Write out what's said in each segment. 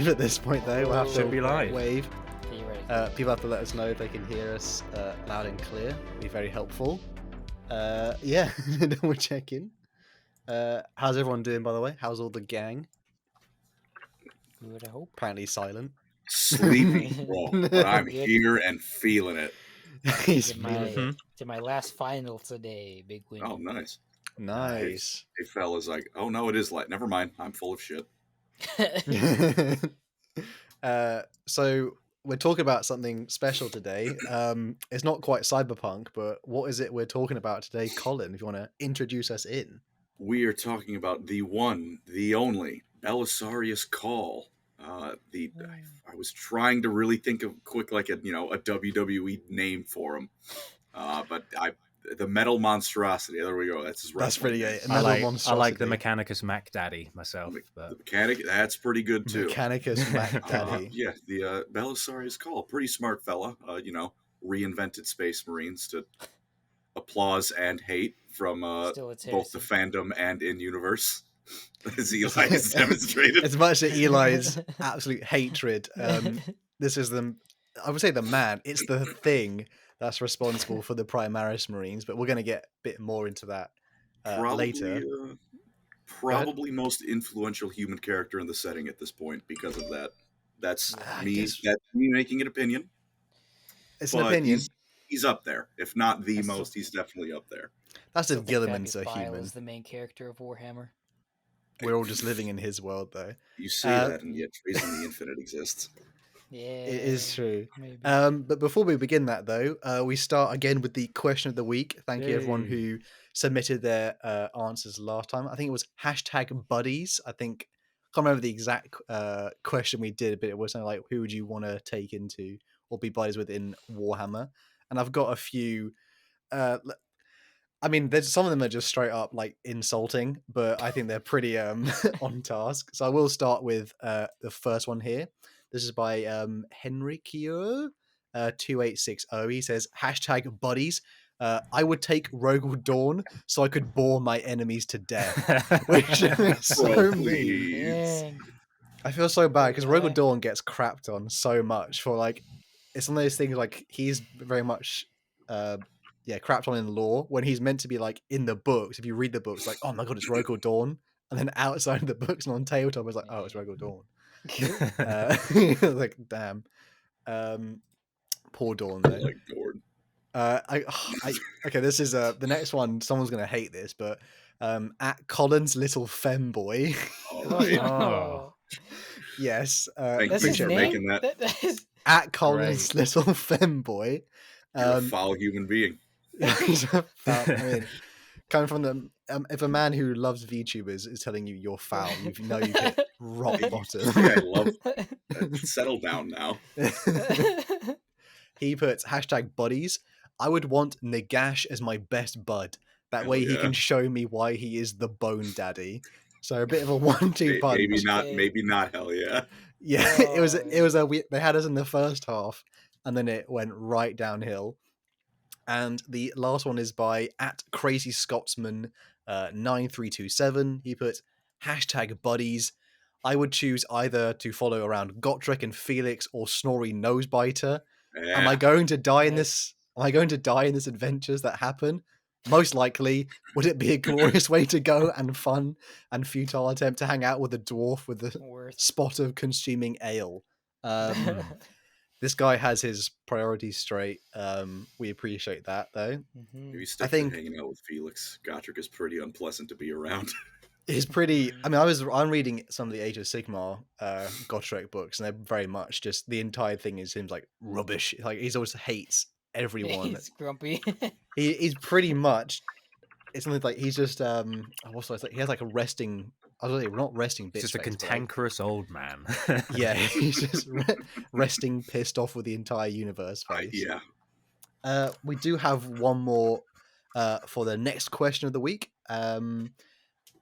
live at this point, though. We'll have Should to be live. wave. Okay, you ready? People have to let us know if they can hear us loud and clear. It'd be very helpful. Yeah, we're checking. How's everyone doing, by the way? How's all the gang? Good, I hope. Apparently silent. Sleepy, but I'm Good. here and feeling it. He's Did feeling it. to my last final today. Big win. Oh, nice. Nice. Hey, fella's like, oh no, it is light. Never mind. I'm full of shit. So we're talking about something special today. It's not quite cyberpunk, but what is it we're talking about today, Colin? If you want to introduce us in. We are talking about the one, the only Belisarius Call. I was trying to really think of quick like a WWE name for him, but the metal monstrosity. There we go. That's his. That's pretty wrestling good. name. I like the Mechanicus Mac Daddy myself. The But mechanic. That's pretty good too. Mechanicus Mac Daddy. Yeah, the Belisarius Call. Pretty smart fella. Reinvented Space Marines to applause and hate from Still, it's both the Harrison. fandom and in universe, as Eli has demonstrated. As much as Eli's absolute hatred, this is I would say the man. It's the thing that's responsible for the Primaris Marines, but we're going to get a bit more into that later. Probably most influential human character in the setting at this point because of that. That's I me. guess- That's me making an opinion. It's an But opinion. He's up there. If not the I still- most, he's definitely up there. That's if Still think Gilliman's a Bacchus Bile human. is the main character of Warhammer. We're all just living in his world, though. You say that, and yet Tracing the Infinite exists. Yeah, It is true. Maybe. But before we begin that, though, we start again with the question of the week. Thank you, everyone Yay. who submitted their answers last time. I think it was #buddies. I think I can't remember the exact question we did, but it was something like, "Who would you want to take into or be buddies with in Warhammer?" And I've got a few. I mean, there's some of them are just straight up like insulting, but I think they're pretty on task. So I will start with the first one here. This is by Henry Kyo 2860. He says #buddies. I would take Rogel Dawn so I could bore my enemies to death. Which is so Bro, mean. please. Dang. I feel so bad because Rogel Yeah. Dawn gets crapped on so much for like it's one of those things like he's very much crapped on in lore when he's meant to be like in the books. If you read the books, like, oh my god, it's Rogel Dawn, and then outside of the books and on tabletop it's like, oh, it's Rogel Dawn. Like damn. Poor Dawn though. Like Gord. Okay, this is the next one. Someone's gonna hate this, but at Collins Little Femboy. Oh, yeah. Oh. Yes, Thank That's you his for appreciate name. making that. That is... at Collins Little Femboy. You're a foul human being. I mean, coming from the if a man who loves VTubers is telling you you're foul, you know you've hit rock bottom. I love that. Settle down now. He puts #buddies. I would want Nagash as my best bud. That Hell way he yeah. can show me why he is the Bone Daddy. So a bit of a 1-2 punch. Maybe not. Hell yeah. Yeah, it was they had us in the first half, and then it went right downhill. And the last one is by at Crazy Scotsman 9327. He put #buddies. I would choose either to follow around Gotrek and Felix or Snorri Nosebiter. Yeah. Am I going to die in this? Am I going to die in this adventures that happen? Most likely. Would it be a glorious way to go and fun and futile attempt to hang out with a dwarf with a Worth. spot of consuming ale? This guy has his priorities straight. We appreciate that, though. Mhm. Maybe stick think- to hanging out with Felix. Gotrek is pretty unpleasant to be around. He's pretty. I mean, I'm reading some of the Age of Sigmar Gotrek books, and they're very much just the entire thing is him like rubbish. Like he's always hates everyone. He's grumpy. He's pretty much. It's something like he's just what's like he has like a resting. I was not resting. Bitch It's just a face, but, like, cantankerous old man. yeah, he's just resting, pissed off with the entire universe. Face. Yeah. We do have one more for the next question of the week.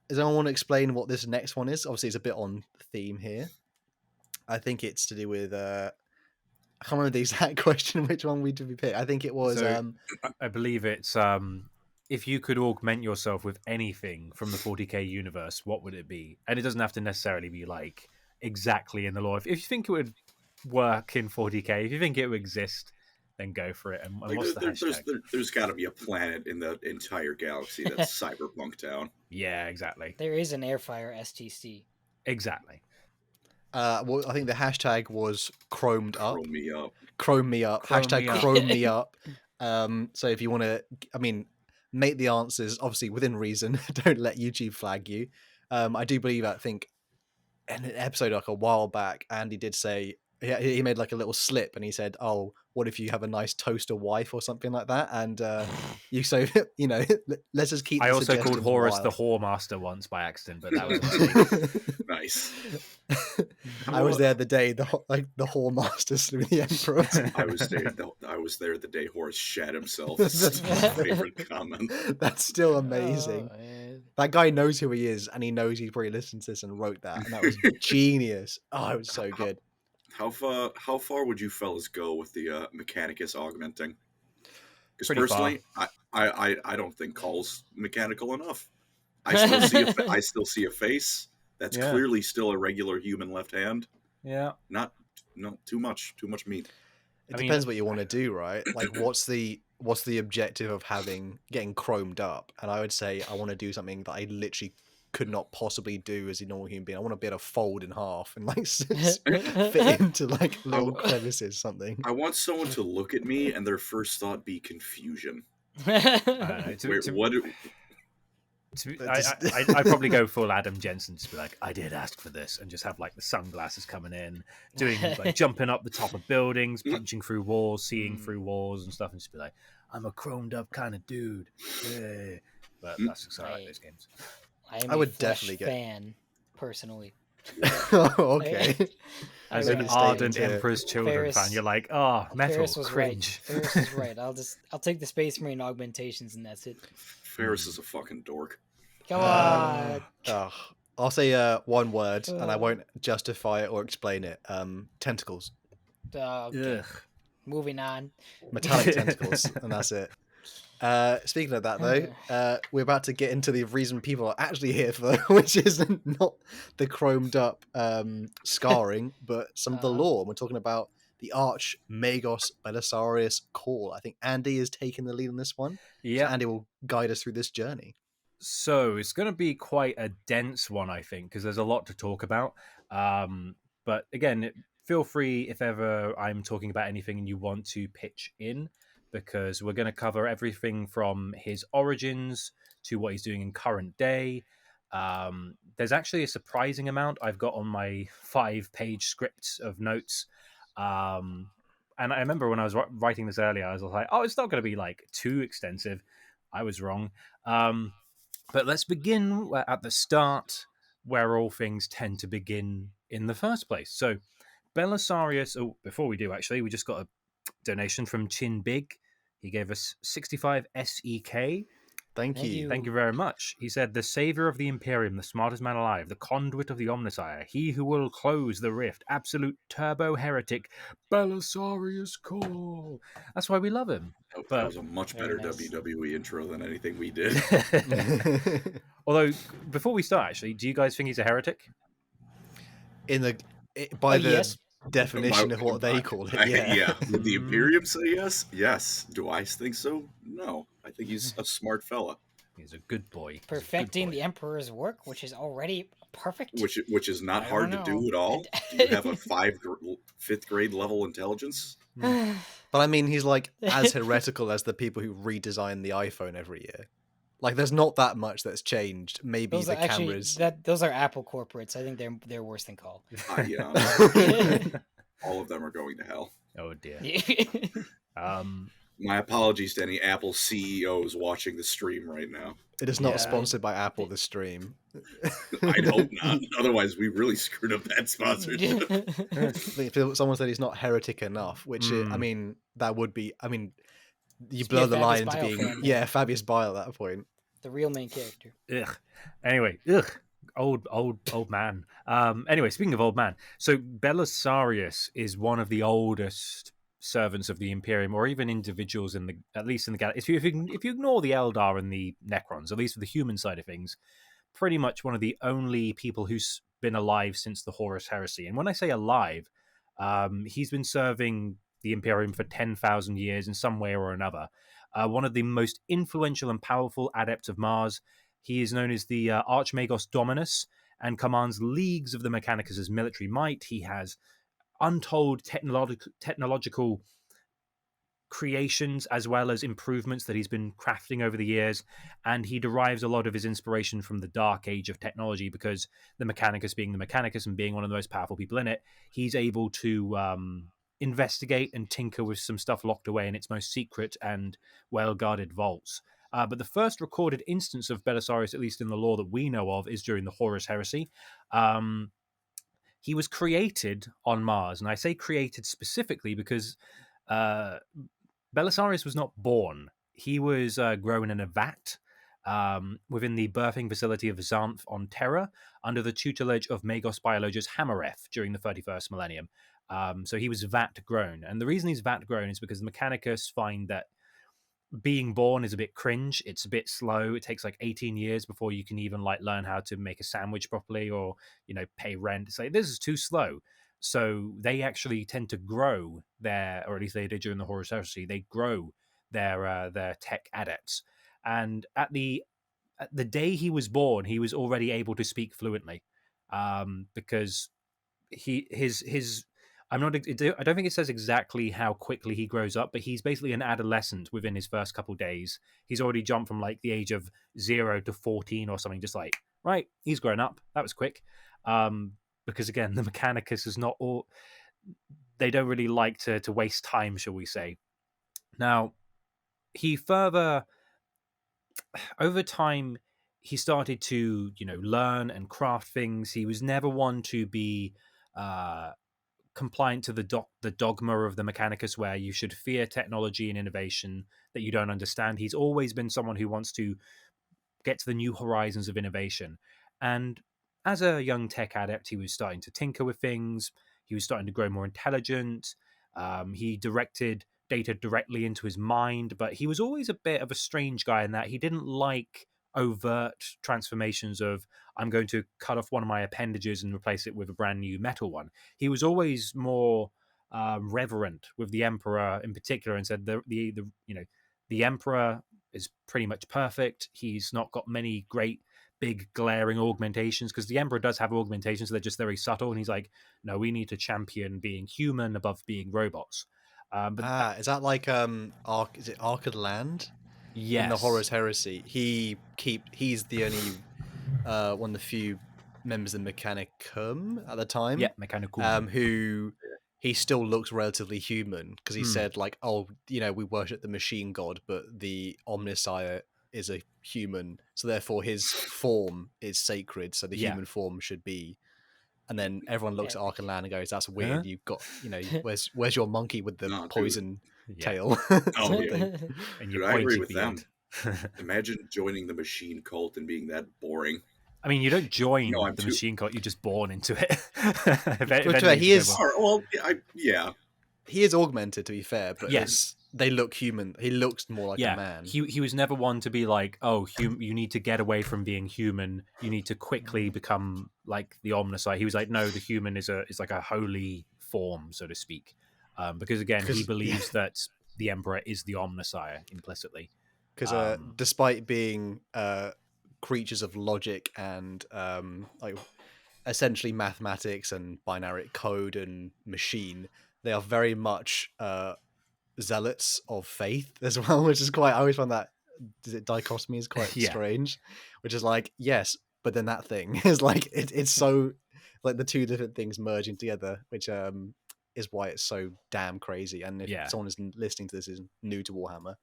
Does anyone want to explain what this next one is? Obviously, it's a bit on theme here. I think it's to do with. I can't remember the exact question. Which one we did we pick? I think it was. So, I believe it's if you could augment yourself with anything from the 40k universe, what would it be? And it doesn't have to necessarily be like exactly in the lore. If you think it would work in 40k, if you think it would exist, then go for it. And Like, what's the hashtag? there's got to be a planet in the entire galaxy that's Cyberpunk Town. Yeah, exactly. There is an Airfire STC. Exactly. Well, I think the hashtag was chromed up. Chrome me up. Chrome me up. Chrome Hashtag me up. chrome me up. So if you want to, make the answers obviously within reason. Don't let YouTube flag you. I do believe, I think, in an episode like a while back, Andy did say he made like a little slip and he said, "Oh, what if you have a nice toaster wife or something like that?" And let's just keep. I the also called suggestions Horus wild. the Whore Master once by accident, but that was a mistake. Nice. I was there the day the whore master slew the emperor. I was there the day Horus shat himself. That's my favorite comment. That's still amazing. Oh, man. That guy knows who he is, and he knows he's probably listened to this and wrote that, and that was genius. Oh, it was so good. How far would you fellas go with the Mechanicus augmenting? Because Pretty personally, I don't think Call's mechanical enough. I still see a face that's Yeah. clearly still a regular human left hand. Yeah. No, too much meat. It I mean- depends what you want to do, right? Like, what's the objective of getting chromed up? And I would say I want to do something that I literally could not possibly do as a normal human being. I want to be able to fold in half and like fit into like little crevices, something. I want someone to look at me and their first thought be confusion. I Wait, what? I'd probably go full Adam Jensen, just be like, I did ask for this, and just have like the sunglasses coming in, doing like jumping up the top of buildings, punching through walls, seeing through walls and stuff, and just be like, I'm a chromed up kind of dude. Yeah. But that's just how I like those games. I would a Flash definitely get- fan personally. Okay. As Make an a statement ardent here. Emperor's Children Ferris- fan, you're like, oh, metal, Ferris was cringe. right. Ferris was right. I'll take the Space Marine augmentations and that's it. Ferris is a fucking dork. Come on. I'll say one word, and I won't justify it or explain it. Tentacles, Okay. Ugh. Moving on. metallic tentacles, and that's it. Speaking of that, though, we're about to get into the reason people are actually here for, which is not the chromed up scarring, but some of the lore. We're talking about the Arch Magos Belisarius Call. I think Andy is taking the lead on this one. Yeah. So Andy will guide us through this journey. So it's going to be quite a dense one, I think, because there's a lot to talk about. But again, feel free if ever I'm talking about anything and you want to pitch in, because we're going to cover everything from his origins to what he's doing in current day. There's actually a surprising amount I've got on my 5-page script of notes. And I remember when I was writing this earlier, I was like, oh, it's not going to be like too extensive. I was wrong. But let's begin at the start, where all things tend to begin in the first place. So Belisarius, before we do, actually, we just got a donation from Chin Big. He gave us 65 SEK. Thank you. Thank you very much. He said, the savior of the Imperium, the smartest man alive, the conduit of the Omnissiah, he who will close the rift, absolute turbo heretic, Belisarius Call. That's why we love him. That was a much better Very nice. WWE intro than anything we did. Although, before we start, actually, do you guys think he's a heretic? By the yes. definition of what they call it, yeah. Would the Imperium say yes? Yes. Do I think so? No. I think he's a smart fella. He's a good boy. He's a good Perfecting boy. the Emperor's work, which is already perfect. Which is not I hard to don't do know. at all. Do you have a 5th grade level intelligence? But I mean, he's like as heretical as the people who redesign the iPhone every year. Like, there's not that much that's changed. Maybe Those the are actually cameras. those are Apple corporates. I think they're worse than Call. Yeah. All of them are going to hell. Oh dear. Yeah. My apologies to any Apple CEOs watching the stream right now. It is not Yeah. sponsored by Apple, the stream. I'd hope not. Otherwise, we really screwed up that sponsorship. If someone said he's not heretic enough, which I mean, that would be. I mean, you Just be blur a the Fabius line into Bile being fan, then. Fabius Bile at that point. The real main character. Ugh. Anyway, old man. Anyway, speaking of old man, so Belisarius is one of the oldest servants of the Imperium, or even individuals at least in the galaxy. If you ignore the Eldar and the Necrons, at least for the human side of things, pretty much one of the only people who's been alive since the Horus Heresy. And when I say alive, he's been serving the Imperium for 10,000 years in some way or another. One of the most influential and powerful adepts of Mars. He is known as the Archmagos Dominus and commands leagues of the Mechanicus' military might. He has untold technological creations as well as improvements that he's been crafting over the years, and he derives a lot of his inspiration from the dark age of technology, because the Mechanicus being the Mechanicus and being one of the most powerful people in it, he's able to investigate and tinker with some stuff locked away in its most secret and well-guarded vaults. But the first recorded instance of Belisarius, at least in the lore that we know of, is during the Horus Heresy. He was created on Mars, and I say created specifically because Belisarius was not born. He was grown in a vat within the birthing facility of Xanth on Terra under the tutelage of Magos Biologus Hamareth during the 31st millennium. So he was vat grown. And the reason he's vat grown is because the Mechanicus find that being born is a bit cringe. It's a bit slow. It takes like 18 years before you can even like learn how to make a sandwich properly or, pay rent. It's like, this is too slow. So they actually tend to grow their, or at least they did during the Horus Heresy, they grow their tech adepts. And at the day he was born, he was already able to speak fluently, because his I don't think it says exactly how quickly he grows up, but he's basically an adolescent within his first couple days. He's already jumped from like the age of 0 to 14 or something, just like, right, he's grown up. That was quick. Because again, the Mechanicus is not all, they don't really like to waste time, shall we say. Now, he further, over time, he started to, learn and craft things. He was never one to be compliant to the dogma of the Mechanicus, where you should fear technology and innovation that you don't understand. He's always been someone who wants to get to the new horizons of innovation. And as a young tech adept, he was starting to tinker with things. He was starting to grow more intelligent. He directed data directly into his mind, but he was always a bit of a strange guy in that he didn't like overt transformations of, I'm going to cut off one of my appendages and replace it with a brand new metal one. He was always more reverent with the Emperor in particular, and said the Emperor is pretty much perfect. He's not got many great big glaring augmentations, because the Emperor does have augmentations, so they're just very subtle, and he's like, no, we need to champion being human above being robots. Is that like is it Arkad Land? Yes. In the Horus Heresy, he's the only one of the few members of the Mechanicum at the time. Yeah, Mechanicum. Who he still looks relatively human, because he said like, oh, we worship the machine god, but the Omnissiah is a human, so therefore his form is sacred, so the human form should be. And then everyone looks at Arkad Land and goes, that's weird. Huh? You've got, where's your monkey with the poison tail? Oh, yeah. And Dude, I agree with them. Imagine joining the machine cult and being that boring. I mean, you don't join the machine cult; you're just born into it. He is. Well, yeah. He is augmented, to be fair, but yes, they look human. He looks more like a man. He was never one to be like, oh, you need to get away from being human. You need to quickly become like the Omnissiah. He was like, no, the human is like a holy form, so to speak, because again, he believes that the Emperor is the Omnissiah implicitly. Because despite being creatures of logic and like essentially mathematics and binary code and machine, they are very much zealots of faith as well, which is quite, I always find that dichotomy is quite strange, which is like, yes, but then that thing is like, it's so like the two different things merging together, which is why it's so damn crazy. And if someone is listening to this is new to Warhammer,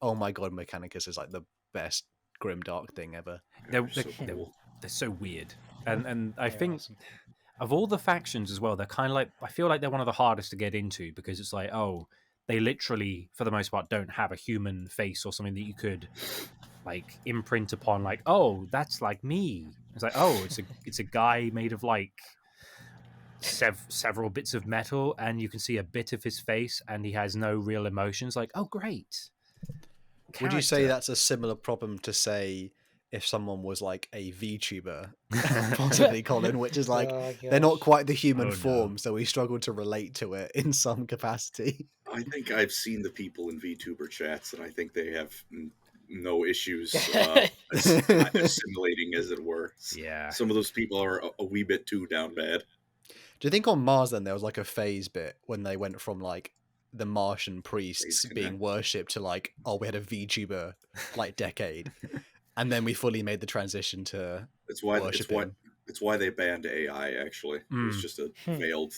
oh my god, Mechanicus is like the best grimdark thing ever. They're so weird, and I think of all the factions as well, they're kind of like, I feel like they're one of the hardest to get into, because it's like, oh, they literally for the most part don't have a human face or something that you could like imprint upon, like, oh, that's like me. It's like, oh, it's a guy made of like several bits of metal, and you can see a bit of his face, and he has no real emotions. Like, oh, great. Would you say that's a similar problem to, say, if someone was like a VTuber, possibly Colin, which is like Oh, they're not gosh. quite the human Oh, no. form, so we struggle to relate to it in some capacity. I think I've seen the people in VTuber chats, and I think they have no issues assimilating, as it were. Yeah. Some of those people are a wee bit too down bad. Do you think on Mars then there was like a phase bit when they went from like the Martian priests Phase being connect. worshipped to like, oh, we had a VTuber like decade, and then we fully made the transition to It's why worshipping. it's why they banned AI. Actually, it was Mm. just a veiled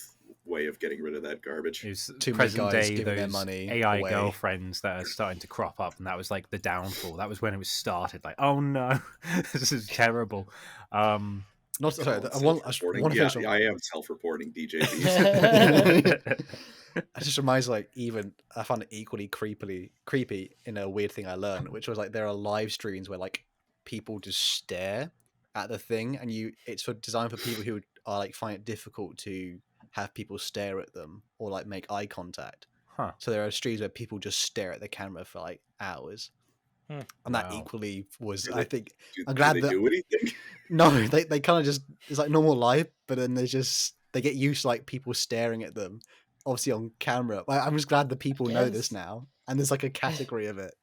way of getting rid of that garbage. It was Too many present guys day giving their those money AI away. girlfriends that are starting to crop up, and that was like the downfall. That was when it was started. Like, oh no, this is terrible. Not sorry, I want to finish. I am self-reporting DJB. It just reminds like even I found it equally creepy in a weird thing I learned, which was like there are live streams where like people just stare at the thing, and it's designed for people who are like find it difficult to have people stare at them or like make eye contact. Huh. So there are streams where people just stare at the camera for like hours, and that Wow. equally was Do I they- think Do, I'm glad do they that- do anything? no, they kind of just it's like normal life, but then they get used to like people staring at them, obviously on camera. I'm just glad that people know this Yes. now, and there's like a category of it.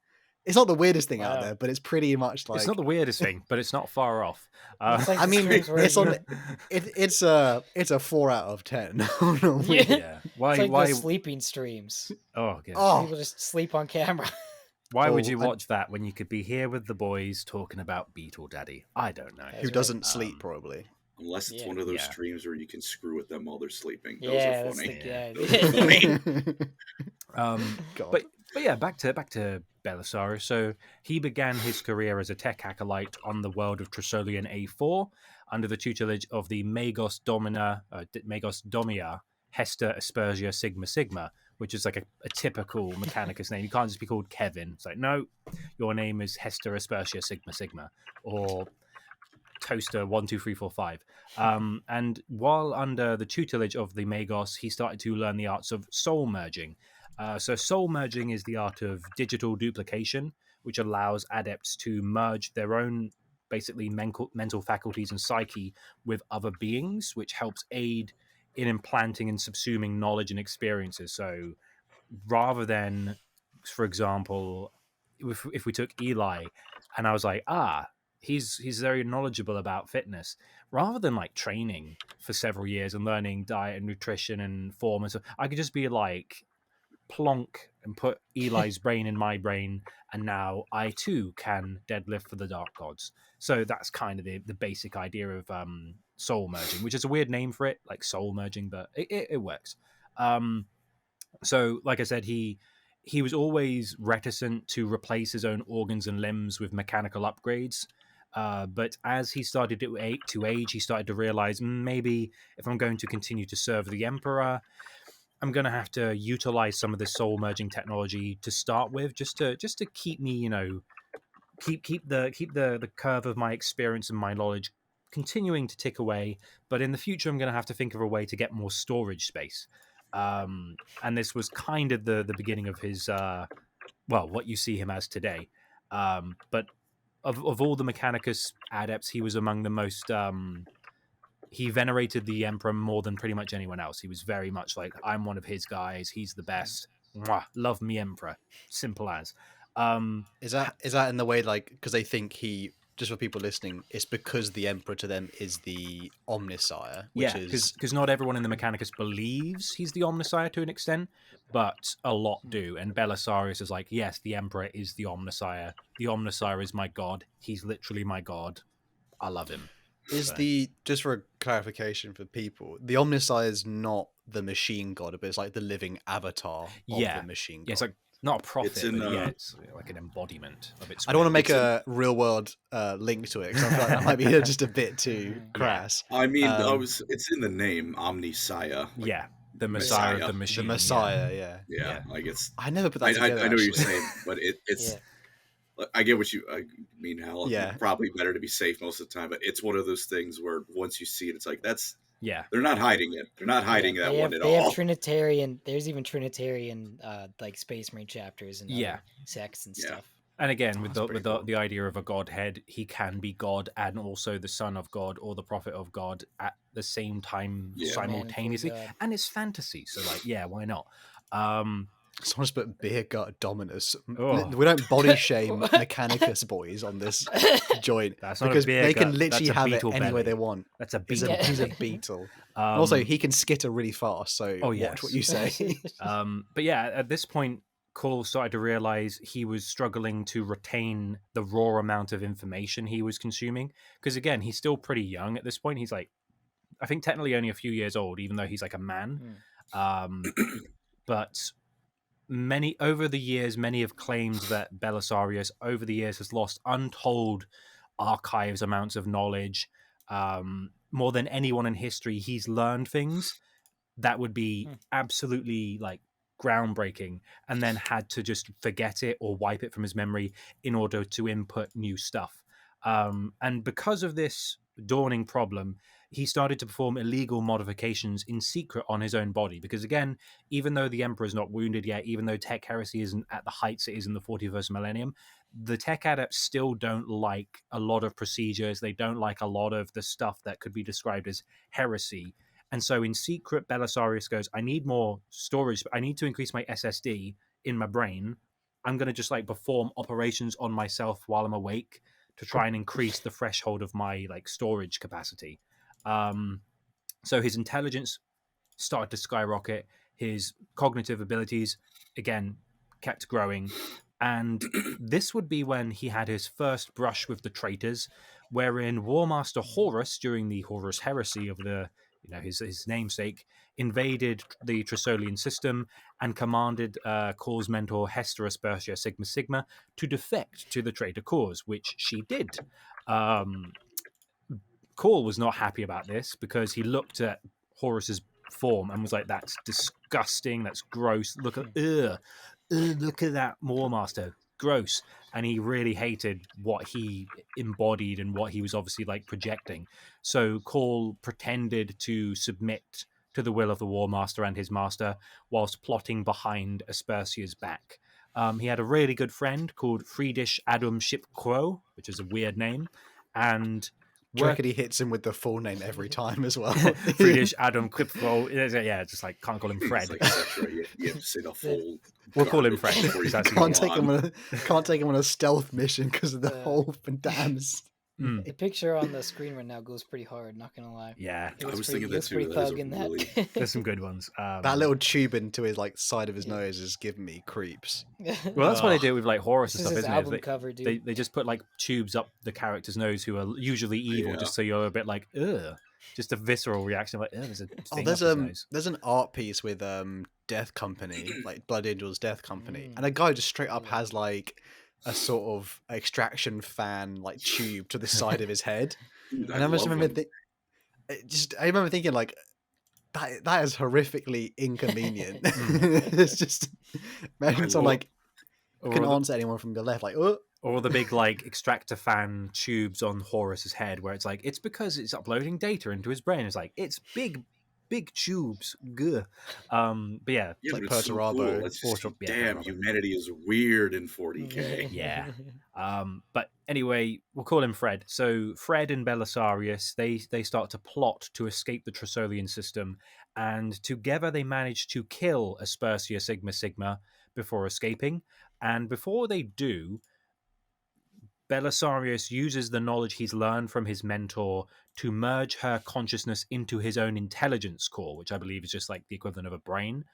It's not the weirdest thing out Wow. there, but it's pretty much like It's not the weirdest thing, but it's not far off. It's like I the mean, streams where it's on. you- It's a 4 out of 10. Yeah. yeah. Why? It's like why? the sleeping streams. Oh, God. Oh, People just sleep on camera. Why would Oh, you I- watch that when you could be here with the boys talking about Beetle Daddy? I don't know. That's who right. doesn't sleep Um, probably. Unless it's Yeah. one of those Yeah. streams where you can screw with them while they're sleeping. Those Yeah, are that's funny. the, yeah. Those are funny. God. But yeah, back to Belisarius. So he began his career as a tech acolyte on the world of Trisolian A4 under the tutelage of the Magos Domia Hester Aspergia Sigma Sigma, which is like a typical Mechanicus name. You can't just be called Kevin. It's like, no, your name is Hester Aspergia Sigma Sigma, or Toaster 1 2 3 4 5. And while under the tutelage of the Magos, he started to learn the arts of soul merging. So soul merging is the art of digital duplication, which allows adepts to merge their own basically mental faculties and psyche with other beings, which helps aid in implanting and subsuming knowledge and experiences. So rather than, for example, if we took Eli and I was like, he's very knowledgeable about fitness, rather than like training for several years and learning diet and nutrition and form and stuff, I could just be like plonk and put Eli's brain in my brain, and now I too can deadlift for the dark gods. So that's kind of the basic idea of soul merging, which is a weird name for it, like soul merging, but it works. So like I said, he was always reticent to replace his own organs and limbs with mechanical upgrades. But as he started to age, he started to realize maybe if I'm going to continue to serve the Emperor, I'm going to have to utilize some of this soul merging technology to start with, just to keep me, keep the curve of my experience and my knowledge continuing to tick away. But in the future, I'm going to have to think of a way to get more storage space. And this was kind of the beginning of his, what you see him as today. But of all the Mechanicus adepts, he was among the most. He venerated the Emperor more than pretty much anyone else. He was very much like, I'm one of his guys. He's the best. Mwah, love me, Emperor. Simple as. Is that in the way like because they think he, just for people listening, it's because the Emperor to them is the Omnissiah, which Yeah, is because not everyone in the Mechanicus believes he's the Omnissiah to an extent, but a lot do. And Belisarius is like, yes, the Emperor is the Omnissiah. The Omnissiah is my god. He's literally my god. I love him. is So- the just for a clarification for people, the Omnissiah is not the machine god, but it's like the living avatar of Yeah. the machine god. Yeah, it's like not a prophet, It's in, but yeah, it's like an embodiment of its. I don't want to make It's a real world link to it because I feel like that might be just a bit too crass. I mean, Um, it's in the name Omnissiah. Like, Yeah, the Messiah of Messiah. the The machine. Messiah, yeah. yeah, like it's. I never put that I together. know what you're actually. saying, but it's. Yeah. I get what you mean, Hal. Yeah. Probably better to be safe most of the time, but it's one of those things where once you see it, it's like Yeah, they're not hiding it. They're not hiding that they one have, at they all. have Trinitarian. There's even Trinitarian like Space Marine chapters and Yeah. other sects and Yeah. stuff. And again, with That's the pretty cool. the idea of a godhead, he can be God and also the son of God or the prophet of God at the same time Yeah. Man before simultaneously. God. And it's fantasy, so like, yeah, why not? Um, Someone's put beer gut dominus. Oh. We don't body shame Mechanicus boys on this joint That's not a because beer they can gut, literally that's a have it beetle any way belly. they want. That's a He's beetle. a belly. beetle. And also, Um, he can skitter really fast. So Oh, watch what yes. you say. But yeah, at this point, Cole started to realize he was struggling to retain the raw amount of information he was consuming. Because again, he's still pretty young at this point. He's like, I think technically only a few years old, even though he's like a man. But over the years, many have claimed that Belisarius over the years has lost untold archives amounts of knowledge. More than anyone in history, he's learned things that would be absolutely like groundbreaking and then had to just forget it or wipe it from his memory in order to input new stuff. And because of this dawning problem, he started to perform illegal modifications in secret on his own body. Because again, even though the Emperor is not wounded yet, even though tech heresy isn't at the heights it is in the 41st millennium, the tech adepts still don't like a lot of procedures. They don't like a lot of the stuff that could be described as heresy. And so in secret, Belisarius goes, I need more storage. I need to increase my SSD in my brain. I'm going to just like perform operations on myself while I'm awake to try and increase the threshold of my like storage capacity. So his intelligence started to skyrocket. His cognitive abilities, again, kept growing. And this would be when he had his first brush with the traitors, wherein War Master Horus, during the Horus heresy of his namesake, invaded the Trisolian system and commanded Cole's mentor Hester Aspertia Sigma Sigma to defect to the traitor cause, which she did. Cole was not happy about this because he looked at Horus's form and was like, "That's disgusting. That's gross. Look at look at that War Master, gross." And he really hated what he embodied and what he was obviously like projecting. So Cole pretended to submit to the will of the War Master and his master, whilst plotting behind Aspersia's back. He had a really good friend called Friedrich Adam Shipquo, which is a weird name, and Dreckedy hits him with the full name every time as well. Friedrich Adam Kripfel. Yeah, just like can't call him Fred. It's like, that's right. You have to say the full. We'll call him garbage Fred. before you That's go can't take him on. can't take him on a stealth mission because of the whole damn. The picture on the screen right now goes pretty hard, not gonna lie. Yeah, He I was pretty- thinking he that was too. pretty That is thug a in that. really- there's some good ones. That little tube into his like side of his nose is giving me creeps. Well, that's what they do with like Horus This and is stuff, his isn't album it? cover, dude. They just put like tubes up the character's nose who are usually evil, Yeah. just so you're a bit like, ugh. Just a visceral reaction, like, ugh, there's a thing There's up his nose. there's an art piece with Death Company, like Blood Angel's Death Company, Mm. and a guy just straight up has like a sort of extraction fan like tube to the side of his head. Dude, And I just love remember them. I remember thinking like that is horrifically inconvenient. It's just imagine someone like can answer anyone from the left like Or the big like extractor fan tubes on Horus's head, where it's like it's because it's uploading data into his brain. It's like it's big tubes. Gah. But yeah, Yeah, like but it's so Perturabo. cool. It's just, Or- yeah, damn, Perturabo. humanity is weird in 40k. Yeah. But anyway, we'll call him Fred. So Fred and Belisarius, they start to plot to escape the Trisolian system, and together they manage to kill Aspersia Sigma Sigma before escaping. And before they do, Belisarius uses the knowledge he's learned from his mentor to merge her consciousness into his own intelligence core, which I believe is just like the equivalent of a brain.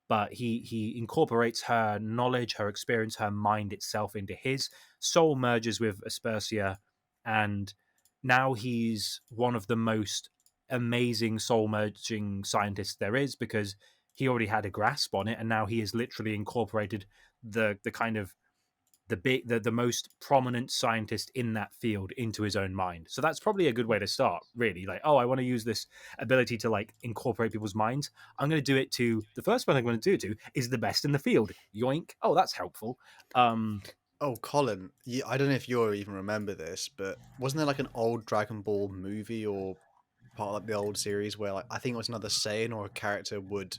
But he incorporates her knowledge, her experience, her mind itself into his. Soul merges with Aspersia, and now he's one of the most amazing soul merging scientists there is, because he already had a grasp on it, and now he has literally incorporated the kind of the most prominent scientist in that field into his own mind. So that's probably a good way to start, really. Like, oh, I want to use this ability to like incorporate people's minds. I'm going to do it to the first one I'm going to do it to is the best in the field. Yoink. Oh, that's helpful. Colin, I don't know if you even remember this, but wasn't there like an old Dragon Ball movie or part of like the old series where like I think it was another Saiyan or a character would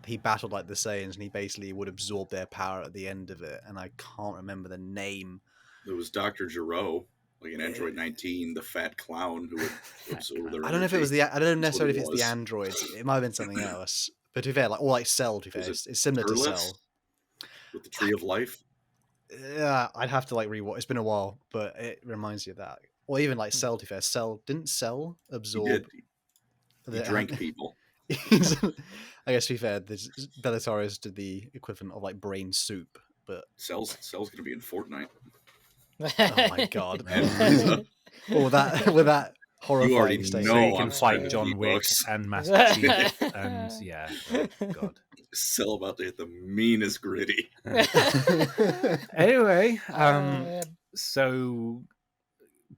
he battled like the Saiyans, and he basically would absorb their power at the end of it. And I can't remember the name. There was Dr. Gero, like in Android 19, the fat clown who would absorb their I don't know if it was energy. I don't know That's what necessarily it if it's the was. androids. It might have been something else. But to be fair, like, or like Cell. To be fair, Was it it's similar to Turles? Cell. With the Tree of Life. Yeah, I'd have to like rewatch. It's been a while, but it reminds you of that. Or even like Cell. To be fair, Didn't Cell He absorb? did. He drank people. I guess to be fair, Belisarius did the equivalent of like brain soup, but Cell's gonna be in Fortnite. oh my god! Man, Or that with that already horrifying statement. So know you can I'm fight spending John Wick V-Bucks. and Master Chief, and yeah, oh, God. Cell about to hit the meanest gritty. Anyway, Yeah. so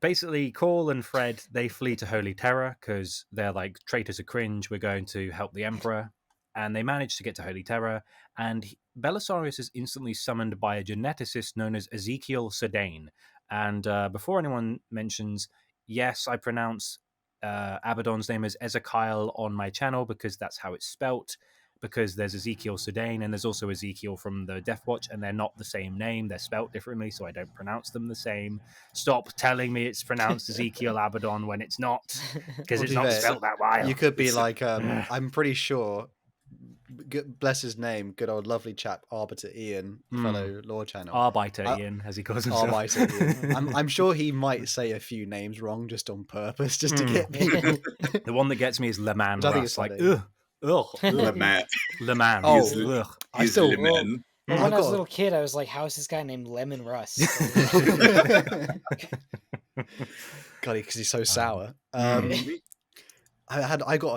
basically, Call and Fred, they flee to Holy Terror because they're like, traitors are cringe, we're going to help the Emperor. And they manage to get to Holy Terror, and Belisarius is instantly summoned by a geneticist known as Ezekiel Sedane. And before anyone mentions, yes, I pronounce Abaddon's name as Ezekiel on my channel because that's how it's spelt, because there's Ezekiel Sedane and there's also Ezekiel from the Death Watch, and they're not the same name. They're spelt differently, so I don't pronounce them the same. Stop telling me it's pronounced Ezekiel Abaddon when it's not, because Well, it's to be not fair, spelled that way. You could be It's- like, I'm pretty sure. Bless his name, good old lovely chap, Arbiter Ian, fellow lore channel. Arbiter Ian, as he calls himself. Arbiter Ian. I'm sure he might say a few names wrong just on purpose, just to get people. The one that gets me is Le Man Which I think Russ, is like, funny. ugh, Le ugh. Man. Le Man. Oh, ugh. I He's still- Le Man. Well, I've when I was got- a little kid, I was like, "How is this guy named Lemon Russ?" God, because he's so sour. I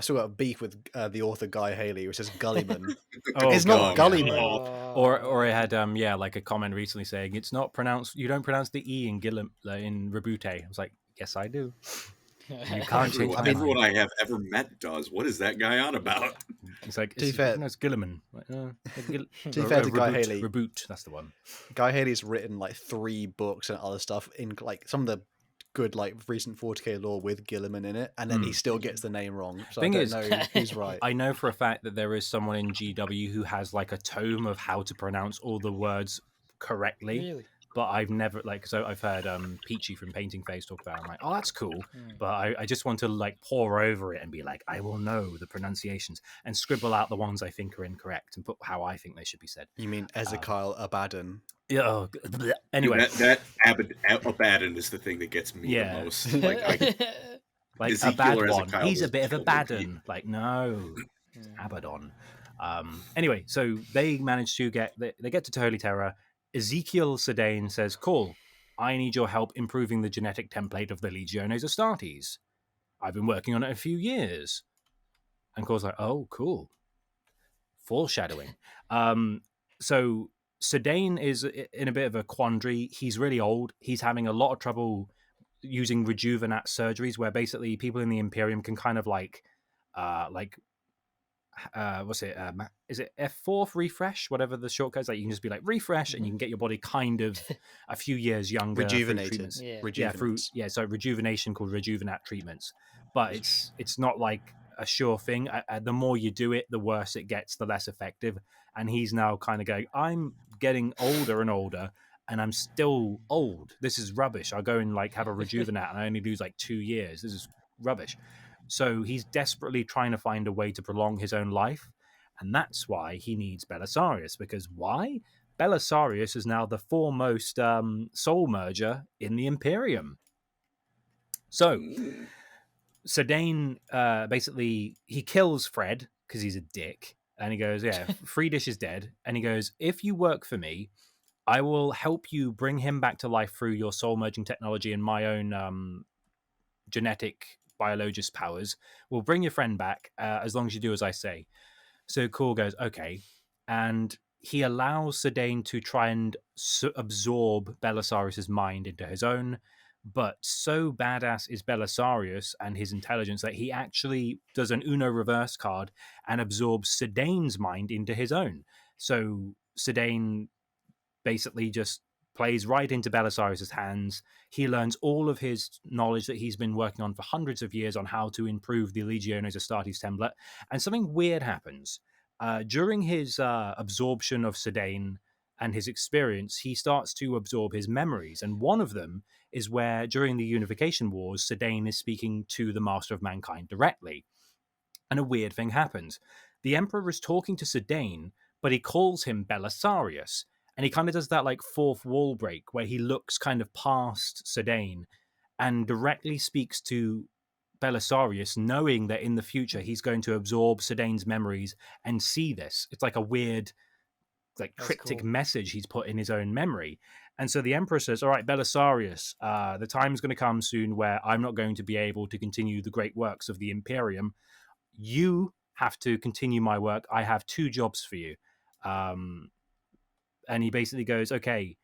still got a beef with the author Guy Haley, which says Gullyman. Oh, It's not God, Gullyman. yeah. Or I had like a comment recently saying it's not pronounced. You don't pronounce the E in in Rebute. I was like, yes, I do. You can't change my Everyone mind. I have ever met does. What is that guy on about? It's like To be it's fair- pronounced Gilliman. Like, To be fair to Guy Haley- Reboot. That's the one. Guy Haley's written like 3 books and other stuff in like some of the good like recent 40k lore with Gilliman in it, and then he still gets the name wrong. So Thing I is- don't know who's right. I know for a fact that there is someone in GW who has like a tome of how to pronounce all the words correctly. Really? But I've never so I've heard Peachy from Painting Phase talk about it. I'm like, oh, that's cool. Mm. But I just want to like pour over it and be like, I will know the pronunciations and scribble out the ones I think are incorrect and put how I think they should be said. You mean Ezekiel Abaddon? Yeah. Anyway, that Abaddon is the thing that gets me Yeah. the most. Like, like a Ezekiel bad or one. Ezekiel He's a was bit of a killed bad by one. Like, no, Mm. Abaddon. Anyway, so they manage to they get to Holy Terror. Ezekiel Sedane says, "Cool, I need your help improving the genetic template of the Legiones Astartes. I've been working on it a few years." And Cole's like, "Oh, cool." Foreshadowing. So Sedane is in a bit of a quandary. He's really old. He's having a lot of trouble using rejuvenat surgeries, where basically people in the Imperium can kind of what's it? Is it F4 refresh? Whatever the shortcut is, like you can just be like refresh, and you can get your body kind of a few years younger. through Rejuvenated. treatments. Yeah. So rejuvenation called rejuvenat treatments, but it's not like a sure thing. The more you do it, the worse it gets, the less effective. And he's now kind of going, I'm getting older and older, and I'm still old. This is rubbish. I'll go and like have a rejuvenat, and I only lose like 2 years. This is rubbish. So he's desperately trying to find a way to prolong his own life, and that's why he needs Belisarius. Because why? Belisarius is now the foremost soul merger in the Imperium. So Sedane basically he kills Fred because he's a dick, and he goes, "Yeah, Friedish is dead." And he goes, "If you work for me, I will help you bring him back to life through your soul merging technology and my own genetic biologist powers. We'll bring your friend back as long as you do as I say." So Core goes, "Okay," and he allows Sedane to try and absorb Belisarius's mind into his own. But so badass is Belisarius and his intelligence that he actually does an Uno reverse card and absorbs Sedane's mind into his own. So Sedane basically just plays right into Belisarius's hands. He learns all of his knowledge that he's been working on for hundreds of years on how to improve the Legiones Astartes template. And something weird happens. During his absorption of Sedaine and his experience, he starts to absorb his memories. And one of them is where, during the Unification Wars, Sedaine is speaking to the Master of Mankind directly. And a weird thing happens. The Emperor is talking to Sedaine, but he calls him Belisarius. And he kind of does that like fourth wall break where he looks kind of past Sedaine and directly speaks to Belisarius, knowing that in the future he's going to absorb Sedaine's memories and see this. It's like a weird, like That's cryptic cool. message he's put in his own memory. And so the Emperor says, all right, Belisarius, the time's going to come soon where I'm not going to be able to continue the great works of the Imperium. You have to continue my work. I have 2 jobs for you. And he basically goes, okay,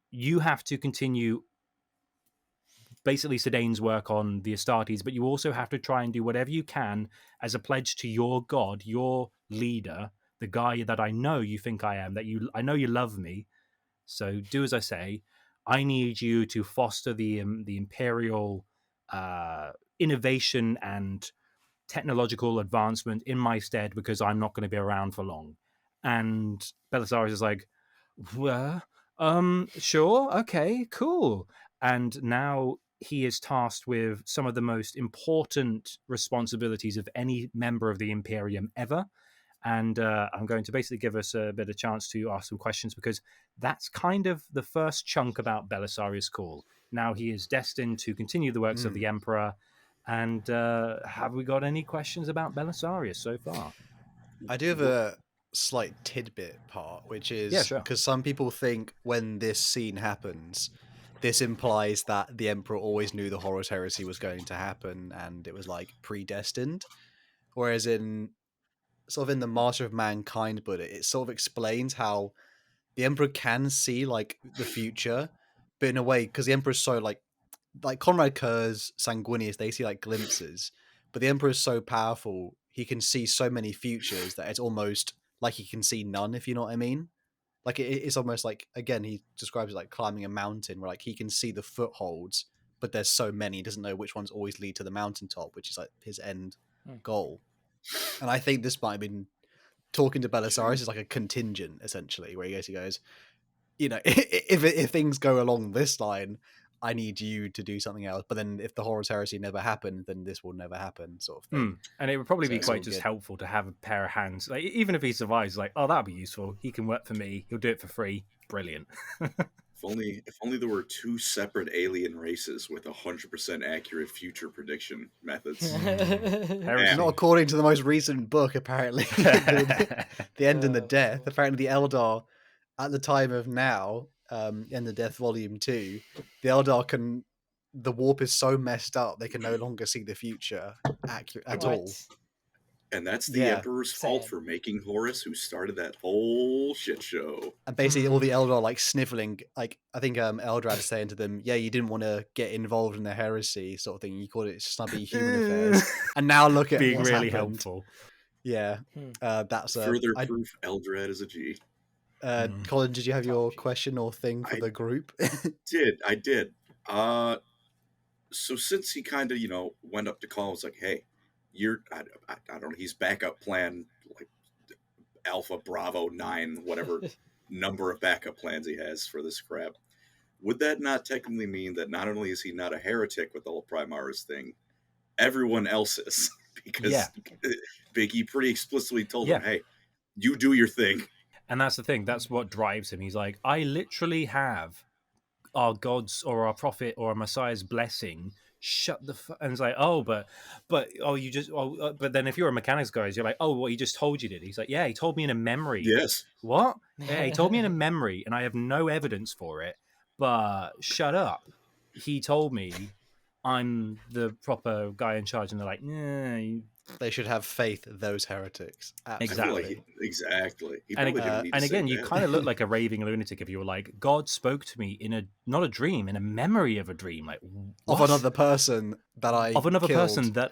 you have to continue basically Sedaine's work on the Astartes, but you also have to try and do whatever you can as a pledge to your god, your leader, the guy that I know you think I am, I know you love me. So do as I say. I need you to foster the imperial innovation and technological advancement in my stead because I'm not going to be around for long. And Belisarius is like, well, sure, okay, cool. And now he is tasked with some of the most important responsibilities of any member of the Imperium ever. And I'm going to basically give us a bit of chance to ask some questions because that's kind of the first chunk about Belisarius Cawl. Now he is destined to continue the works of the Emperor. And have we got any questions about Belisarius so far? I do have a slight tidbit part, which is Yeah, sure. because some people think when this scene happens, this implies that the Emperor always knew the Horus Heresy was going to happen and it was like predestined. Whereas in sort of in the Master of Mankind Buddha, it sort of explains how the Emperor can see like the future, but in a way, because the Emperor's so like Conrad Kerr's Sanguinius, they see like glimpses, but the Emperor is so powerful, he can see so many futures that it's almost like he can see none, if you know what I mean. Like it's almost like, again, he describes it like climbing a mountain where like he can see the footholds, but there's so many, he doesn't know which ones always lead to the mountaintop, which is like his end goal. And I think this might have been talking to Belisarius is like a contingent, essentially, where he goes, you know, if things go along this line, I need you to do something else. But then if the Horus Heresy never happened, then this will never happen, sort of thing. And it would probably So be it's quite all just good. helpful to have a pair of hands. Like even if he survives, like, oh, that'd be useful. He can work for me. He'll do it for free. Brilliant. If only there were 2 separate alien races with 100% accurate future prediction methods. Heresy. Not according to the most recent book, apparently. the End and the Death. Apparently, the Eldar, at the time of now, End of Death Volume 2, the Eldar can. The warp is so messed up, they can no longer see the future accurate at all. What? And that's the Yeah. Emperor's fault Sad. for making Horus, who started that whole shit show. And basically, all the Eldar like sniveling. Like I think Eldrad's saying to them, "Yeah, you didn't want to get involved in the heresy, sort of thing. You called it snubby human affairs." And now look at being what's really happened. helpful. Yeah, that's Further proof Eldrad is a G. Colin, did you have your question or thing for the group? I did. So since he kind of, went up to Colin, was like, hey, I don't know, he's backup plan, like Alpha Bravo 9, whatever number of backup plans he has for this crap. Would that not technically mean that not only is he not a heretic with the whole Primaris thing, everyone else is? Because Biggie pretty explicitly told him, hey, you do your thing. And that's the thing. That's what drives him. He's like, I literally have our God's or our prophet or our Messiah's blessing. Shut the and it's like, but then if you're a mechanics guy, you're like, oh, what he just told you did. He's like, yeah, he told me in a memory. Yes. What? Yeah, he told me in a memory, and I have no evidence for it. But shut up. He told me I'm the proper guy in charge, and they're like, nah. They should have faith, those heretics. Exactly. Exactly. And again, you kind of look like a raving lunatic if you were like, God spoke to me in not a dream, in a memory of a dream, like of another person that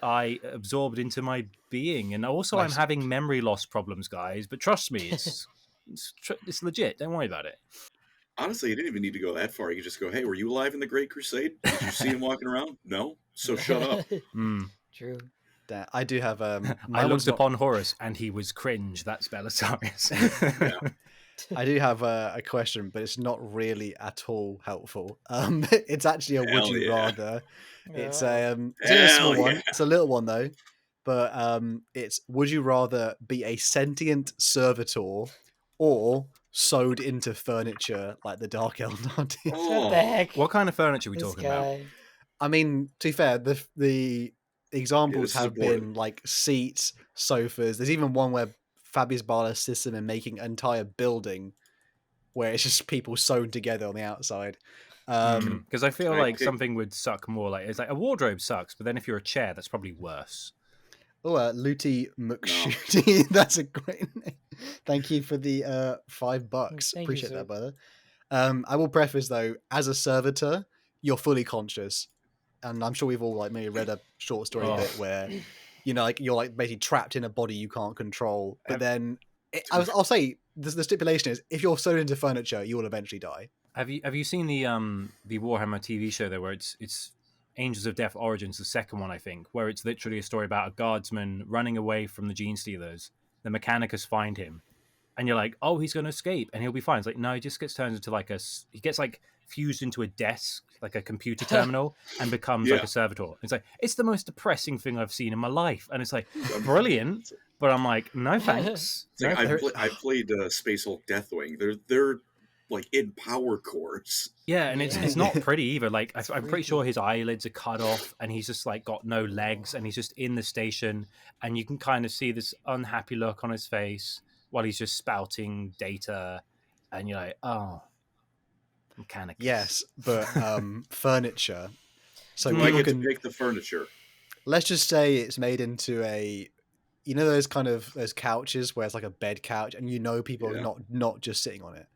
I absorbed into my being, and also I'm having memory loss problems, guys. But trust me, it's legit. Don't worry about it. Honestly, you didn't even need to go that far. You could just go, hey, were you alive in the Great Crusade? Did you see him walking around? No? So shut up. True. I do have I my looked one's not, upon Horus and he was cringe. That's Belisarius. Yeah. I do have a question, but it's not really at all helpful. It's actually a would Hell you yeah. rather. It's Oh. it's only a small Hell one. yeah. It's a little one though, but it's would you rather be a sentient servitor or sewed into furniture like the Dark Eldar did? What the heck? What kind of furniture are we This talking about? guy. I mean, to be fair, the examples this is have aborted. been like seats, sofas. There's even one where Fabius Bala assists him in making an entire building where it's just people sewn together on the outside. Because I feel I like pick- something would suck more. Like it's like a wardrobe sucks, but then if you're a chair, that's probably worse. Luti McShooty. That's a great name. Thank you for the $5. Thank you, Appreciate sir. that, brother. I will preface though, as a servitor, you're fully conscious, and I'm sure we've all like maybe read a short story Oh. bit where like you're like basically trapped in a body you can't control. But then I'll say the stipulation is if you're sewn into furniture, you will eventually die. Have you seen the Warhammer TV show there where it's Angels of Death Origins, the second one I think, where it's literally a story about a guardsman running away from the Gene Stealers. The Mechanicus find him, and you're like, oh, he's going to escape and he'll be fine. It's like no, he just gets turned into like he gets like fused into a desk, like a computer terminal, and becomes like Yeah. a servitor. It's like it's the most depressing thing I've seen in my life, and it's like brilliant, but I'm like, no thanks. It's like, No, I played Space Hulk Deathwing. They're like in power cores. Yeah, and Yeah. it's not pretty either. Like I'm pretty creepy. sure his eyelids are cut off, and he's just like got no legs, and he's just in the station, and you can kind of see this unhappy look on his face while he's just spouting data, and you're like, oh, mechanic. Yes, but furniture. So So I people get to can. pick the furniture. Let's just say it's made into a, those kind of those couches where it's like a bed couch, and people Yeah. are not just sitting on it.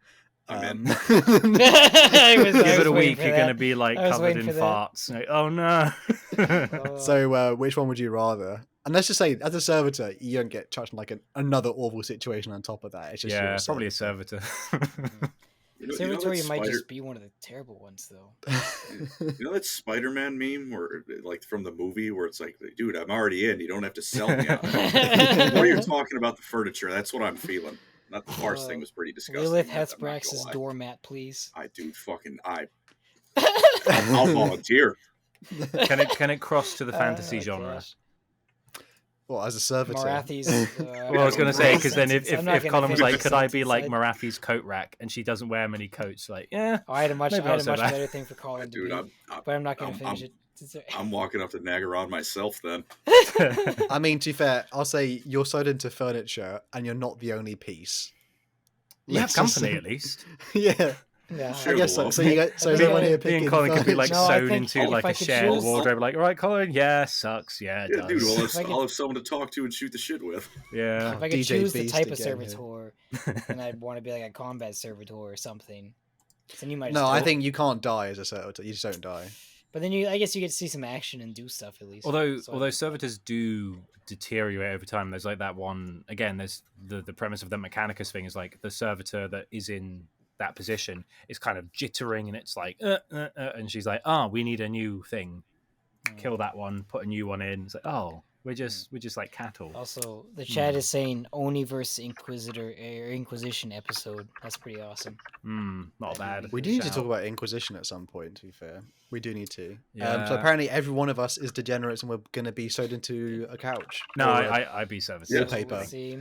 I'm in. I was Give it a waiting week, for you're that. going to be like I was covered in waiting for that. farts. Like, oh no. Oh. So which one would you rather? And let's just say, as a servitor, you don't get chucked in like another awful situation on top of that. It's just Yeah, you're probably a servitor. servitor. Servitor, you that might Spider- just be one of the terrible ones, though. You know that Spider-Man meme where, like, from the movie where it's like, dude, I'm already in. You don't have to sell me out. What you're talking about the furniture? That's what I'm feeling. Not the farce thing was pretty disgusting. Lilith I'm not Hethbrax's gonna lie. doormat, please. I do fucking I'll volunteer. Can it cross to the fantasy Oh, genre? gosh. Well, as a servitor. Marathi's. Well, I was going to say, because then if I'm not gonna Colin was finish like, the could I be sentence. like Marathi's coat rack, and she doesn't wear many coats, like, yeah. Oh, I had a much Maybe not so bad. better thing for Colin to Dude, be, but I'm not going to I'm- finish it. I'm walking up to Nagaron myself then. I mean, to be fair, I'll say you're sewed into furniture, and you're not the only piece. You have Let's just company say- at least. Yeah, Yeah. Sure. I guess so. Well, So you got, so is me everyone here Me picking and Colin could be like No, I sewn think into if like I a could shared choose- wardrobe. Like, all right, Colin, yeah, sucks, yeah, it Yeah, does. dude, If I could- I'll have someone to talk to and shoot the shit with. Yeah. If I could DJ choose the Beast type of again here. servitor, then I'd want to be like a combat servitor or something. So then you might. No, just I go- think you can't die as a servitor. You just don't die. But then I guess you get to see some action and do stuff at least. Although So I although think- servitors do deteriorate over time, there's like that one again. There's the premise of the Mechanicus thing is like the servitor that is in that position is kind of jittering, and it's like, and she's like, oh, we need a new thing. Kill that one, put a new one in. It's like, oh, we're just like cattle. Also, the chat is saying Oni versus Inquisitor or Inquisition episode. That's pretty awesome. Not bad. We do need to Shout. talk about Inquisition at some point, to be fair. We do need to. So Yeah. apparently every one of us is degenerates and we're going to be sewed into a couch. No, Or I'd be servitor. Yeah. Wallpaper. We'll see.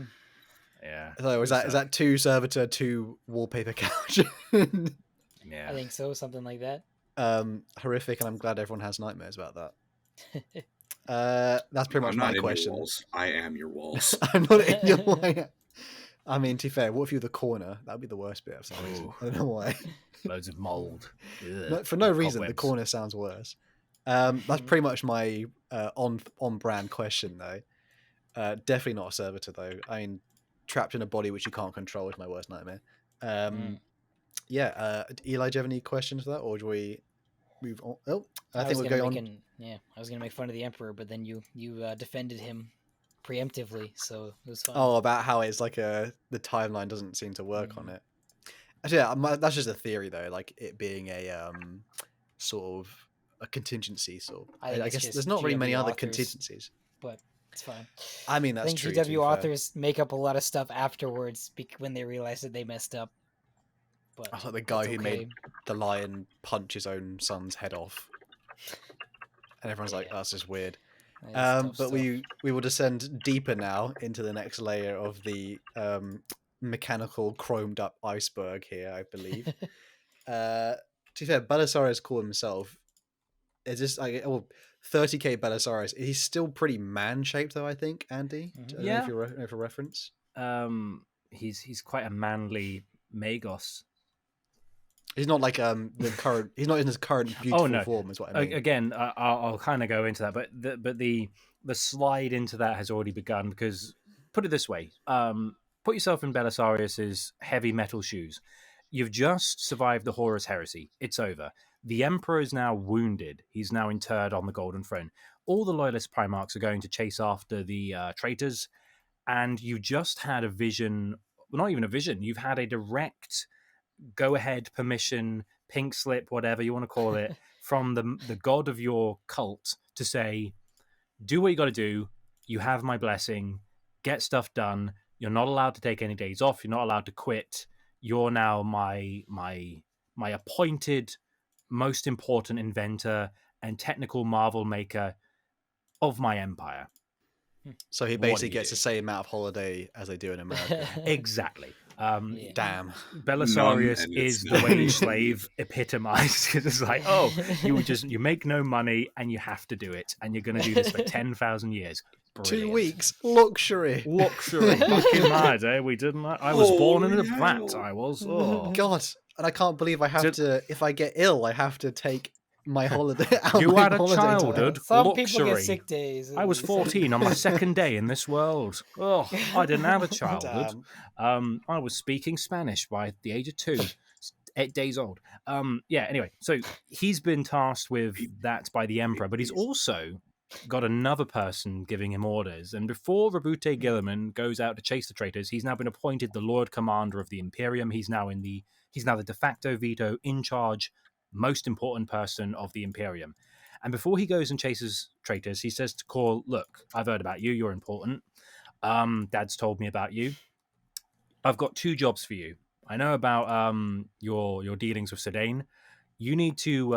Yeah. So is that two servitor, two wallpaper couch? Yeah. I think so, something like that. Horrific, and I'm glad everyone has nightmares about that. That's pretty much I'm my not in your question. walls. I am your walls. I'm not in your way. I mean, to be fair, what if you're the corner? That'd be the worst bit of some reason. Ooh. I don't know why. Loads of mold. For no reason, the Cobwebs. corner sounds worse. That's pretty much my on brand question, though. Definitely not a servitor, though. I mean, trapped in a body which you can't control is my worst nightmare. Yeah, Eli, do you have any questions for that, or do we move on? Oh, I think we're going on. Yeah, I was gonna make fun of the Emperor, but then you defended him preemptively, so it was fun. Oh, about how it's like the timeline doesn't seem to work on it. Actually, yeah, that's just a theory, though. Like it being a sort of a contingency. Sort of. I think I it's guess just there's not really many GW other authors. contingencies. But It's fine. I mean, I that's think true. to be GW fair. authors make up a lot of stuff afterwards when they realize that they messed up. But I was like the guy it's who okay. made the lion punch his own son's head off, and everyone's like, Yeah. "That's just weird." That is tough But stuff. we will descend deeper now into the next layer of the mechanical chromed up iceberg here, I believe. To be fair, Belisarius Core himself is just like 30k Belisarius. He's still pretty man shaped though, I think, Andy. I don't know if Yeah. you're know for reference. He's quite a manly Magos. He's not like the current. He's not in his current beautiful no. form, is what I mean. Again, I'll kind of go into that, but the slide into that has already begun because put it this way: put yourself in Belisarius's heavy metal shoes. You've just survived the Horus Heresy. It's over. The Emperor is now wounded. He's now interred on the Golden Throne. All the loyalist Primarchs are going to chase after the traitors, and you just had a vision. Well, not even a vision. You've had a direct go-ahead permission, pink slip, whatever you want to call it, from the god of your cult to say, do what you got to do. You have my blessing. Get stuff done. You're not allowed to take any days off. You're not allowed to quit. You're now my appointed most important inventor and technical marvel maker of my empire. So he What do basically you gets do? the same amount of holiday as they do in America. Exactly. Yeah. Damn. Belisarius and is it's the wage none. slave epitomized because it's like, oh, you make no money and you have to do it, and you're going to do this for 10,000 years. 2 Brilliant. weeks luxury. Luxury. Back in my day, we didn't. I was born in a Holy flat. hell. I was. Oh. God, and I can't believe I have Did- to. If I get ill, I have to take my holiday. out You my had a holiday time. childhood. Some Luxury. people get sick days. I was 14 on my second day in this world. Oh, I didn't have a childhood. Damn. I was speaking Spanish by the age of 2, 8 days old. Yeah, anyway, so he's been tasked with that by the Emperor, but he's also got another person giving him orders. And before Rabute Gilliman goes out to chase the traitors, he's now been appointed the Lord Commander of the Imperium. He's now the de facto veto, in charge, most important person of the Imperium. And before he goes and chases traitors, he says to Call, look, I've heard about you. You're important. Dad's told me about you. I've got 2 jobs for you. I know about your dealings with Sedaine. You need to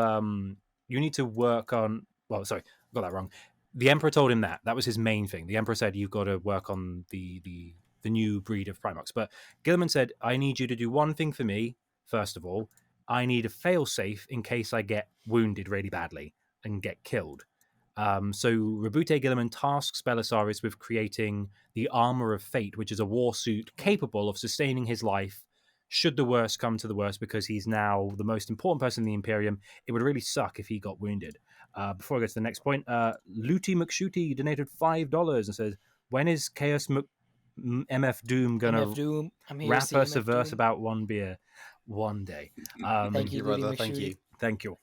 work on. Well, sorry, I got that wrong. The Emperor told him that was his main thing. The Emperor said you've got to work on the new breed of Primarchs. But Gilliman said, I need you to do one thing for me. First of all, I need a failsafe in case I get wounded really badly and get killed. So Rabute Gilliman tasks Belisarius with creating the Armor of Fate, which is a war suit capable of sustaining his life should the worst come to the worst, because he's now the most important person in the Imperium. It would really suck if he got wounded. Before I go to the next point, Looty McShooty donated $5 and says, when is Chaos MF Doom going MF to Doom. I'm here to rap see us a MF verse Doom. about one beer one day? Thank you, brother. Looty Thank you. Thank you.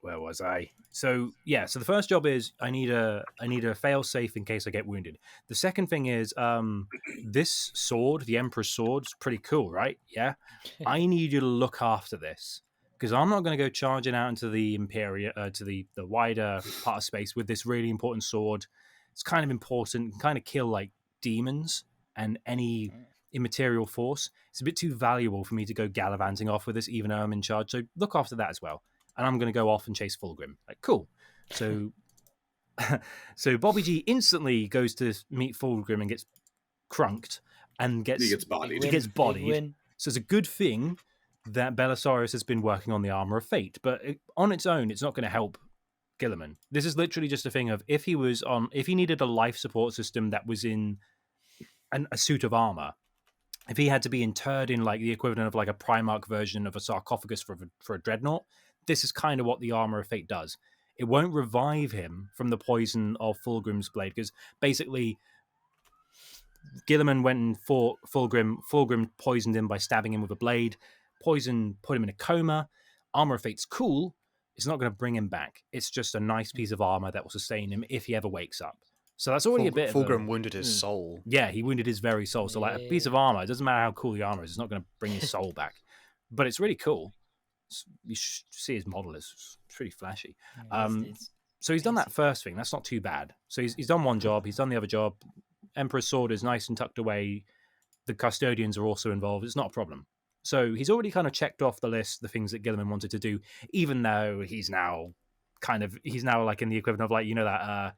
Where was I? So the first job is I need a fail safe in case I get wounded. The second thing is this sword, the Emperor's sword, is pretty cool, right? Yeah. I need you to look after this, because I'm not going to go charging out into the Imperia, to the wider part of space with this really important sword. It's kind of important, can kind of kill like demons and any immaterial force. It's a bit too valuable for me to go gallivanting off with this, even though I'm in charge. So look after that as well. And I'm going to go off and chase Fulgrim. Like, cool. So, so Bobby G instantly goes to meet Fulgrim and gets crunked and He gets bodied. He gets Big bodied. win. So it's a good thing that Belisarius has been working on the Armor of Fate, but on its own, it's not going to help Gilliman. This is literally just a thing of if he needed a life support system that was in a suit of armor, if he had to be interred in like the equivalent of like a Primarch version of a sarcophagus for a dreadnought, this is kind of what the Armor of Fate does. It won't revive him from the poison of Fulgrim's blade, because basically Gilliman went and fought Fulgrim. Fulgrim poisoned him by stabbing him with a blade. Poison put him in a coma. Armor of Fate's cool. It's not going to bring him back. It's just a nice piece of armor that will sustain him if he ever wakes up. So that's already a bit of Fulgrim wounded his soul. Yeah, he wounded his very soul. So like a piece of armor, it doesn't matter how cool the armor is, it's not going to bring his soul back. But it's really cool. You should see his model; it's pretty flashy. It's So he's done that first thing. That's not too bad. So he's done one job. He's done the other job. Emperor's sword is nice and tucked away. The custodians are also involved. It's not a problem. So he's already kind of checked off the list the things that Gilliman wanted to do, even though he's now like in the equivalent of, like, you know,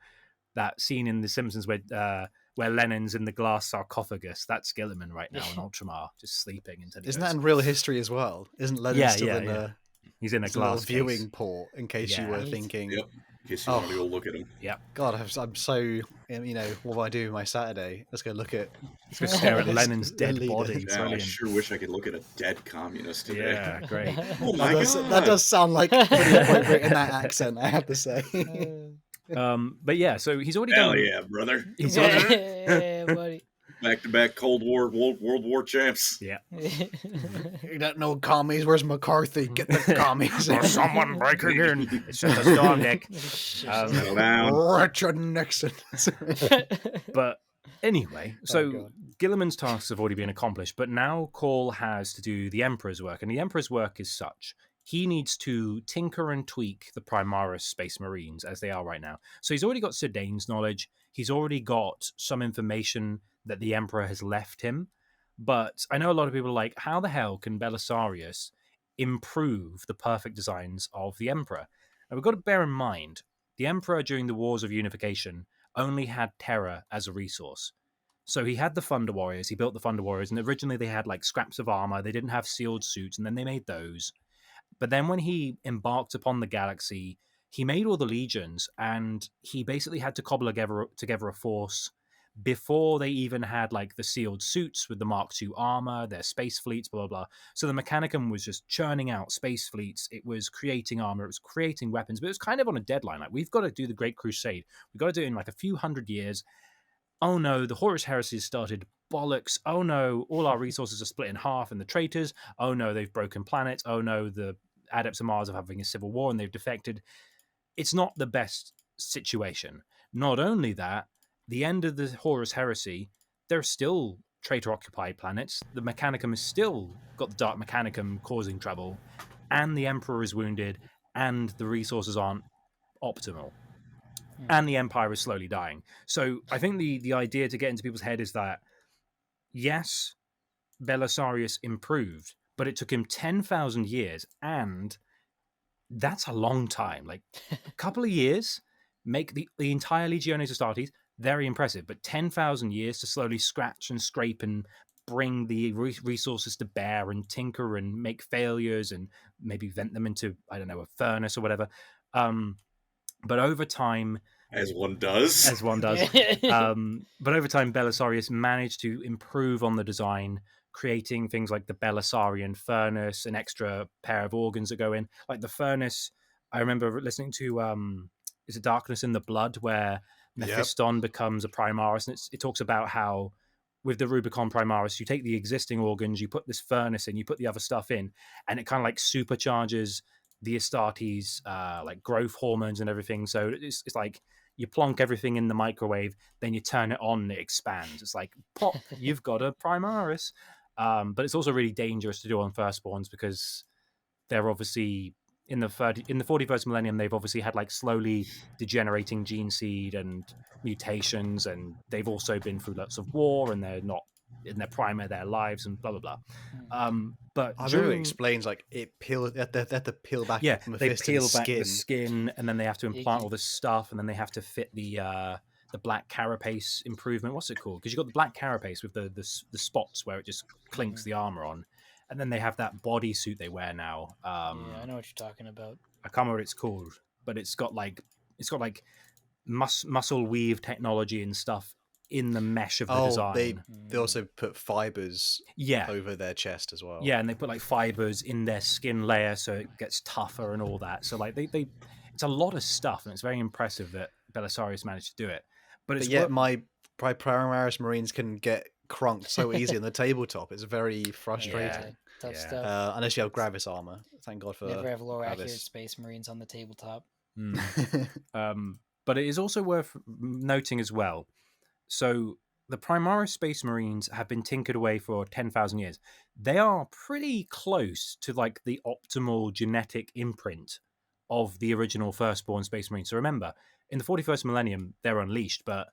that scene in The Simpsons where Lennon's in the glass sarcophagus. That's Gilliman right now in Ultramar, just sleeping. Isn't that in real history as well? Isn't Lennon still in a... He's in a It's glass little viewing port, in case you were thinking. Yep. In case you want to go look at him. Yeah. God, I'm so, you know, what do I do with my Saturday? Let's go look at... Let's go stare at Lenin's dead body. Yeah, I sure wish I could look at a dead communist today. Yeah, great. Oh my God. That does sound like pretty appropriate in that accent, I have to say. But yeah, so he's already Hell done... yeah, brother. He's Yeah, buddy. Back-to-back Cold War, World War champs. Yeah. You don't know commies. Where's McCarthy? Get the commies. There's someone breaking in. It's just a storm, Nick. Settle down. Richard Nixon. But anyway, so God. Gilliman's tasks have already been accomplished, but now Call has to do the Emperor's work. And the Emperor's work is such. He needs to tinker and tweak the Primaris Space Marines as they are right now. So he's already got Sedane's knowledge. He's already got some information that the Emperor has left him. But I know a lot of people are like, how the hell can Belisarius improve the perfect designs of the Emperor? Now, we've got to bear in mind, the Emperor during the Wars of Unification only had Terra as a resource. So he had the Thunder Warriors, he built the Thunder Warriors, and originally they had like scraps of armor, they didn't have sealed suits, and then they made those. But then when he embarked upon the galaxy, he made all the legions, and he basically had to cobble together a force before they even had like the sealed suits with the Mark II armor, their space fleets, blah, blah, blah. So the Mechanicum was just churning out space fleets. It was creating armor. It was creating weapons, but it was kind of on a deadline. Like, we've got to do the Great Crusade. We've got to do it in like a few hundred years. Oh no, the Horus Heresy has started. Bollocks. Oh no, all our resources are split in half and the traitors. Oh no, they've broken planets. Oh no, the Adepts of Mars are having a civil war and they've defected. It's not the best situation. Not only that, the end of the Horus Heresy, there are still traitor-occupied planets. The Mechanicum has still got the Dark Mechanicum causing trouble, and the Emperor is wounded, and the resources aren't optimal. And the Empire is slowly dying. So I think the idea to get into people's head is that, yes, Belisarius improved, but it took him 10,000 years, and that's a long time. Like, a couple of years, make the entire Legiones Astartes, very impressive, but 10,000 years to slowly scratch and scrape and bring the resources to bear and tinker and make failures and maybe vent them into, I don't know, a furnace or whatever. But over time... As one does. But over time, Belisarius managed to improve on the design, creating things like the Belisarian furnace, an extra pair of organs that go in. Like the furnace, I remember listening to, is it Darkness in the Blood, where Mephiston becomes a Primaris, and it talks about how with the Rubicon Primaris, you take the existing organs, you put this furnace in, you put the other stuff in, and it kind of like supercharges the Astartes, like growth hormones and everything. So it's like you plonk everything in the microwave, then you turn it on and it expands. It's like, pop, you've got a Primaris. But it's also really dangerous to do on firstborns because they're obviously in the 41st millennium, they've obviously had like slowly degenerating gene seed and mutations, and they've also been through lots of war, and they're not in their prime of their lives, and blah blah blah. But I remember it explains like it peel. They have to peel back. Yeah, they peel back skin. the skin, and then they have to implant all this stuff, and then they have to fit the black carapace improvement. What's it called? Because you've got the black carapace with the spots where it just clinks the armor on. And then they have that bodysuit they wear now. Yeah, I know what you're talking about. I can't remember what it's called, but it's got like muscle weave technology and stuff in the mesh of the design. They also put fibers over their chest as well. Yeah, and they put like fibers in their skin layer so it gets tougher and all that. So like they it's a lot of stuff, and it's very impressive that Belisarius managed to do it. But yet my Primaris Marines can get crunked so easy on the tabletop. It's very frustrating. Tough stuff. Unless you have Gravis armor. Thank God for never have lower Gravis. accurate Space Marines on the tabletop. But it is also worth noting as well. So the Primaris Space Marines have been tinkered away for 10,000 years. They are pretty close to like the optimal genetic imprint of the original firstborn Space Marines. So remember, in the 41st millennium, they're unleashed, but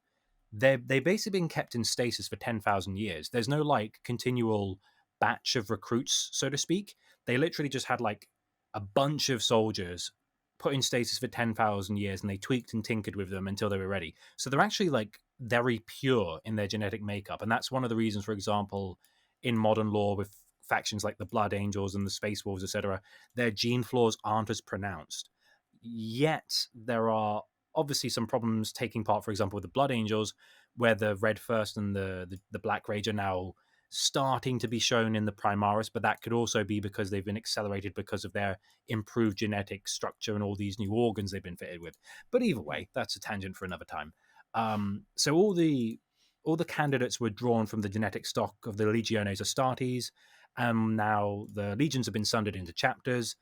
they've basically been kept in stasis for 10,000 years. There's no like continual batch of recruits, so to speak. They literally just had like a bunch of soldiers put in stasis for 10,000 years, and they tweaked and tinkered with them until they were ready. So they're actually like very pure in their genetic makeup. And that's one of the reasons, for example, in modern lore with factions like the Blood Angels and the Space Wolves, etc., their gene flaws aren't as pronounced. Yet there are obviously some problems taking part, for example, with the Blood Angels, where the Red First and the Black Rage are now starting to be shown in the Primaris, but that could also be because they've been accelerated because of their improved genetic structure and all these new organs they've been fitted with. But either way, that's a tangent for another time. So all the candidates were drawn from the genetic stock of the Legiones Astartes, and now the legions have been sundered into chapters,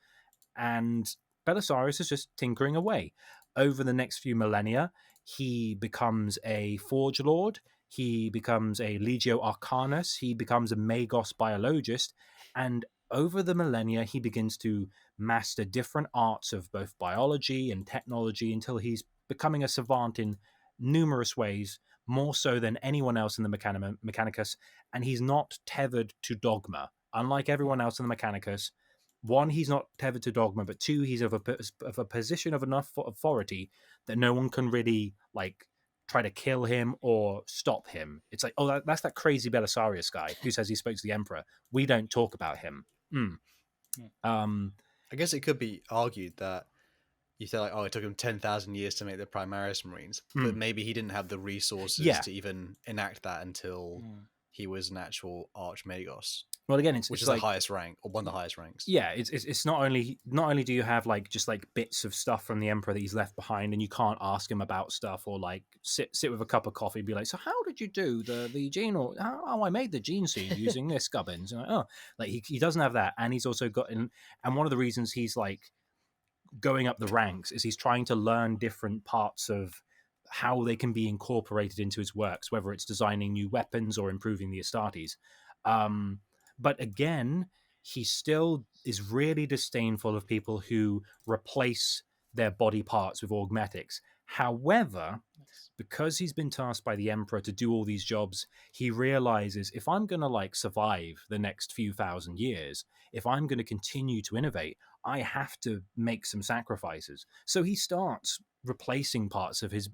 and Belisarius is just tinkering away. Over the next few millennia, he becomes a Forge Lord, he becomes a Legio Arcanus, he becomes a Magos Biologist, and over the millennia, he begins to master different arts of both biology and technology until he's becoming a savant in numerous ways, more so than anyone else in the Mechanicus, and he's not tethered to dogma. Unlike everyone else in the Mechanicus, one, he's not tethered to dogma, but two, he's of a position of enough authority that no one can really like try to kill him or stop him. It's like, oh, that's that crazy Belisarius guy who says he spoke to the Emperor. We don't talk about him. I guess it could be argued that you say like, oh, it took him 10,000 years to make the Primaris Marines, but maybe he didn't have the resources to even enact that until he was an actual Archmagos. Well, again, which is like, the highest rank, or one of the highest ranks. Yeah, it's not only do you have like just like bits of stuff from the Emperor that he's left behind, and you can't ask him about stuff or like sit with a cup of coffee and be like, so how did you do the gene, or how I made the gene seed using this gubbins? And like he doesn't have that, and he's also got and one of the reasons he's like going up the ranks is he's trying to learn different parts of how they can be incorporated into his works, whether it's designing new weapons or improving the Astartes. But again, he still is really disdainful of people who replace their body parts with augmetics. However, because he's been tasked by the Emperor to do all these jobs, he realizes if I'm going to like survive the next few thousand years, if I'm going to continue to innovate, I have to make some sacrifices. So he starts replacing parts of his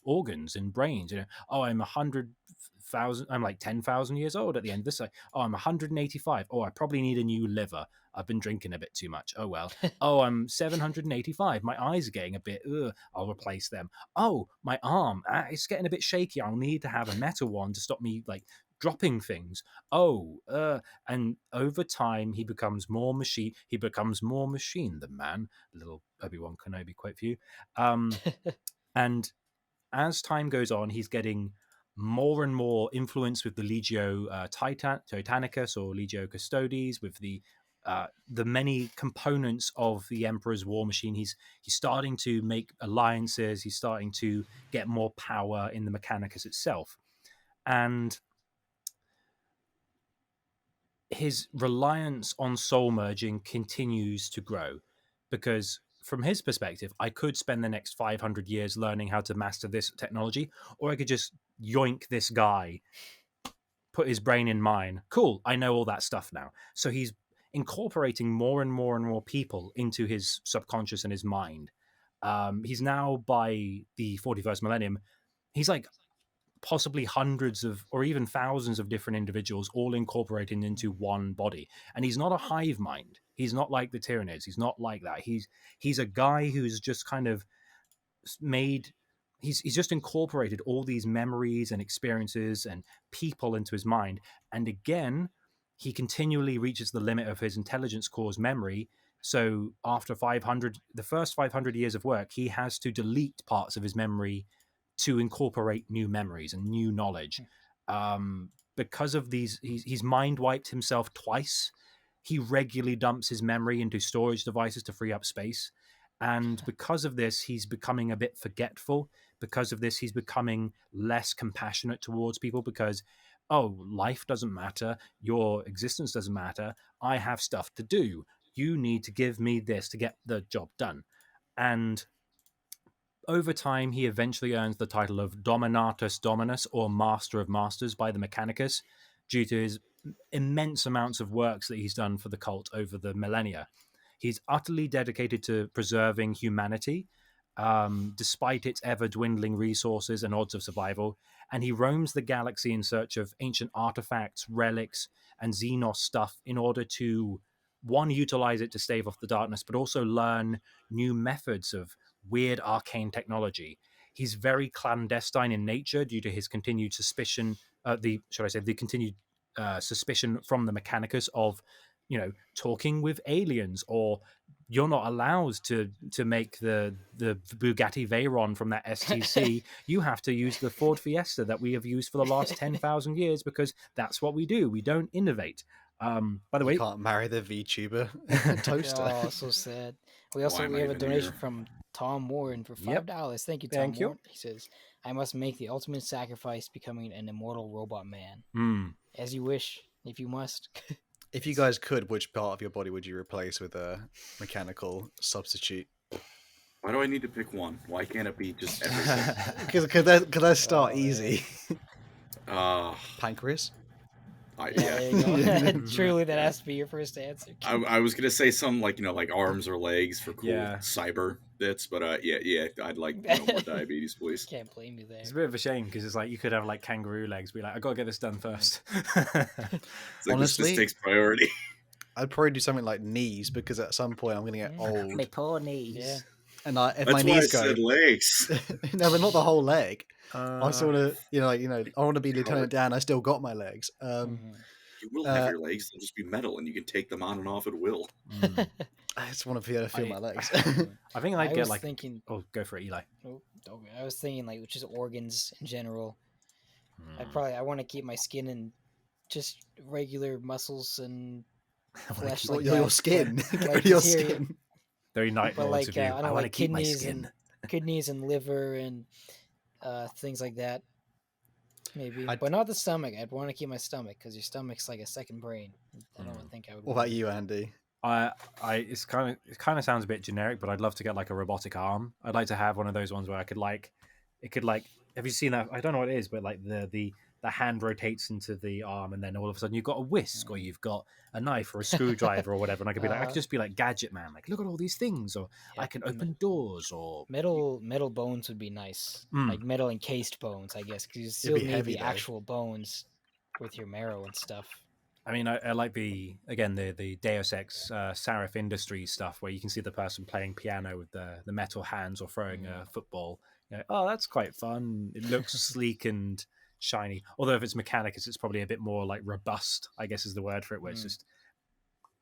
organs and brains. You know, oh, I'm 100,000. I'm like 10,000 years old at the end of this. Like, oh, I'm 185. Oh, I probably need a new liver. I've been drinking a bit too much. Oh, well. Oh, I'm 785. My eyes are getting a bit, I'll replace them. Oh, my arm, it's getting a bit shaky. I'll need to have a metal one to stop me like dropping things. And over time he becomes more machine. He becomes more machine than man. A little Obi-Wan Kenobi quote for you. And as time goes on, he's getting more and more influence with the Legio Titanicus or Legio Custodes, with the many components of the Emperor's war machine. He's starting to make alliances. He's starting to get more power in the Mechanicus itself, and his reliance on soul merging continues to grow, because from his perspective, I could spend the next 500 years learning how to master this technology, or I could just yoink this guy, put his brain in mine. Cool, I know all that stuff now. So he's incorporating more and more and more people into his subconscious and his mind. He's now, by the 41st millennium, he's like possibly hundreds of or even thousands of different individuals all incorporated into one body. And he's not a hive mind. He's not like the Tyranids. He's not like that. He's a guy who's just kind of made... He's just incorporated all these memories and experiences and people into his mind. And again, he continually reaches the limit of his intelligence core's memory. So after the first 500 years of work, he has to delete parts of his memory to incorporate new memories and new knowledge. Because of these, he's mind wiped himself twice. He regularly dumps his memory into storage devices to free up space. And because of this, he's becoming a bit forgetful. Because of this, he's becoming less compassionate towards people because, oh, life doesn't matter. Your existence doesn't matter. I have stuff to do. You need to give me this to get the job done. And over time, he eventually earns the title of Dominatus Dominus, or Master of Masters, by the Mechanicus, due to his immense amounts of works that he's done for the cult over the millennia. He's utterly dedicated to preserving humanity, despite its ever-dwindling resources and odds of survival, and he roams the galaxy in search of ancient artifacts, relics, and Xenos stuff in order to, one, utilize it to stave off the darkness, but also learn new methods of weird arcane technology. He's very clandestine in nature due to his continued suspicion, the continued suspicion from the Mechanicus of, talking with aliens, or you're not allowed to make the Bugatti Veyron from that STC. You have to use the Ford Fiesta that we have used for the last 10,000 years because that's what we do. We don't innovate. By the way, You can't marry the VTuber toaster. Oh, so sad. We Why am I have a even donation here? from Tom Warren for $5. Yep. Thank you, Tom Thank you. Warren. He says, "I must make the ultimate sacrifice, becoming an immortal robot man. As you wish, if you must." If you guys could, which part of your body would you replace with a mechanical substitute? Why do I need to pick one? Why can't it be just everything? Because could I start Oh, easy? uh, Pancreas? Yeah, yeah. there you go. Truly, that has to be your first answer. I was gonna say some like arms or legs for cool Yeah. cyber bits, but yeah, I'd like more diabetes, please. Can't blame you there. It's a bit of a shame because it's like you could have like kangaroo legs. Be like, I gotta get this done first. It's like, Honestly, this takes priority. I'd probably do something like knees because at some point I'm going to get old. My poor knees. Yeah. And if That's my why I knees go, said legs. no, but not the whole leg. I sort Uh, of, I want to be Lieutenant Dan. I still got my legs. Mhm. You will have your legs; they'll just be metal, and you can take them on and off at will. I just want to be able to feel my legs. I think I I'd get was like. thinking. Oh, go for it, Eli. Oh, okay. I was thinking like just organs in general. I want to keep my skin and just regular muscles and flesh like your that, skin, but, like, your here- skin. Very night But lords like of you. I don't know, want to like keep my kidneys skin. and kidneys and liver and things like that. Maybe, I'd- but not the stomach. I'd want to keep my stomach because your stomach's like a second brain. I don't think I would. What want about you, Andy? It kind of sounds a bit generic, but I'd love to get like a robotic arm. I'd like to have one of those ones where it could have you seen that? I don't know what it is, but like the hand rotates into the arm, and then all of a sudden you've got a whisk, or you've got a knife or a screwdriver or whatever, and I could be like, I could just be like Gadget Man, like look at all these things, or Yeah, I can open doors, or metal bones would be nice, like metal encased bones, I guess, because you still be need heavy, the though. actual bones with your marrow and stuff. I mean, I like the Deus Ex Seraph Industries stuff where you can see the person playing piano with the metal hands or throwing a football. Oh, that's quite fun. It looks sleek and shiny. Although if it's Mechanicus, it's probably a bit more like robust, I guess is the word for it, where it's just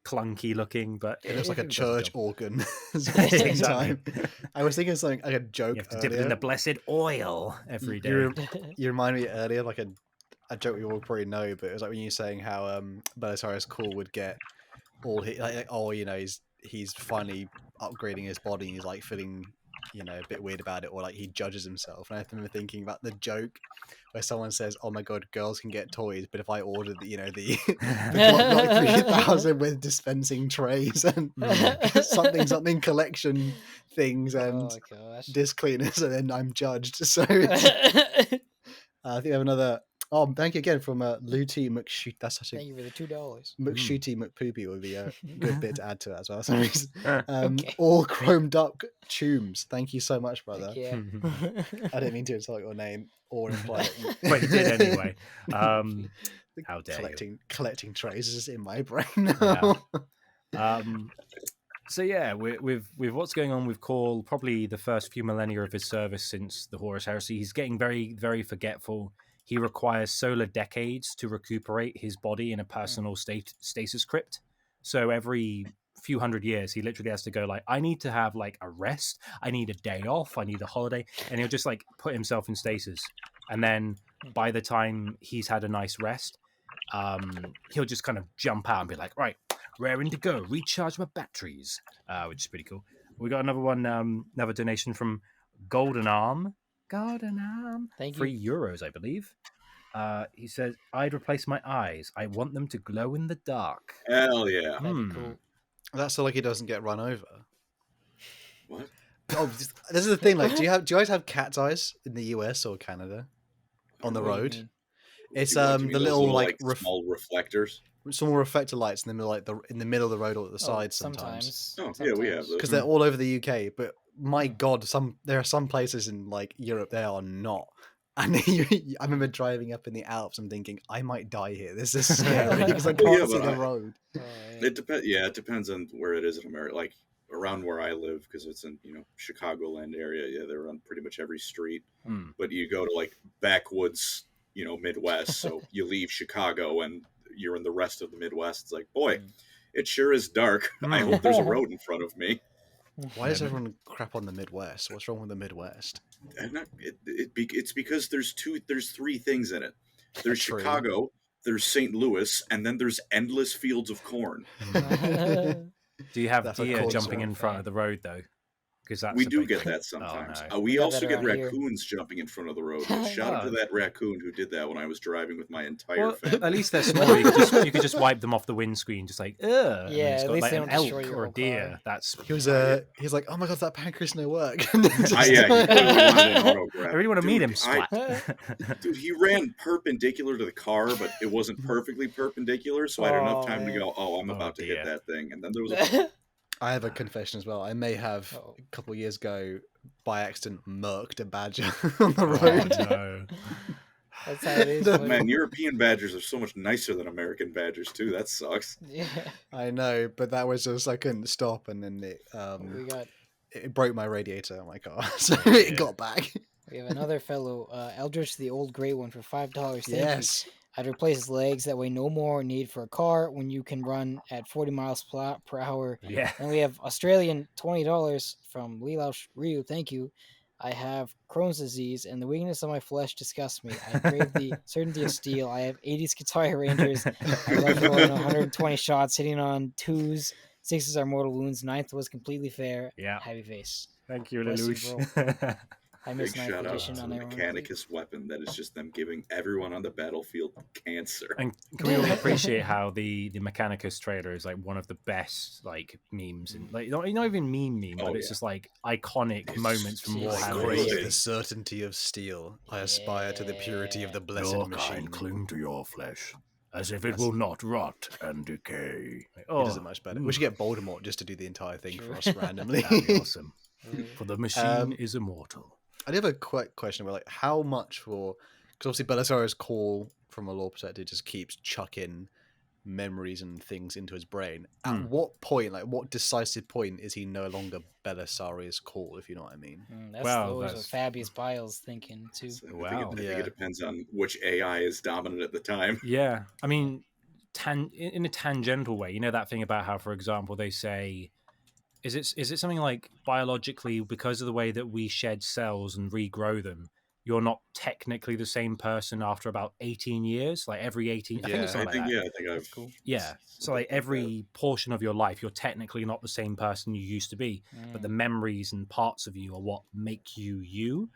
clunky looking, but It looks like a does the job. church organ at the same Exactly. time. I was thinking of something like a joke You have to dip it in earlier. the blessed oil every day. You remind me earlier, like a joke we all probably know, but it was like when you were saying how Belisarius Cawl would get all he's finally upgrading his body and he's like feeling a bit weird about it, or like he judges himself. And I remember thinking about the joke where someone says, "Oh my god, girls can get toys, but if I ordered the Glock 3000 with dispensing trays and something collection things and Oh gosh. disc cleaners, and then I'm judged." So I think we have another. Oh, thank you again from Luty McShoot. That's such a Thank you for the $2. McShooty McPoopy would be a good bit to add to it as well. So, Okay. all chromed up tombs. Thank you so much, brother. Yeah. I didn't mean to insult your name or imply that But you did anyway. How dare you? collecting trays is in my brain now. So yeah, with what's going on with Cawl, probably the first few millennia of his service since the Horus Heresy, he's getting very, very forgetful. He requires solar decades to recuperate his body in a personal stasis crypt. So every few hundred years, he literally has to go like, I need to have like a rest. I need a day off. I need a holiday. And he'll just like put himself in stasis. And then by the time he's had a nice rest, he'll just kind of jump out and be like, right, raring to go, recharge my batteries, which is pretty cool. We got another one, another donation from Golden Arm. Thank you. €3, I believe. He says, I'd replace my eyes. I want them to glow in the dark. Hell yeah! That'd be cool. That's so like he doesn't get run over. What? Oh, this is the thing. Like, do you guys have cat's eyes in the US or Canada on the What do you road? mean? It's Do you the mean those little like small reflectors? small reflector lights in the middle, in the middle of the road or at the Oh, sides sometimes. Oh, yeah, we have Sometimes. those. Because they're all over the UK. But my Hmm. God, there are some places in like Europe they are not. And I remember driving up in the Alps and thinking, I might die here. This is scary because I Well, yeah, can't see but the road. Oh, yeah. It depends. Yeah, it depends on where it is in America. Like around where I live, because it's in Chicagoland area. Yeah, they're on pretty much every street. Hmm. But you go to like backwoods, Midwest. So you leave Chicago and you're in the rest of the Midwest. It's like, boy, Mm. it sure is dark. I hope there's a road in front of me. Why does everyone crap on the Midwest? What's wrong with the Midwest? It's because there's three things in it. There's True. Chicago, there's St. Louis, and then there's endless fields of corn. Do you have That's a deer cool jumping song. in front of the road though? Because that's We a do big get thing. that sometimes. Oh, no. We got also that get around here. raccoons jumping in front of the road. Shout out to Oh. that raccoon who did that when I was driving with my entire Well, family. at least they're small. You could just wipe them off the windscreen, just like, ugh. And then Yeah, it's at got, least like, they an don't destroy elk your or a whole deer. car. That's He's like, oh my God, that pancreas no work. Yeah, he totally wanted an autograph. I really want to meet Dude, him. Splat. Dude, he ran perpendicular to the car, but it wasn't perfectly perpendicular, so I had enough time to man. go, I'm Oh, about to dear. hit that thing. And then there was a I have a confession as well. I may have Uh-oh. a couple of years ago by accident murked a badger on the Oh, road. no. That's how it is. The- buddy. man, European badgers are so much nicer than American badgers, too. That sucks. Yeah, I know, but that was just I couldn't stop, and then we got it broke my radiator on my car, so Oh, it dear. got back. we have another fellow, Eldritch the Old Grey One for $5. Thank you. Yes, I'd replace legs that way no more need for a car when you can run at 40 miles per hour. Yeah. And we have Australian $20 from Leelaush Ryu. Thank you. I have Crohn's disease and the weakness of my flesh disgusts me. I crave the certainty of steel. I have 80s Guitar Rangers. I love rolling 120 shots, hitting on 2s. 6s are mortal wounds. 9th was completely fair. Yeah. Happy face. Thank you, Bless you, Lelouch. I Big miss 9th shout out edition to on the Iron Man. Mechanicus weapon that is just them giving everyone on the battlefield cancer. And can we all appreciate how the Mechanicus trailer is like one of the best like memes and like not even meme, Oh, but it's yeah. just like iconic It's moments from just I Warhammer. crave crazy. the certainty of steel. I aspire to the purity of the blessed Your machine. kind cling to your flesh, as if it Yes. will not rot and decay. Like, He does oh, it much better. We should get Voldemort just to do the entire thing for True. us randomly. that'd be awesome. Mm. For the machine is immortal. I do have a quick question about like how much for because obviously Belisarius' call from a lore perspective just keeps chucking memories and things into his brain. At Hmm. what point, like what decisive point, is he no longer Belisarius' call? If you know what I mean. That's Well, always that's- what Fabius Biles thinking too. So Wow. I think Yeah. it depends on which AI is dominant at the time. Yeah, I mean, in a tangential way, you know that thing about how, for example, they say, is it something like biologically because of the way that we shed cells and regrow them, you're not technically the same person after about 18 years, like every 18. I think it's Yeah. something like that. I think I've Cool. Yeah, so like every portion of your life, you're technically not the same person you used to be, but the memories and parts of you are what make you you.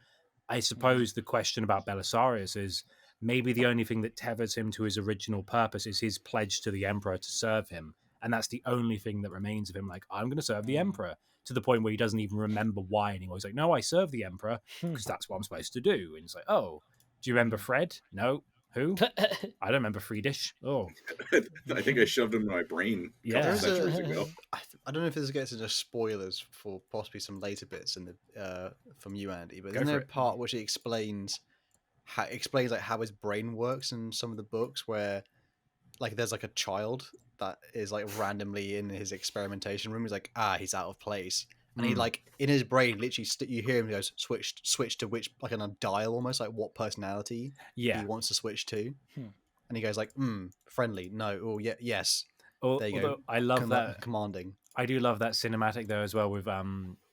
I suppose the question about Belisarius is maybe the only thing that tethers him to his original purpose is his pledge to the Emperor to serve him. And that's the only thing that remains of him. Like, I'm going to serve the Emperor, to the point where he doesn't even remember why anymore. He's like, no, I serve the Emperor because that's what I'm supposed to do. And it's like, oh, do you remember Fred? No. Who? I don't remember Friedish. Oh, I think I shoved him in my brain a couple Yeah. centuries ago. I don't know if this gets into spoilers for possibly some later bits in the from you, Andy, but Go isn't there for a it. part which he explains like how his brain works in some of the books where like there's like a child that is like randomly in his experimentation room. He's like, he's out of place. And he Mm. like in his brain, literally, you hear him he goes switch to which, like on a dial almost, like what personality yeah. he wants to switch to. Hmm. And he goes like, friendly, no, oh yeah, yes, there you go. Although I love that. Commanding. I do love that cinematic though as well with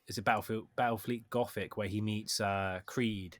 is it Battlefleet Gothic where he meets Creed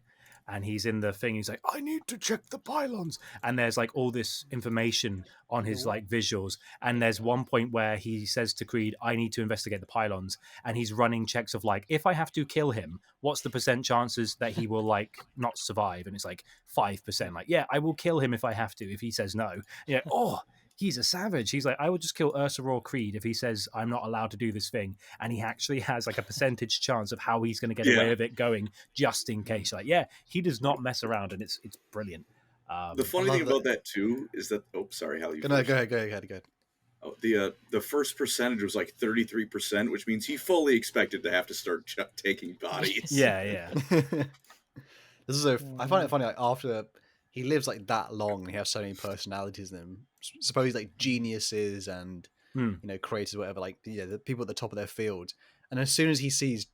and he's in the thing, he's like, I need to check the pylons, and there's like all this information on his like visuals, and there's one point where he says to Creed, I need to investigate the pylons, and he's running checks of like, if I have to kill him, what's the percent chances that he will like not survive? And it's like 5%. Like, yeah, I will kill him if I have to, if he says no. Yeah, oh, he's a savage. He's like, I would just kill Ursa Raw Creed if he says I'm not allowed to do this thing, and he actually has like a percentage chance of how he's going to get away Yeah. with it going, just in case. Like, yeah, he does not mess around, and it's brilliant. The funny love thing about that too is that sorry, Hal, you No, first. go ahead. Oh, the first percentage was like 33%, which means he fully expected to have to start taking bodies. Yeah. This is I find it funny. Like after he lives like that long, and he has so many personalities in him. Suppose like geniuses and creators, whatever. Like the people at the top of their field. And as soon as he sees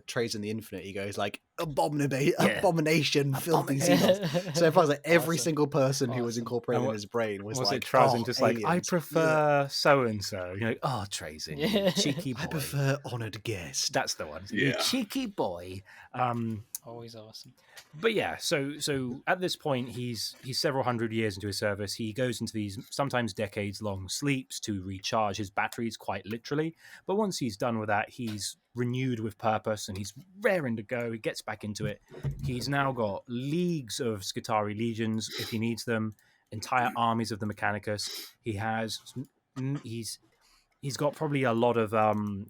trades in the infinite, he goes like abomination, filthy xenos. So it feels like every Awesome. single person who was Awesome. incorporated And in his brain was Was like, it Trazyn oh, just like, I aliens. prefer so and so? You're like, oh, Trazyn, you Yeah. cheeky boy. I prefer honored guest. That's the one. You Yeah. cheeky boy. Always awesome. But yeah, so at this point, he's several hundred years into his service. He goes into these sometimes decades-long sleeps to recharge his batteries, quite literally. But once he's done with that, he's renewed with purpose and he's raring to go. He gets back into it. He's now got leagues of Skitarii legions if he needs them, entire armies of the Mechanicus. He's got probably a lot of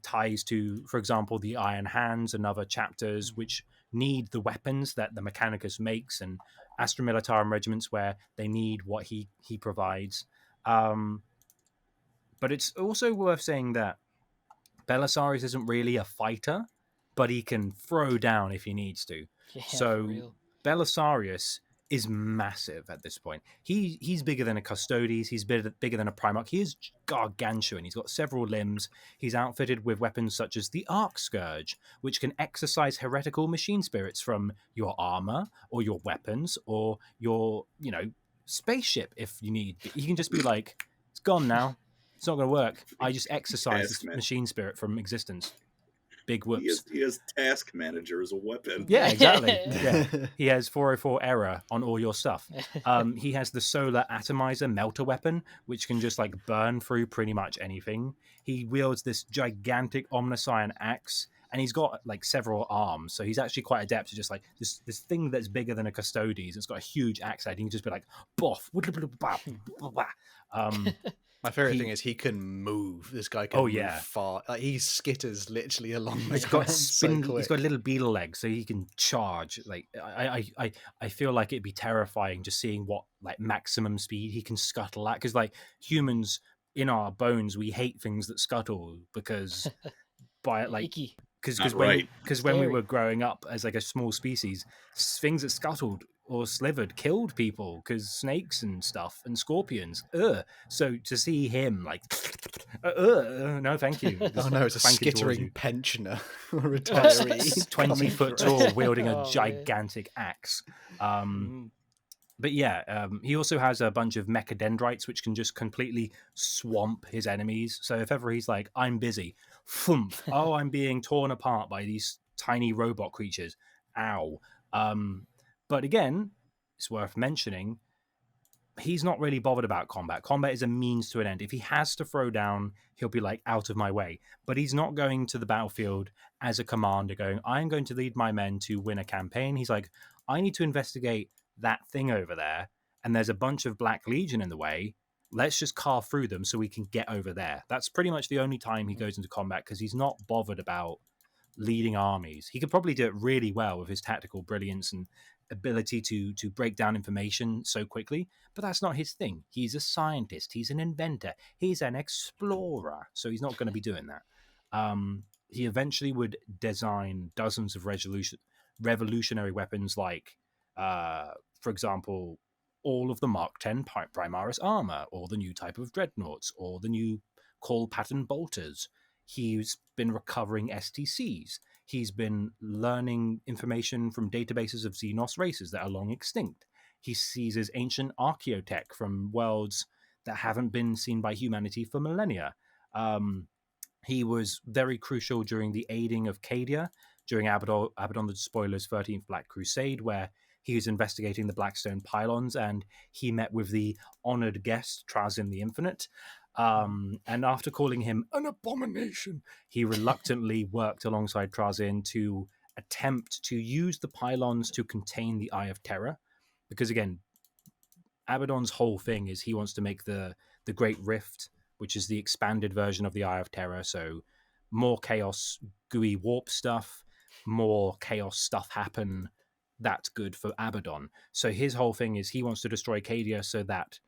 ties to, for example, the Iron Hands and other chapters which need the weapons that the Mechanicus makes, and Astra Militarum regiments where they need what he provides. But it's also worth saying that Belisarius isn't really a fighter, but he can throw down if he needs to. Yeah, So for real. Belisarius is massive at this point. He's bigger than a Custodes. He's bigger than a Primarch. He is gargantuan. He's got several limbs. He's outfitted with weapons such as the Arc Scourge, which can exorcise heretical machine spirits from your armor or your weapons or your, spaceship if you need. He can just be like, it's gone now. It's not going to work. I just exorcise this Taskman. machine spirit from existence. Big whoops. He has Task Manager as a weapon. Yeah, exactly. Yeah. He has 404 error on all your stuff. He has the Solar Atomizer melter weapon, which can just like burn through pretty much anything. He wields this gigantic Omnissiah axe, and he's got like several arms, so he's actually quite adept to just like this thing that's bigger than a Custodes. It's got a huge axe head. He can just be like, boff. My favorite He- thing is he can move. This guy can Oh, move yeah. far. Like he skitters literally along the He's got ground so spin. quick. He's got little beetle legs, so he can charge. Like I feel like it'd be terrifying just seeing what like maximum speed he can scuttle at. Because like humans in our bones, we hate things that scuttle because by like Icky. because Not when right. when we Scary. were growing up as like a small species, things that scuttled or slivered killed people because snakes and stuff and scorpions. Ugh. So to see him like, no, thank you. Oh no, it's a Clanking towards skittering you. pensioner retiree. 20 coming foot through. tall, wielding Oh, a man. gigantic axe. Mm. But yeah, he also has a bunch of mechadendrites which can just completely swamp his enemies. So if ever he's like, I'm busy, thump, oh, I'm being torn apart by these tiny robot creatures. Ow. But again, it's worth mentioning, he's not really bothered about combat. Combat is a means to an end. If he has to throw down, he'll be like, out of my way. But he's not going to the battlefield as a commander going, I'm going to lead my men to win a campaign. He's like, I need to investigate that thing over there, and there's a bunch of Black Legion in the way. Let's just carve through them so we can get over there. That's pretty much the only time he goes into combat, because he's not bothered about leading armies. He could probably do it really well with his tactical brilliance and ability to break down information so quickly, but that's not his thing. He's a scientist, he's an inventor, he's an explorer, so he's not going to be doing that. He eventually would design dozens of revolutionary weapons like for example, all of the Mark 10 Primaris armor, or the new type of dreadnoughts, or the new call pattern bolters. He's been recovering STCs. He's been learning information from databases of Xenos races that are long extinct. He seizes ancient archaeotech from worlds that haven't been seen by humanity for millennia. He was very crucial during the aiding of Cadia, during Abaddon the Despoiler's 13th Black Crusade, where he was investigating the Blackstone pylons, and he met with the honored guest, Trazyn the Infinite. And after calling him an abomination, he reluctantly worked alongside Trazyn to attempt to use the pylons to contain the Eye of Terror. Because again, Abaddon's whole thing is he wants to make the the Great Rift, which is the expanded version of the Eye of Terror. So more chaos, gooey warp stuff, more chaos stuff happen. That's good for Abaddon. So his whole thing is he wants to destroy Cadia so that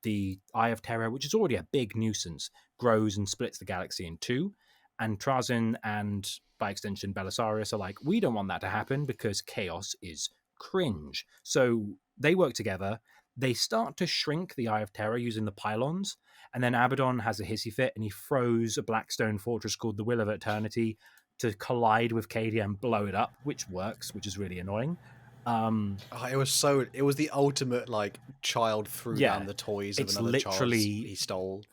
the Eye of Terror, which is already a big nuisance, grows and splits the galaxy in two. And Trazyn and, by extension, Belisarius are like, we don't want that to happen because chaos is cringe. So they work together. They start to shrink the Eye of Terror using the pylons. And then Abaddon has a hissy fit and he throws a blackstone fortress called the Will of Eternity to collide with Cadia and blow it up, which works, which is really annoying. It was the ultimate like child threw Yeah, down the toys of it's another child literally- he stole.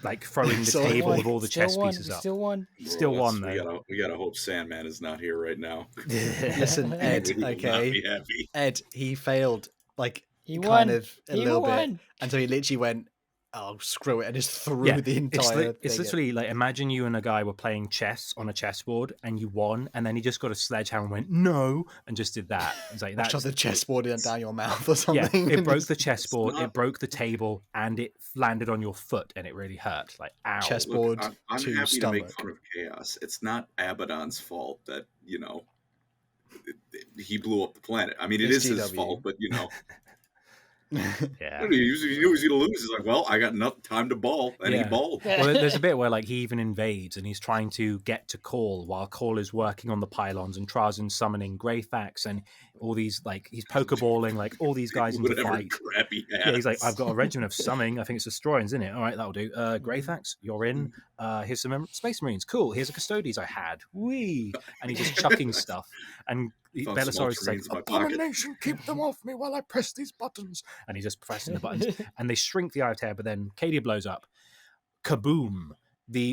like throwing the So table won. with all the chess pieces We up. Still won. Still Well, won, that's- though. We gotta hope Sandman is not here right now. Listen, Ed. He will not Okay, be happy. Ed. He failed like He kind won. of a He little bit, won. and so he literally went, "Oh, screw it," and just threw Yeah, the entire. It's thing literally like, imagine you and a guy were playing chess on a chessboard and you won, and then he just got a sledgehammer and went no, and just did that. It's like Shove that. the chessboard down your mouth or Yeah, something. it and broke just- the chessboard, not- it broke the table, and it landed on your foot, and it really hurt. Like ow. Chess- Look, Board I'm to happy to make stomach. fun of chaos. It's not Abaddon's fault that he blew up the planet. I mean, it It's is his GW. fault, but Yeah. he knew he was going to lose. He's like, well, I got enough time to ball, and he Yeah. balled. Well, there's a bit where like he even invades and he's trying to get to Call while Call is working on the pylons and Trazyn's summoning Greyfax and all these like he's pokeballing like all these guys into Whatever fight. crap he has. Yeah, he's like, I've got a regiment of summoning. I think it's destroying, isn't it? All right, that'll do. Greyfax, you're in. Here's some Space Marines. Cool. Here's a Custodes I had. Whee! And he's just chucking stuff. And Found some Belisarius is like, Ultramarines in my pocket. Abomination, keep them off me while I press these buttons. and he's just pressing the buttons. And they shrink the Eye of Terror, but then Cadia blows up. Kaboom!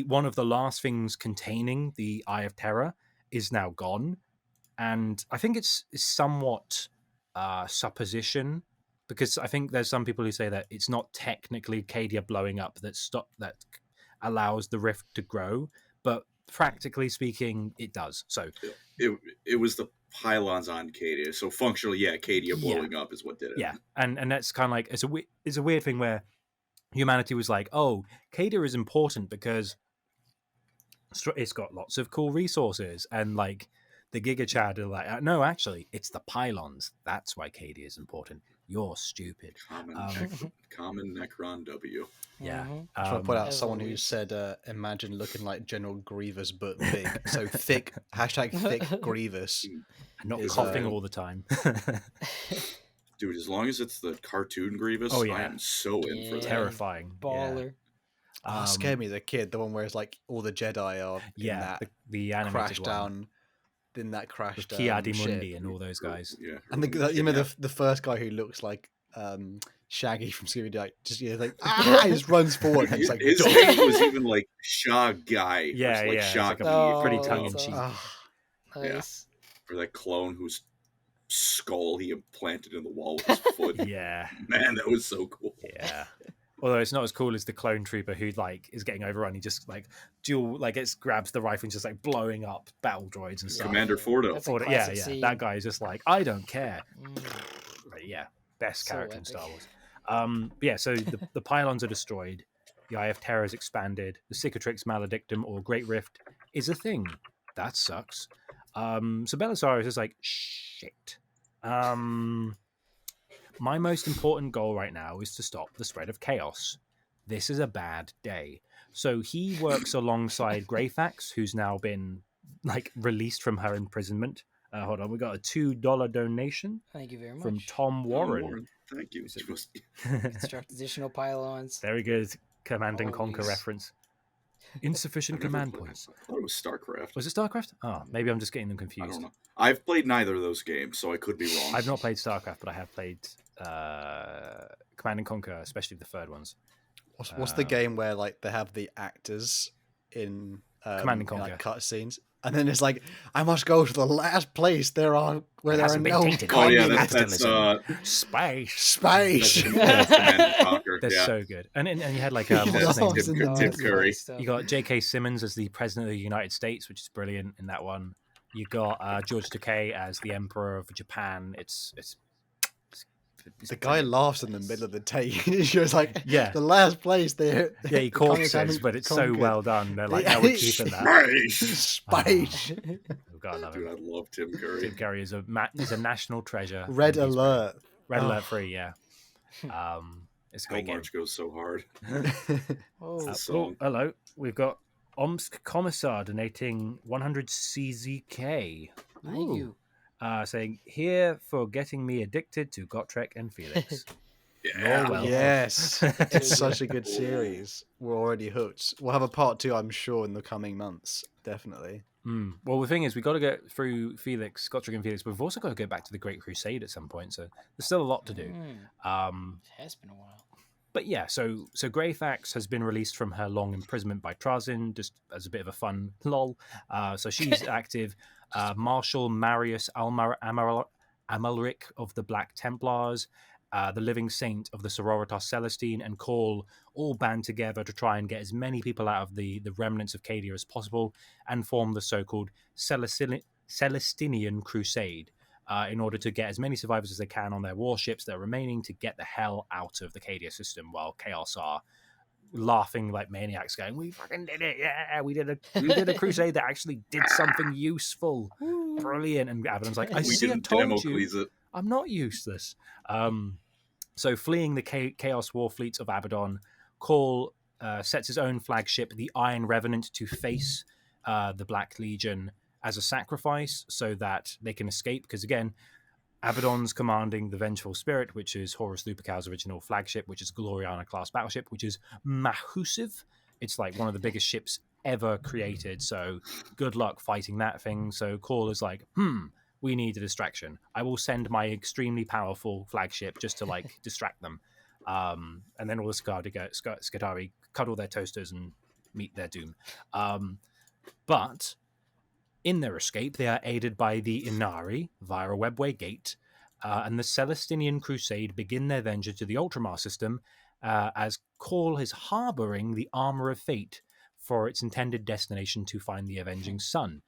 One of the last things containing the Eye of Terror is now gone. And I think it's somewhat supposition, because I think there's some people who say that it's not technically Cadia blowing up that allows the rift to grow, but practically speaking, it does. So It was the pylons on Cadia. So functionally, yeah, Cadia blowing up is what did it. yeah, and that's kind of like it's a weird thing where humanity was like, oh, Cadia is important because it's got lots of cool resources, and like the Giga Chad are like, no, actually, it's the pylons. That's why Cadia is important. You're stupid. Common Necron W. Yeah. Mhm. I just want to put out As someone who always. said, "Imagine looking like General Grievous but big." So thick. #thick Grievous. And not is, coughing uh, all the time. Dude, as long as it's the cartoon Grievous, Oh, yeah. I am so in for Yeah. that. Terrifying. Baller. Oh, it scared me as a kid. The one where it's like all the Jedi are in Yeah, that the animated crash one. down. In that crash With down. Ki-Adi ship. Mundi and all those guys. Yeah. And you know the first guy who looks like Shaggy from Scooby Doo, just like he just runs forward and it's like his "Duh." name was even like Shaw Guy. Yeah, like yeah, it's Shaw like a Guy, pretty Oh, tongue in that's cheek. Ah, Nice. for that clone whose skull he implanted in the wall with his foot. Yeah, Man, that was so cool. yeah. Although it's not as cool as the clone trooper who like is getting overrun. He just like grabs the rifle and just like blowing up battle droids and stuff. Commander Fordo. That's a Yeah, classic yeah. scene. That guy is just like, I don't care. Mm. But yeah, best So character in epic. Star Wars. But yeah, so the pylons are destroyed. The Eye of Terror is expanded. The Cicatrix Maledictum or Great Rift is a thing. That sucks. So Belisarius is like, shit. My most important goal right now is to stop the spread of chaos. This is a bad day. So he works alongside Greyfax, who's now been like released from her imprisonment. Hold on, we got a $2 donation Thank you very much. from Tom Warren. Thank you. Is it- Construct additional pylons. Very good Command and Conquer Always. reference. Insufficient I've never command played- points. I thought it was StarCraft. Was it StarCraft? Oh, maybe I'm just getting them I confused. don't know. I've played neither of those games, so I could be wrong. I've not played StarCraft, but I have played Command and Conquer, especially the third ones. what's the game where like they have the actors in Command and in, like, Conquer. cutscenes, and then it's like I must go to the last place there are where It there are hasn't been no tainted. Oh yeah, communists. that's Space. Space. that's Command and Conquer. They're Yeah. so good. And you had like That's what's his name? awesome. Tim, No, Tim it's Curry. You got J.K. Simmons as the president of the United States, which is brilliant in that one. You got George Takei as the emperor of Japan. It's it's The guy brilliant. laughs in the middle of the take. He was like, Yeah. the last place there. Yeah, he corpses, but it's so well done. They're like, no, we're keeping that. Space. We've got to love Dude, him. I love Tim Curry. Tim Curry is a national treasure. Red and he's alert. great. Red Oh. alert free, yeah. It's a How great game. March goes so hard. Oh, the Oh, song. hello. We've got Omsk Commissar donating 100 CZK. thank you. Saying, here for getting me addicted to Gotrek and Felix. Yeah. well. Yes. It's Dude. such a good series. We're already hooked. We'll have a part 2, I'm sure, in the coming months. Definitely. Well, the thing is, we've got to get through Felix, Gotrek and Felix, but we've also got to go back to the Great Crusade at some point, so there's still a lot to do. It has been a while. But yeah, so Greyfax has been released from her long imprisonment by Trazyn, just as a bit of a fun lol. So she's active. Marshal Marius Amalric of the Black Templars, the Living Saint of the Sororitas Celestine, and Call all band together to try and get as many people out of the remnants of Cadia as possible and form the so-called Celestinian Crusade. In order to get as many survivors as they can on their warships that are remaining to get the hell out of the Cadia system, while Chaos are laughing like maniacs, going, "We fucking did it! Yeah, we did a crusade that actually did something useful, brilliant!" And Abaddon's like, "I We see, I didn't told you, Damocles it. I'm not useless." So fleeing the Chaos war fleets of Abaddon, Call sets his own flagship, the Iron Revenant, to face the Black Legion as a sacrifice so that they can escape. Because again, Abaddon's commanding the Vengeful Spirit, which is Horus Lupercal's original flagship, which is Gloriana class battleship, which is massive. It's like one of the biggest ships ever created. So good luck fighting that thing. So Call is like, we need a distraction. I will send my extremely powerful flagship just to like distract them. And then all the Skitarii cuddle their toasters and meet their doom. But in their escape, they are aided by the Inari via a webway gate, and the Celestinian Crusade begin their venture to the Ultramar system as Call is harboring the Armor of Fate for its intended destination to find the Avenging Sun.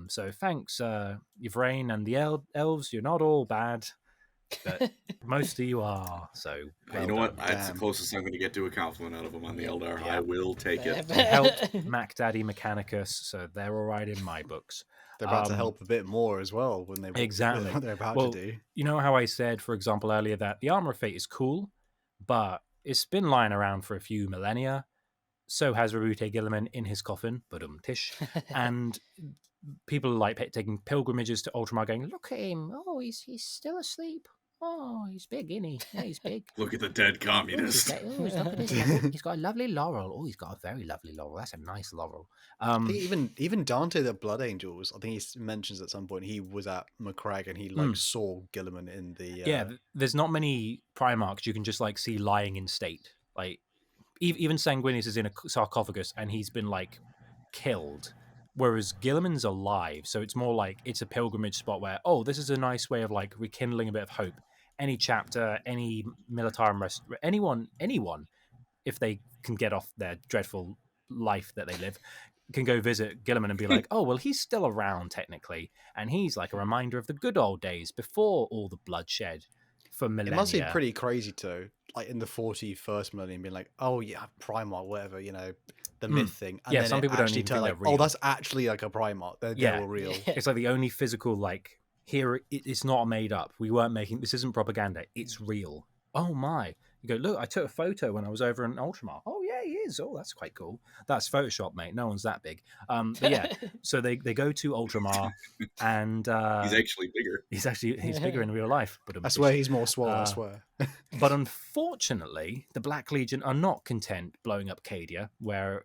So thanks, Yvrain and the Elves. You're not all bad, but most of you are. So well You know what? done. That's the Damn. closest I'm going to get to a compliment out of him on the Eldar. Yeah. I will take it. They helped Mac Daddy Mechanicus, so they're all right in my books. They're about to Um, help a bit more as well when they Exactly. what they're about Well, to do. You know how I said, for example, earlier that the Armor of Fate is cool, but it's been lying around for a few millennia. So has Rabute Gilliman in his coffin, tish. And people are like taking pilgrimages to Ultramar going, look at him. Oh, he's still asleep. Oh, he's big, isn't he? Yeah, he's big. Look at the dead communist. Look at this. He's got a lovely laurel. Oh, he's got a very lovely laurel. That's a nice laurel. I think even Dante the Blood Angels, I think he mentions at some point he was at Macragge and he like saw Gilliman in the There's not many Primarchs you can just like see lying in state. Like even Sanguinius is in a sarcophagus and he's been like killed, whereas Gilliman's alive. So it's more like it's a pilgrimage spot where, oh, this is a nice way of like rekindling a bit of hope. Any chapter, any Militarum rest, anyone, if they can get off their dreadful life that they live, can go visit Gilliman and be like, oh, well, he's still around technically, and he's like a reminder of the good old days before all the bloodshed for millennia. It must be pretty crazy too, like in the 41st millennium, being like, oh yeah, Primarch, whatever, you know, the myth thing. And Yeah, then some it people don't actually even turn think like, they're oh, real. that's actually like a Primarch. They're all real. It's like the only physical, like, here, it's not made up. We weren't making, this isn't propaganda. It's real. Oh my. You go, look, I took a photo when I was over in Ultramar. Oh yeah, he is. Oh, that's quite cool. That's Photoshop, mate. No one's that big. But yeah, so they go to Ultramar and He's actually bigger. he's bigger in real life. But I swear he's more swole, I swear. But unfortunately, the Black Legion are not content blowing up Cadia, where,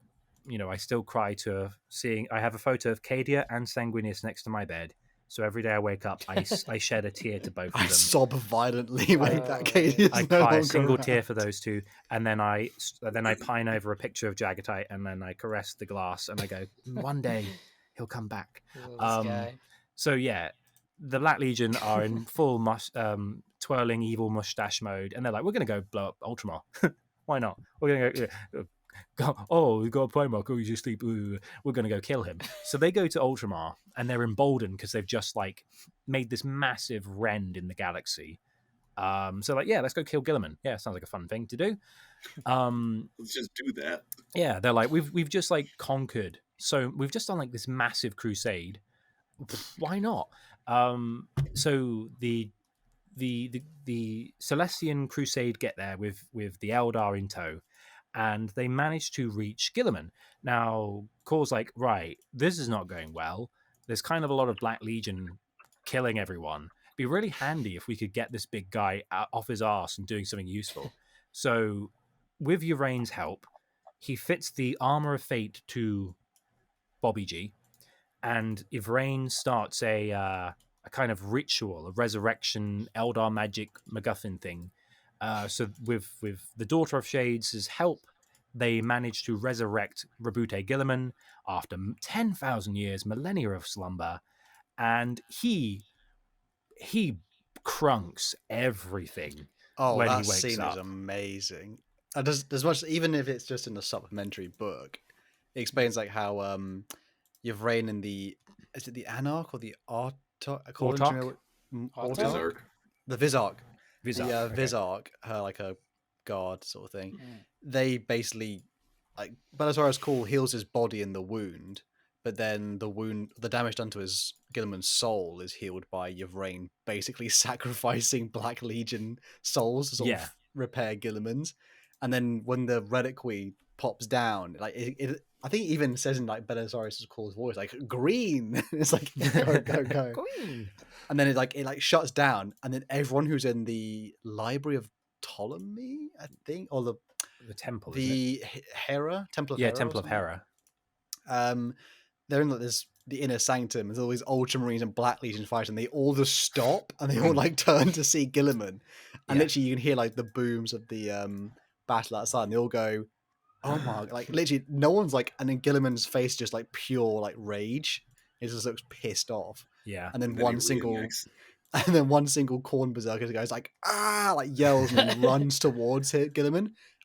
you know, I still cry to seeing, I have a photo of Cadia and Sanguinius next to my bed. So every day I wake up, I shed a tear to both of I them. sob violently when that Katie is I no cry longer a single around. tear for those two, and then I pine over a picture of Jagatite, and then I caress the glass, and I go, one day he'll come back. This guy. So yeah, the Black Legion are in full twirling evil mustache mode, and they're like, we're going to go blow up Ultramar. Why not? We're going to go. Oh, we've got a Primarch. Oh, he's asleep. Ooh, we're going to go kill him. So they go to Ultramar, and they're emboldened because they've just like made this massive rend in the galaxy. So like, yeah, let's go kill Gilliman. Yeah, sounds like a fun thing to do. Let's just do that. Yeah, they're like, we've just like conquered. So we've just done like this massive crusade. Why not? So the Celestian Crusade get there with the Eldar in tow, and they manage to reach Gilliman. Now, Cor's like, right, this is not going well. There's kind of a lot of Black Legion killing everyone. It'd be really handy if we could get this big guy off his arse and doing something useful. So, with Yvaine's help, he fits the armor of fate to Bobby G, and Yvain starts a kind of ritual, a resurrection, Eldar magic MacGuffin thing. So with the Daughter of Shades' help, they manage to resurrect Rabute Gilliman after 10,000 years, millennia of slumber, and he crunks everything Oh, when he that wakes scene up. is amazing. And there's much, even if it's just in the supplementary book, it explains like how Yvrain in the, is it the Anarch or the Autarch? Autarch? Autarch? Zerg. The Vizarch. Vizarch, The okay. Vizarch, her like a guard sort of thing. Mm. They basically, like, Belisarius Cawl heals his body in the wound, but then the damage done to his Gilliman's soul is healed by Yvrain basically sacrificing Black Legion souls to sort of repair Gilliman's. And then when the reliquary pops down, like it I think it even says in like Belisarius Cawl's voice, like green. It's like go. Queen. And then it shuts down, and then everyone who's in the library of Ptolemy, I think, or the temple, isn't it? Hera, Temple of Hera. Temple of Hera. They're in like this the inner sanctum. There's all these Ultramarines and Black Legion fighting. They all just stop and they all like turn to see Gilliman, and literally you can hear like the booms of the battle outside, and they all go, "Oh my!" Like literally, no one's like, and then Gilliman's face just like pure like rage. He just looks pissed off. Yeah, and then And then one he single. reenacts. And then one single Khorne berserker goes like like yells and then runs towards Gilliman,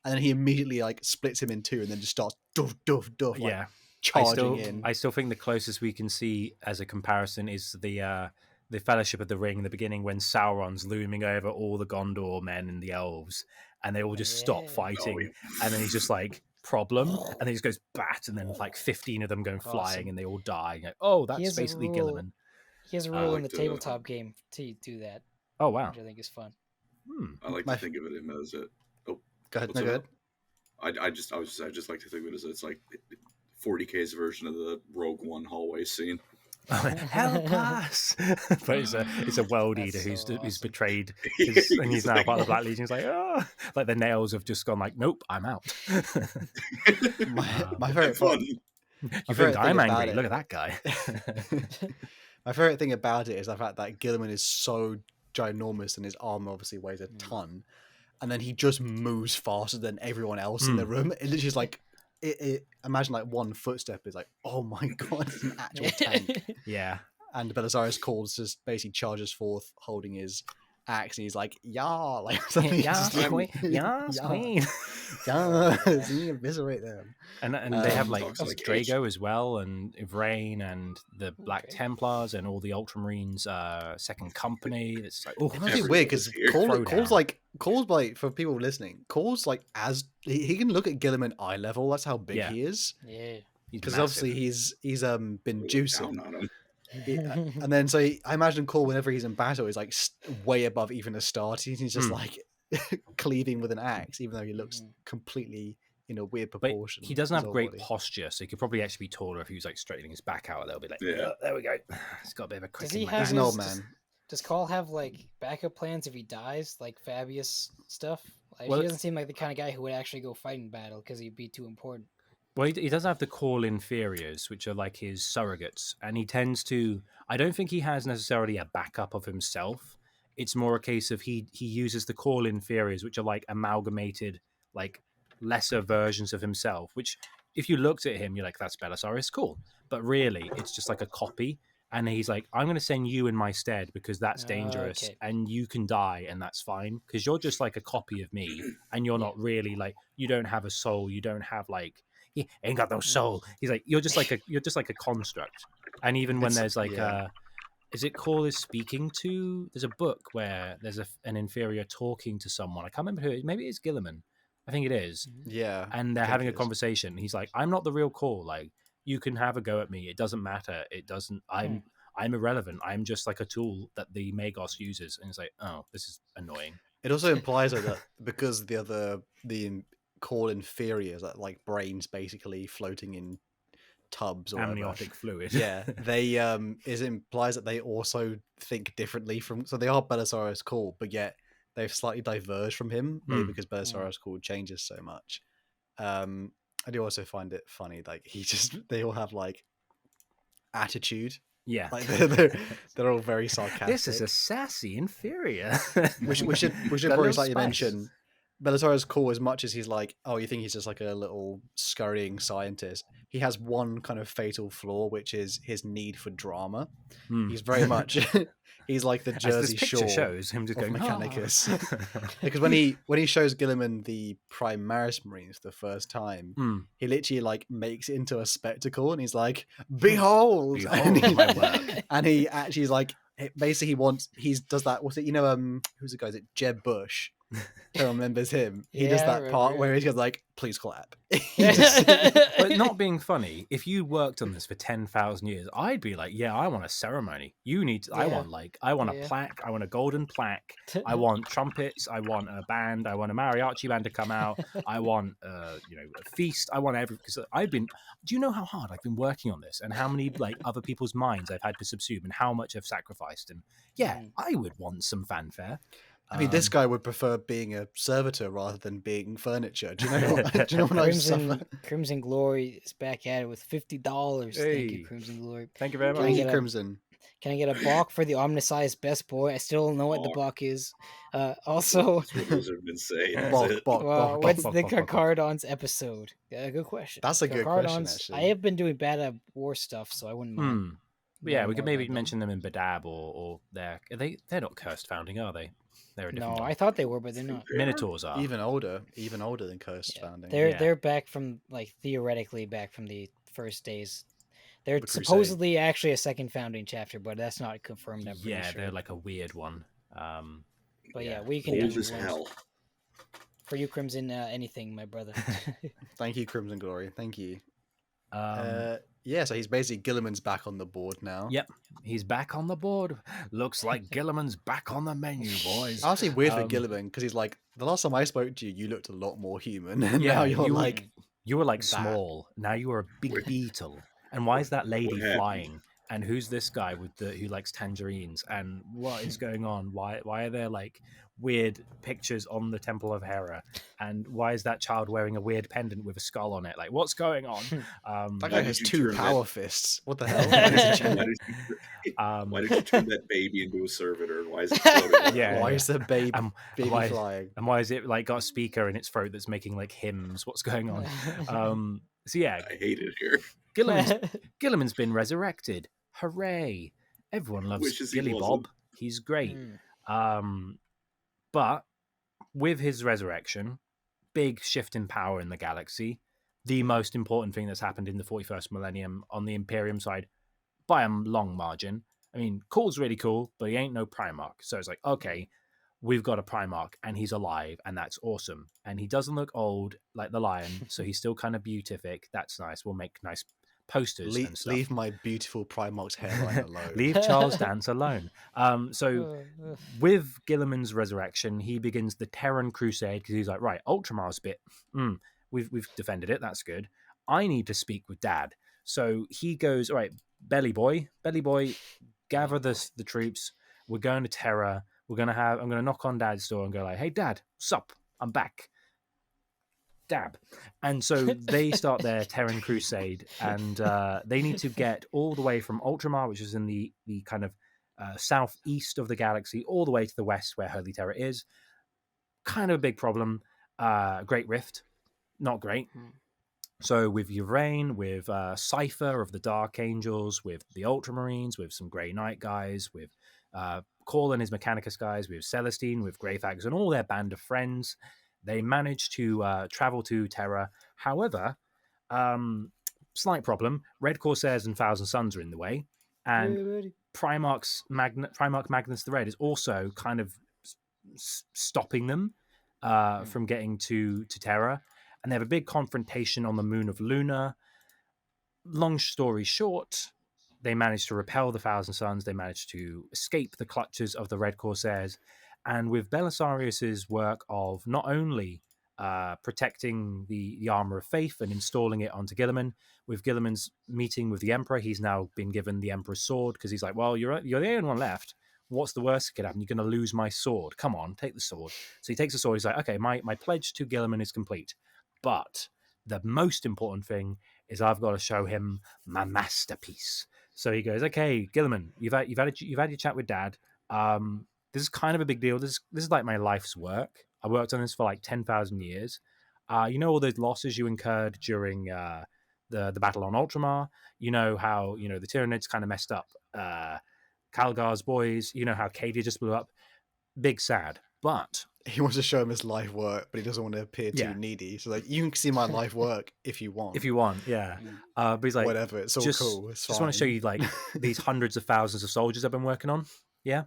and then he immediately like splits him in two and then just starts doof like charging in. I still think the closest we can see as a comparison is the Fellowship of the Ring in the beginning when Sauron's looming over all the Gondor men and the elves, and they all just stop fighting, Oh, yeah. and then he's just like problem, and then he just goes bat, and then like 15 of them going flying, and they all die. Like, oh, that's basically Gilliman. He has a rule in the like the- tabletop game to do that, Oh wow. which I think is fun. I like My- to think of him as a. Oh, Go ahead, what's no, go up? ahead. I just like to think of it as it's like 40K's version of the Rogue One hallway scene. Help us! But it's a world That's eater who's so who's awesome. betrayed, and he's now part of the Black Legion. He's like, oh, like the nails have just gone like, nope, I'm out. My favorite part, You favorite think I'm thing about angry? it- Look at that guy. my favorite thing about it is the fact that Gilliman is so ginormous and his armor obviously weighs a ton, and then he just moves faster than everyone else in the room. It literally is like, imagine like one footstep is like, oh my god, it's an actual tank. Yeah, And Belisarius Cawl just basically charges forth holding his axe, and he's like, "Yeah," like something. He's yes, just like, queen, yes, queen. Yes, you eviscerate them. And they have like Talks like Drago as well, and Yvrain, and the Black Okay. Templars, and all the Ultramarines, Second Company. It's like, oh, It must be Everyone weird because is here. Cawl's like, for people listening, Cawl's like, as he can look at Gilliman eye level. That's how big Yeah. he is. Yeah. Because obviously he's been juicing. Down on him. And then so I imagine Cawl whenever he's in battle is like way above even Astartes. He's just like cleaving with an axe, even though he looks completely in a weird but proportion. he doesn't his have whole great body. posture, so he could probably actually be taller if he was like straightening his back out a little bit. Like, Yeah. there we go. He's got a bit of a quick. he in my have He's back. an old his- man. Does Call have like backup plans if he dies, like Fabius stuff? Like, Well, he doesn't seem like the kind of guy who would actually go fight in battle because he'd be too important. Well, he does have the Call inferiors, which are like his surrogates, and he tends to. I don't think he has necessarily a backup of himself. It's more a case of he uses the Call inferiors, which are like amalgamated, like lesser versions of himself. Which, if you looked at him, you're like, that's Belisarius Cawl, but really, it's just like a copy. And he's like, I'm going to send you in my stead because that's dangerous, Okay. and you can die, and that's fine because you're just like a copy of me, and you're not really like, you don't have a soul, you don't have like. He ain't got no soul. He's like, you're just like a construct. And even when It's- there's like yeah. is it Call is speaking to? There's a book where there's an inferior talking to someone. I can't remember who. Maybe it's Gilliman. I think it is. Yeah. And they're I think having it a is. conversation. He's like, "I'm not the real Call. Like, you can have a go at me. It doesn't matter. It doesn't. I'm irrelevant. I'm just like a tool that the Magos uses." And it's like, oh, this is annoying. It also implies that because the Call inferiors are like brains basically floating in tubs or whatever. Amniotic fluid. Yeah, they it implies that they also think differently from. So they are Belisarius Call, but yet they've slightly diverged from him, maybe because Belisarius Call changes so much. I do also find it funny, like they all have like attitude. Yeah. Like they're all very sarcastic. This is a sassy inferior. we should Got a probably little slightly spice. mention Belisarius Call, as much as he's like, oh, you think he's just like a little scurrying scientist, he has one kind of fatal flaw, which is his need for drama. He's very much he's like the As Jersey this picture Shore shows him just of going Mechanicus. "Oh." Because when he shows Gilliman the Primaris Marines for the first time, he literally like makes it into a spectacle, and he's like, "Behold!" Behold my work. And he actually is like, basically he does that. What's it? You know, who's the guy? Is it Jeb Bush? Who remembers him? He does Yeah, I that part remember. where he goes like, "Please clap." He just- But not being funny, if you worked on this for 10,000 years, I'd be like, yeah, I want a ceremony. You need to, I Yeah. want a Yeah. plaque. I want a golden plaque. I want trumpets. I want a band. I want a mariachi band to come out. I want, a feast. I want everything. Because do you know how hard I've been working on this and how many like other people's minds I've had to subsume and how much I've sacrificed? And yeah, I would want some fanfare. I mean, this guy would prefer being a servitor rather than being furniture. Do you know what? Do you know what I suffer? Crimson Glory is back at it with $50. Thank Hey. you, Crimson Glory. Thank you very Can I much. get a- Crimson. Can I get a balk for the omnisized best boy? I still don't know what the Balk. balk is. Also, That's what Blizzard have been saying. That's Balk, it. balk, well, balk, what's balk. the balk, balk, balk. Carcardons episode? Good question. That's a good question, Carcardons- actually. I have been doing bad at war stuff, so I wouldn't mind. But yeah, knowing we could more maybe about them. mention them in Badab or they're not cursed founding, are they? They're a different No, one. I thought they were, but they're not. Minotaurs are. Even older than Cursed Yeah. Founding. They're back from theoretically back from the first days. They're The Crusade. supposedly actually a second founding chapter, but that's not confirmed. I'm pretty Yeah, sure. they're like a weird one. But yeah, we can Old do as ones. hell. For you, Crimson, anything, my brother. Thank you, Crimson Glory. Thank you. Um, Yeah, so he's basically Gilliman's back on the board now. Yep, he's back on the board. Looks like Gilliman's back on the menu, boys. Honestly, weird for Um, Gilliman because he's like, the last time I spoke to you, you looked a lot more human. And Yeah, now you're you- like, You were like that. small. Now you are a big beetle. And why is that lady happened? flying? And who's this guy who likes tangerines? And what is going on? Why are there like weird pictures on the Temple of Hera? And why is that child wearing a weird pendant with a skull on it? Like, what's going on? that Why guy did has you 2 turn power that- fists. What the hell? Why did you turn that baby into a servitor? Why is it floating? Yeah. Why is the baby And flying? and why is it like got a speaker in its throat that's making like hymns? What's going on? So yeah, I hate it here. Gilliman's been resurrected. Hooray! Everyone loves Wishes he Gilly wasn't. Bob. He's great. Mm. But with his resurrection, big shift in power in the galaxy. The most important thing that's happened in the 41st millennium on the Imperium side, by a long margin. I mean, Call's really cool, but he ain't no Primarch. So it's like, okay, we've got a Primarch and he's alive, and that's awesome. And he doesn't look old like the lion, so he's still kind of beatific. That's nice. We'll make nice posters and stuff. Leave my beautiful Primarch's hairline alone. Leave Charles Dance alone. So with Gilliman's resurrection, he begins the Terran Crusade because he's like, right, Ultramar's bit. We've defended it. That's good. I need to speak with Dad. So he goes, all right, Belly Boy, gather the troops. We're going to Terra. I'm gonna knock on Dad's door and go like, hey Dad, sup? I'm back. Dab. And so they start their Terran Crusade, and they need to get all the way from Ultramar, which is in the kind of southeast of the galaxy, all the way to the west where Holy Terra is. Kind of a big problem. Great Rift, not great. So with Urain, with Cypher of the Dark Angels, with the Ultramarines, with some Grey Knight guys, with Call and his Mechanicus guys, with Celestine, with Greyfax, and all their band of friends, they managed to travel to Terra. However, slight problem, Red Corsairs and Thousand Suns are in the way, and Primarch Magnus the Red is also kind of stopping them from getting to Terra, and they have a big confrontation on the moon of Luna. Long story short, they manage to repel the Thousand Suns. They manage to escape the clutches of the Red Corsairs, and with Belisarius's work of not only protecting the armor of faith and installing it onto Guilliman, with Guilliman's meeting with the Emperor, he's now been given the Emperor's sword because he's like, well, you're the only one left. What's the worst that could happen? You're going to lose my sword. Come on, take the sword. So he takes the sword. He's like, okay, my pledge to Guilliman is complete. But the most important thing is I've got to show him my masterpiece. So he goes, okay, Guilliman, you've had your chat with Dad. This is kind of a big deal. This is like my life's work. I worked on this for like 10,000 years. You know all those losses you incurred during the battle on Ultramar. You know how the Tyranids kind of messed up Calgar's boys. You know how Cadia just blew up. Big sad, but he wants to show him his life work, but he doesn't want to appear too needy. So like, you can see my life work if you want. If you want, yeah. But he's like, whatever, it's all cool. It's just want to show you like these hundreds of thousands of soldiers I've been working on. Yeah.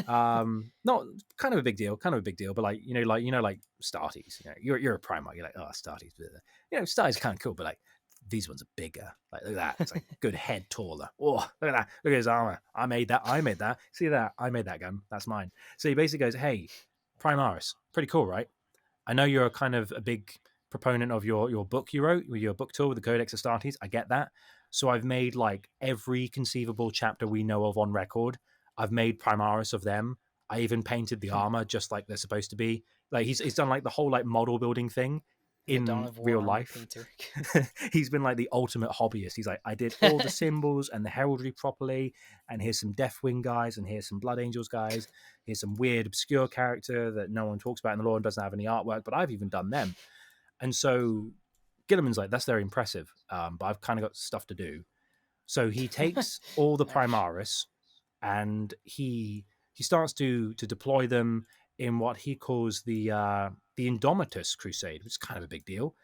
Not kind of a big deal, but like Starties. You're a Primarch. You're like, oh, Starties. Starties kind of cool, but like these ones are bigger. Like look at that. It's like good head taller. Oh, look at that. Look at his armor. I made that. See that? I made that gun. That's mine. So he basically goes, hey, Primaris, pretty cool, right? I know you're kind of a big proponent of your book you wrote, your book tour with the Codex Astartes. I get that. So I've made like every conceivable chapter we know of on record. I've made Primaris of them. I even painted the armor just like they're supposed to be. Like he's done like the whole like model building thing in real life. He's been like the ultimate hobbyist. He's like, I did all the symbols and the heraldry properly, and here's some Deathwing guys, and here's some Blood Angels guys, here's some weird obscure character that no one talks about in the lore and doesn't have any artwork, but I've even done them. And so Guilliman's like, that's very impressive, but I've kind of got stuff to do. So he takes all the Primaris and he starts to deploy them in what he calls the Indomitus Crusade, which is kind of a big deal,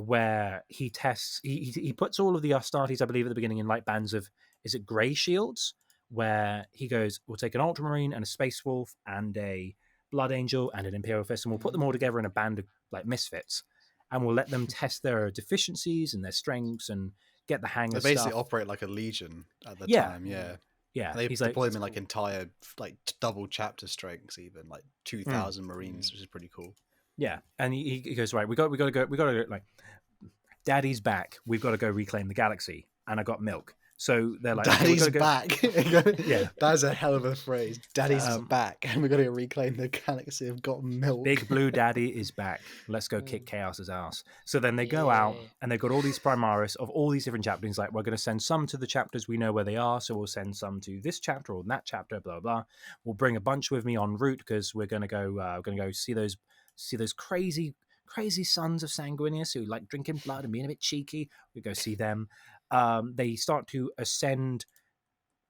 where he tests, he puts all of the Astartes, I believe, at the beginning in like bands of, is it grey shields, where he goes, we'll take an Ultramarine and a Space Wolf and a Blood Angel and an Imperial Fist, and we'll put them all together in a band of like misfits, and we'll let them test their deficiencies and their strengths and get the hang of stuff. They basically operate like a legion at the time, yeah. Yeah, and they deploy them in like entire, like double chapter strengths, even like 2,000 Marines, which is pretty cool. Yeah, and he goes, right, we got to go, like, Daddy's back. We've got to go reclaim the galaxy, and I got milk. So they're like, Daddy's back. Yeah, that's a hell of a phrase. Daddy's back, and we've got to reclaim the galaxy. I've got milk. Big Blue Daddy is back. Let's go kick Chaos's ass. So then they go out, and they've got all these Primaris of all these different chapters. Like, we're going to send some to the chapters we know where they are, so we'll send some to this chapter or that chapter. Blah blah. We'll bring a bunch with me en route because we're going to go see those crazy sons of Sanguinius who like drinking blood and being a bit cheeky. We go see them. They start to ascend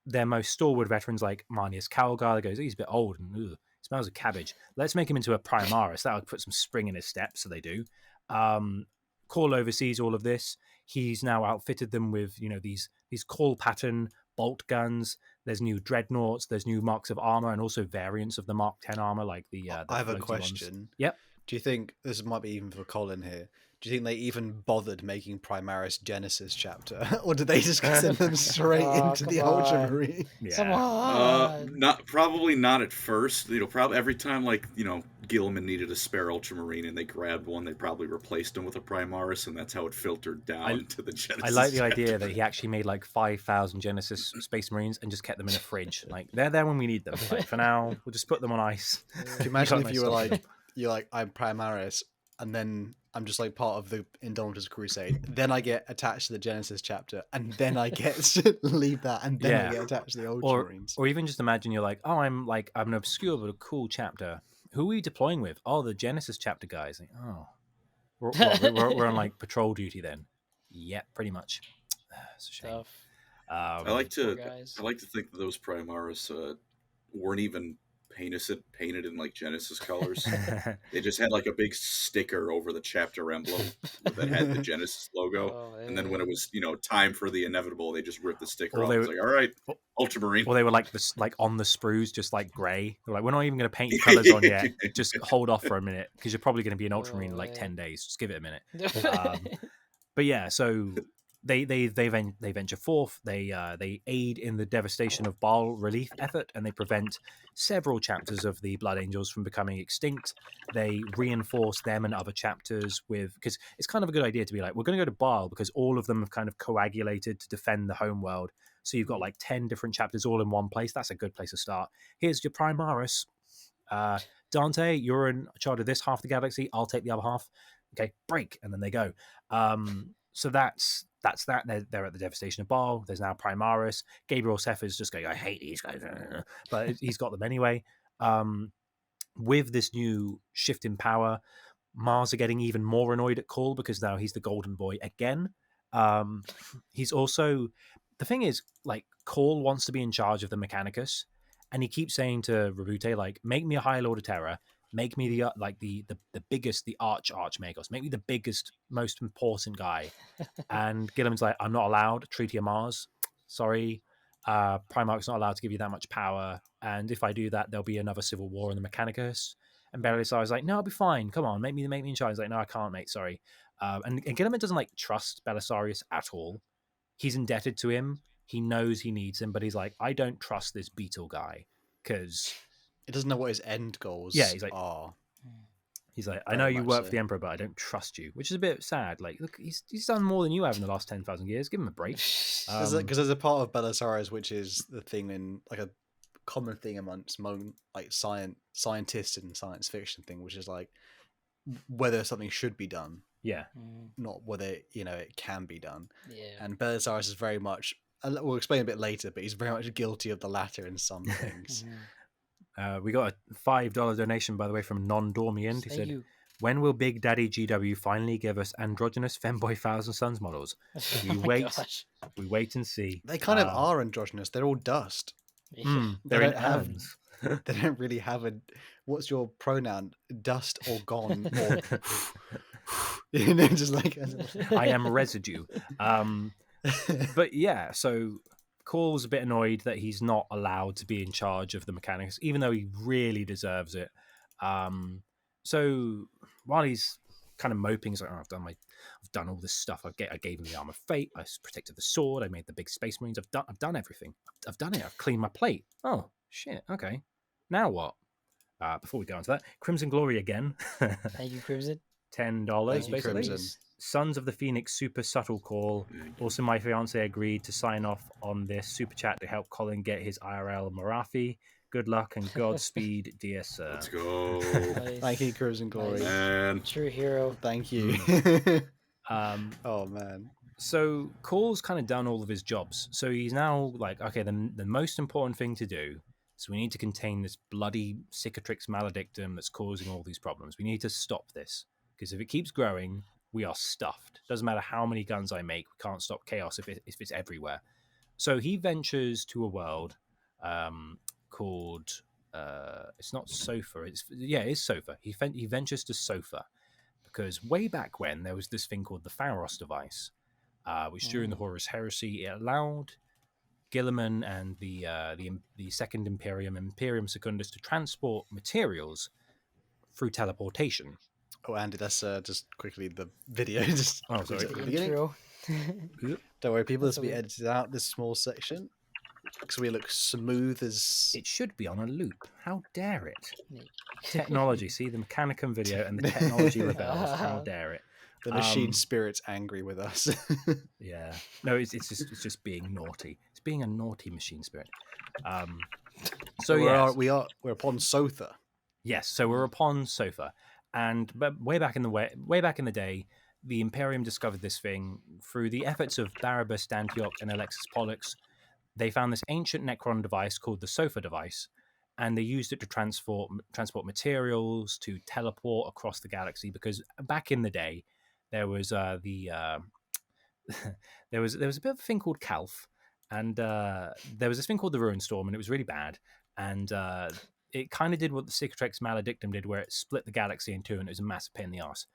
their most stalwart veterans like Marneus Calgar. Goes, he's a bit old and smells of cabbage. Let's make him into a Primaris. That'll put some spring in his step. So they do. Call oversees all of this. He's now outfitted them with these call pattern bolt guns. There's new dreadnoughts. There's new marks of armor and also variants of the Mark 10 armor, like the I have a question. Ones. Yep. Do you think this might be even for Colin here? Do you think they even bothered making Primaris Genesis chapter, or did they just send them straight into the Ultramarine? Yeah. Come on. Probably not at first. Probably every time Guilliman needed a spare Ultramarine and they grabbed one, they probably replaced him with a Primaris, and that's how it filtered down to the Genesis. I like the idea that he actually made like 5,000 Genesis Space Marines and just kept them in a fridge. Like they're there when we need them. Like, for now, we'll just put them on ice. Can you imagine if you were like, I'm Primaris, and then I'm just like part of the Indomitus Crusade. Then I get attached to the Genesis chapter, and then I get to leave that, and then I get attached to the Ultramarines. Or even just imagine you're like, oh, I'm an obscure but a cool chapter. Who are you deploying with? Oh, the Genesis chapter guys. Like, oh, we're on like patrol duty then. Yeah, pretty much. It's a shame. I like to think that those Primaris weren't even painted in like Genesis colors. They just had like a big sticker over the chapter emblem that had the Genesis logo. Oh, And then when man. it was, time for the inevitable, they just ripped the sticker Or off. they It was were, like, all right, Ultramarine. or they were like this, like on the sprues, just like grey. They're like, we're not even going to paint your colors on yet. Just hold off for a minute because you're probably going to be an Ultramarine in like 10 days. Just give it a minute. But yeah, so they venture forth. They aid in the devastation of Baal relief effort, and they prevent several chapters of the Blood Angels from becoming extinct. They reinforce them and other chapters with, because it's kind of a good idea to be like, we're going to go to Baal because all of them have kind of coagulated to defend the homeworld. So you've got like 10 different chapters all in one place. That's a good place to start. Here's your Primaris. Dante, you're in charge of this half the galaxy. I'll take the other half. Okay, break, and then they go. So that's that. They're at the devastation of Baal. There's now Primaris. Gabriel Seth is just going, I hate these guys, but he's got them anyway. With this new shift in power, Mars are getting even more annoyed at Call because now he's the golden boy again. He's also, the thing is, like, Call wants to be in charge of the Mechanicus, and he keeps saying to Rabute, like, make me a High Lord of Terror. Make me the biggest, the Archmagos. Make me the biggest, most important guy. And Gilliman's like, I'm not allowed. Treaty of Mars. Sorry. Primarch's not allowed to give you that much power. And if I do that, there'll be another civil war in the Mechanicus. And Belisarius like, no, I'll be fine. Come on, make me in charge. He's like, no, I can't, mate. Sorry. And Gilliman doesn't like trust Belisarius at all. He's indebted to him. He knows he needs him, but he's like, I don't trust this Beetle guy because He doesn't know what his end goals he's like, are. He's like, I Very know you much work so. for the Emperor, but I don't trust you, which is a bit sad. Like, look, he's done more than you have in the last 10,000 years. Give him a break. Because there's a part of Belisarius which is the thing in like a common thing amongst like scientists and science fiction thing, which is like whether something should be done, Yeah. not whether it can be done. Yeah. And Belisarius is very much. We'll explain a bit later, but he's very much guilty of the latter in some things. We got a $5 donation, by the way, from Non-Dormient. He Thank said, you. when will Big Daddy GW finally give us androgynous femboy Thousand Suns models? We Oh my wait. gosh. We wait and see. They kind of are androgynous. They're all dust. Yeah. They're They in don't have- urns. They don't really have a. What's your pronoun? Dust or gone or just like. I am residue. But yeah, so Call's a bit annoyed that he's not allowed to be in charge of the mechanics, even though he really deserves it. So while he's kind of moping, he's like, oh, I've done all this stuff. I gave him the arm of fate. I protected the sword. I made the big space marines. I've done everything. I've done it. I've cleaned my plate. Oh shit. Okay. Now what? Before we go into that, Crimson Glory again. Thank you, Crimson. $10 Thank you, basically. Crimson. Sons of the Phoenix super subtle call. Also, my fiance agreed to sign off on this super chat to help Colin get his IRL Marathi. Good luck and Godspeed, dear sir. Let's go. Nice. Thank you, Crimson Glory. Nice. Man. True hero. Thank you. Oh man. So Call's kind of done all of his jobs. So he's now like, okay, the most important thing to do is we need to contain this bloody Cicatrix maledictum that's causing all these problems. We need to stop this because if it keeps growing, we are stuffed. Doesn't matter how many guns I make, we can't stop chaos if it's everywhere. So he ventures to a world called it's not Sofa. It's Sofa. He ventures to Sofa because way back when there was this thing called the Pharos device, which during the Horus Heresy it allowed Gilliman and the Second Imperium Secundus to transport materials through teleportation. Oh, Andy, that's just quickly the video. Just Oh, sorry. at the beginning. Intro. Don't worry, people. This That's will be okay. edited out. This small section, because we look smooth as. It should be on a loop. How dare it? Technology. See the Mechanicum video and the technology rebels. How dare it? The machine spirit's angry with us. Yeah. No, it's just being naughty. It's being a naughty machine spirit. So yeah. We're upon Sotha. Yes, so we're upon Sofa, but way back in the day, the Imperium discovered this thing through the efforts of Darius Dantioch and Alexis Pollux. They found this ancient Necron device called the Sofa device, and they used it to transport materials, to teleport across the galaxy. Because back in the day, there was there was a bit of a thing called Calf, and there was this thing called the Ruin Storm, and it was really bad. And it kind of did what the Cicatrix Maledictum did, where it split the galaxy in two, and it was a massive pain in the ass.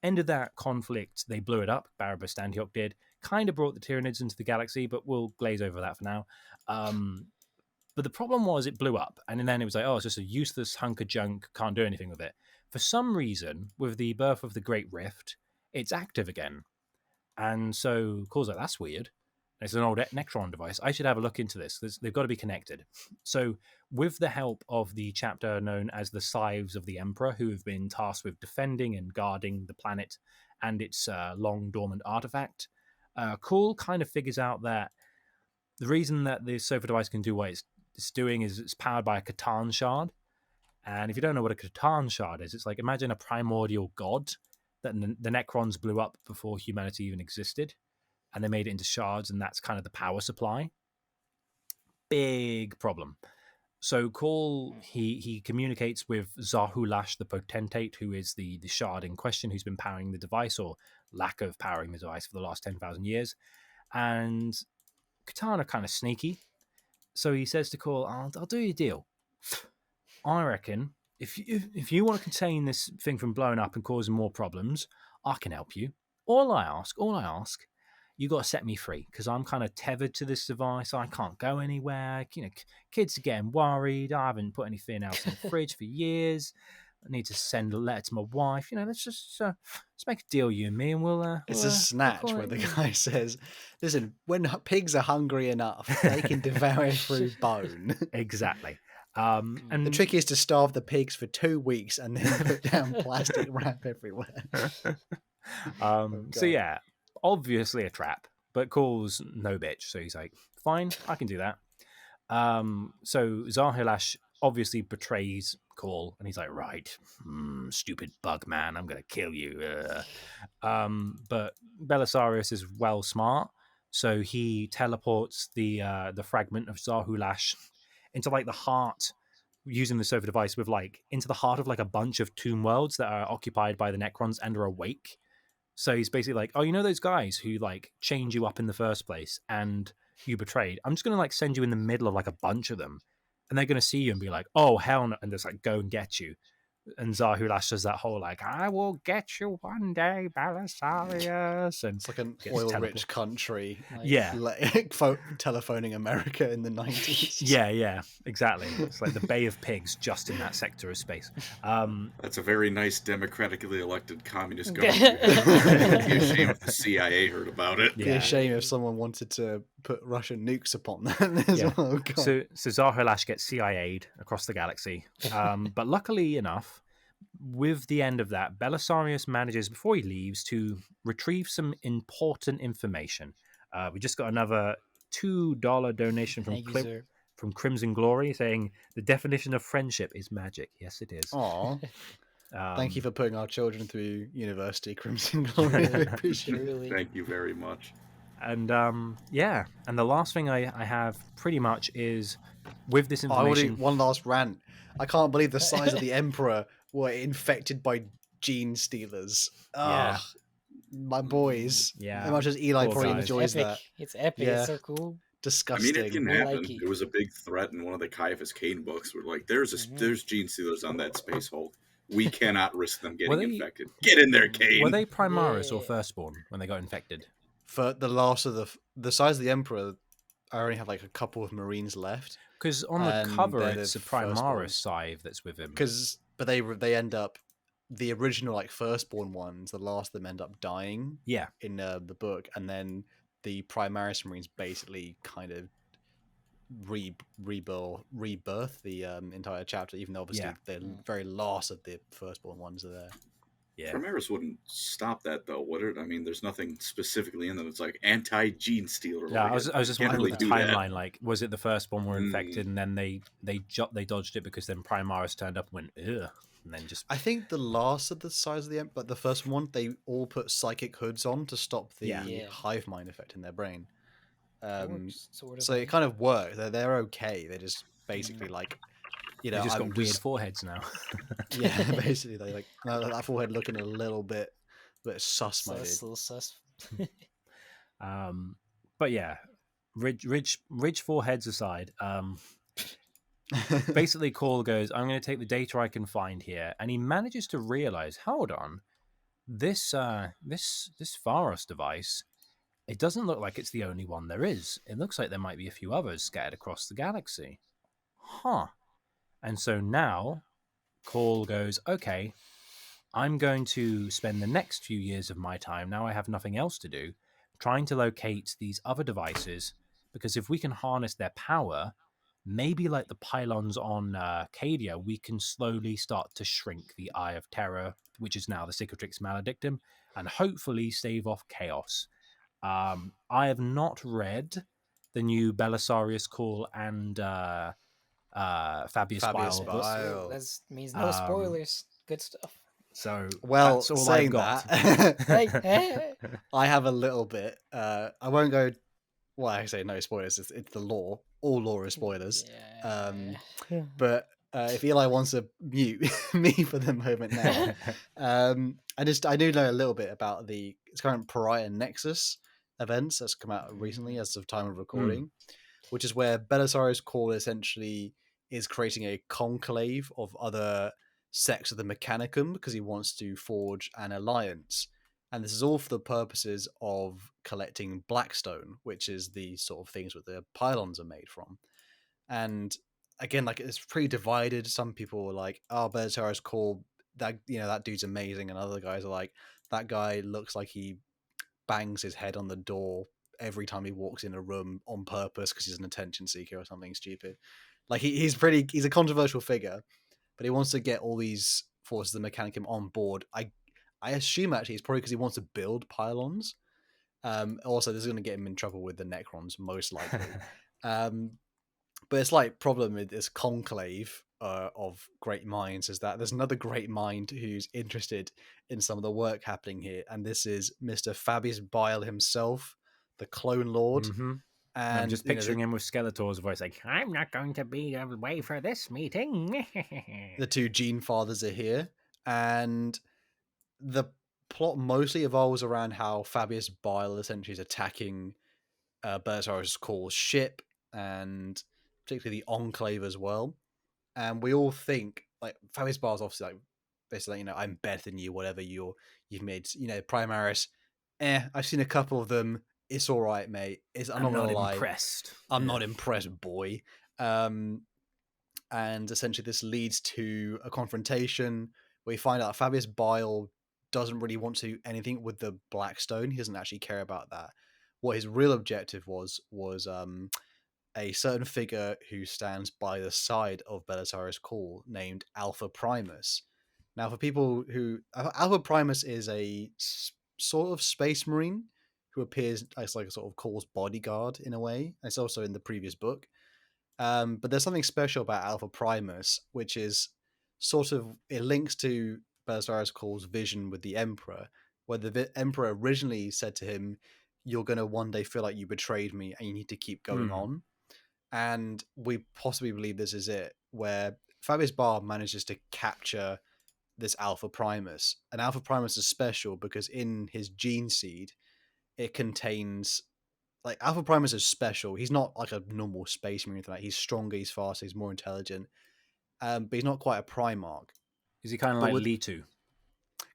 End of that conflict, they blew it up. Barabbas Antioch did. Kind of brought the Tyranids into the galaxy, but we'll glaze over that for now. But the problem was it blew up, and then it was like, oh, it's just a useless hunk of junk, can't do anything with it. For some reason, with the birth of the Great Rift, it's active again. And so Cole's like, that's weird. It's an old Necron device. I should have a look into this. They've got to be connected. So with the help of the chapter known as the Scythes of the Emperor, who have been tasked with defending and guarding the planet and its long dormant artifact, Cole kind of figures out that the reason that the Sofa device can do what it's doing is it's powered by a Catan shard. And if you don't know what a Catan shard is, it's like, imagine a primordial god that the Necrons blew up before humanity even existed. And they made it into shards, and that's kind of the power supply. Big problem. So Cole, he communicates with Zahulash, the Potentate, who is the shard in question, who's been powering the device, or lack of powering the device, for the last 10,000 years. And Catan are kind of sneaky. So he says to Cole, I'll do you a deal. I reckon if you want to contain this thing from blowing up and causing more problems, I can help you. All I ask, you got to set me free, because I'm kind of tethered to this device. I can't go anywhere. You know, kids are getting worried. I haven't put anything else in the fridge for years. I need to send a letter to my wife. You know, let's just let's make a deal, you and me, and we'll. It's a Snatch call where it- the guy says, "Listen, when pigs are hungry enough, they can devour through bone. Exactly. And The trick is to starve the pigs for 2 weeks and then put down plastic wrap everywhere." So God. yeah, obviously a trap, but Cole's no bitch, so he's like, fine, I can do that. So Zahulash obviously betrays Cole, and he's like, right, stupid bug man, I'm gonna kill you. But Belisarius is well smart, so he teleports the fragment of Zahulash into like the heart, using the Sofa device with like into the heart of like a bunch of tomb worlds that are occupied by the Necrons and are awake. So he's basically like, oh, you know those guys who like chained you up in the first place and you betrayed? I'm just gonna like send you in the middle of like a bunch of them, and they're gonna see you and be like, oh hell no, and just like go and get you. And Zahulash does that whole like, I will get you one day, Belisarius, and It's like an gets oil-rich country, yeah, like telephoning America in the 90s. yeah, exactly. It's like the Bay of Pigs just in that sector of space. That's a very nice democratically elected communist government. It'd be a shame if the CIA heard about it. It'd be Yeah. a shame if someone wanted to put Russian nukes upon that as Yeah. well. God. So Zahulash gets CIA'd across the galaxy. But luckily enough, with the end of that, Belisarius manages, before he leaves, to retrieve some important information. We just got another $2 donation from Thank you, sir. from Crimson Glory, saying the definition of friendship is magic. Yes, it is. Aw, thank you for putting our children through university, Crimson Glory. We appreciate it. Truly. Thank you very much. And yeah, and the last thing I have pretty much is with this I already information. one last rant. I can't believe the size of the Emperor were infected by gene stealers. Yeah. Ugh, my boys. Yeah. As much as Eli Poor probably guys. enjoys Epic. that. It's epic. Yeah. It's so cool. I Disgusting. mean, it can I happen. like it. There was a big threat in one of the Caiaphas Cain books where, like, there's gene stealers on that space Hulk. We cannot risk them getting Were they- infected. Get in there, Cain. Were they Primaris or Yeah. Firstborn when they got infected? For the last of the size of the Emperor, I only have like a couple of Marines left. Because on the And cover, they're it's the a Primaris Firstborn. scythe that's with him. But they end up, the original like Firstborn ones, the last of them end up dying Yeah, in the book, and then the Primaris Marines basically kind of rebirth the entire chapter, even though obviously Yeah. the very last of the Firstborn ones are there. yeah. Primaris wouldn't stop that, though, would it? I mean, there's nothing specifically in them. It's like anti-gene stealer. Yeah, like, I was just can't wondering really the do that. timeline. Like, was it the Firstborn were infected, and then they dodged it because then Primaris turned up and went ugh, and then just I think the last of the size of the but the first one, they all put psychic hoods on to stop the Yeah. Yeah. hive mind effect in their brain. That works, sort of. So it kind of works. They're okay. They're just basically like, you know, they just I'm got weird foreheads now. yeah, basically they like that forehead looking a little bit sus, my sus, dude. little sus. But yeah, ridge foreheads aside, Basically, Call goes, I'm going to take the data I can find here. And he manages to realize, hold on, this Pharos device, it doesn't look like it's the only one there is. It looks like there might be a few others scattered across the galaxy. Huh. And so now, Call goes, okay, I'm going to spend the next few years of my time, now I have nothing else to do, trying to locate these other devices, because if we can harness their power, maybe like the pylons on Cadia, we can slowly start to shrink the Eye of Terror, which is now the Cicatrix Maledictum, and hopefully stave off chaos. I have not read the new Belisarius Call and Fabius Fabius Bile Bile. books. Wow. That means no spoilers. Good stuff. So Well, that's all saying I've got. that, Hey. I have a little bit. I won't go. Well, I say no spoilers. It's the law. All law is spoilers. Yeah. But if Eli wants to mute me for the moment now, I do know a little bit about the current Pariah Nexus events that's come out recently as of time of recording, which is where Belisarius Call essentially is creating a conclave of other sects of the Mechanicum because he wants to forge an alliance. And this is all for the purposes of collecting Blackstone, which is the sort of things that the pylons are made from. And again, like, it's pretty divided. Some people are like, "Oh, Belisarius Call, that that dude's amazing," and other guys are like, "That guy looks like he bangs his head on the door every time he walks in a room on purpose because he's an attention seeker or something stupid." Like, he's a controversial figure, but he wants to get all these forces of the Mechanicum on board. I assume actually it's probably because he wants to build pylons. Also, this is going to get him in trouble with the Necrons, most likely. But it's like problem with this conclave of great minds is that there's another great mind who's interested in some of the work happening here, and this is Mr. Fabius Bile himself, the Clone Lord. Mm-hmm. And I'm just picturing him with Skeletor's voice, like, I'm not going to be away for this meeting. The two Gene Fathers are here, and the plot mostly evolves around how Fabius Bile essentially is attacking Belisarius Call's ship, and particularly the Enclave as well. And we all think, like, Fabius Bile's obviously like basically like, I'm better than you, whatever you've made. Primaris, I've seen a couple of them. It's all right, mate. I'm not gonna lie. Impressed. I'm not impressed, boy. And essentially this leads to a confrontation where we find out Fabius Bile doesn't really want to do anything with the Blackstone. He doesn't actually care about that. What his real objective was a certain figure who stands by the side of Belisarius Call named Alpha Primus. Now, for people who... Alpha Primus is a sort of space marine who appears as like a sort of Call's bodyguard in a way. It's also in the previous book. But there's something special about Alpha Primus, which is sort of... It links to Belisarius Call's vision with the Emperor, where the Emperor originally said to him, "You're going to one day feel like you betrayed me and you need to keep going on." And we possibly believe this is it, where Fabius Bile manages to capture this Alpha Primus. And Alpha Primus is special because in his gene seed, it contains... Like, Alpha Primus is special. He's not like a normal space marine or anything like that. He's stronger, he's faster, he's more intelligent. But he's not quite a Primarch. Is he kind of like Leetu?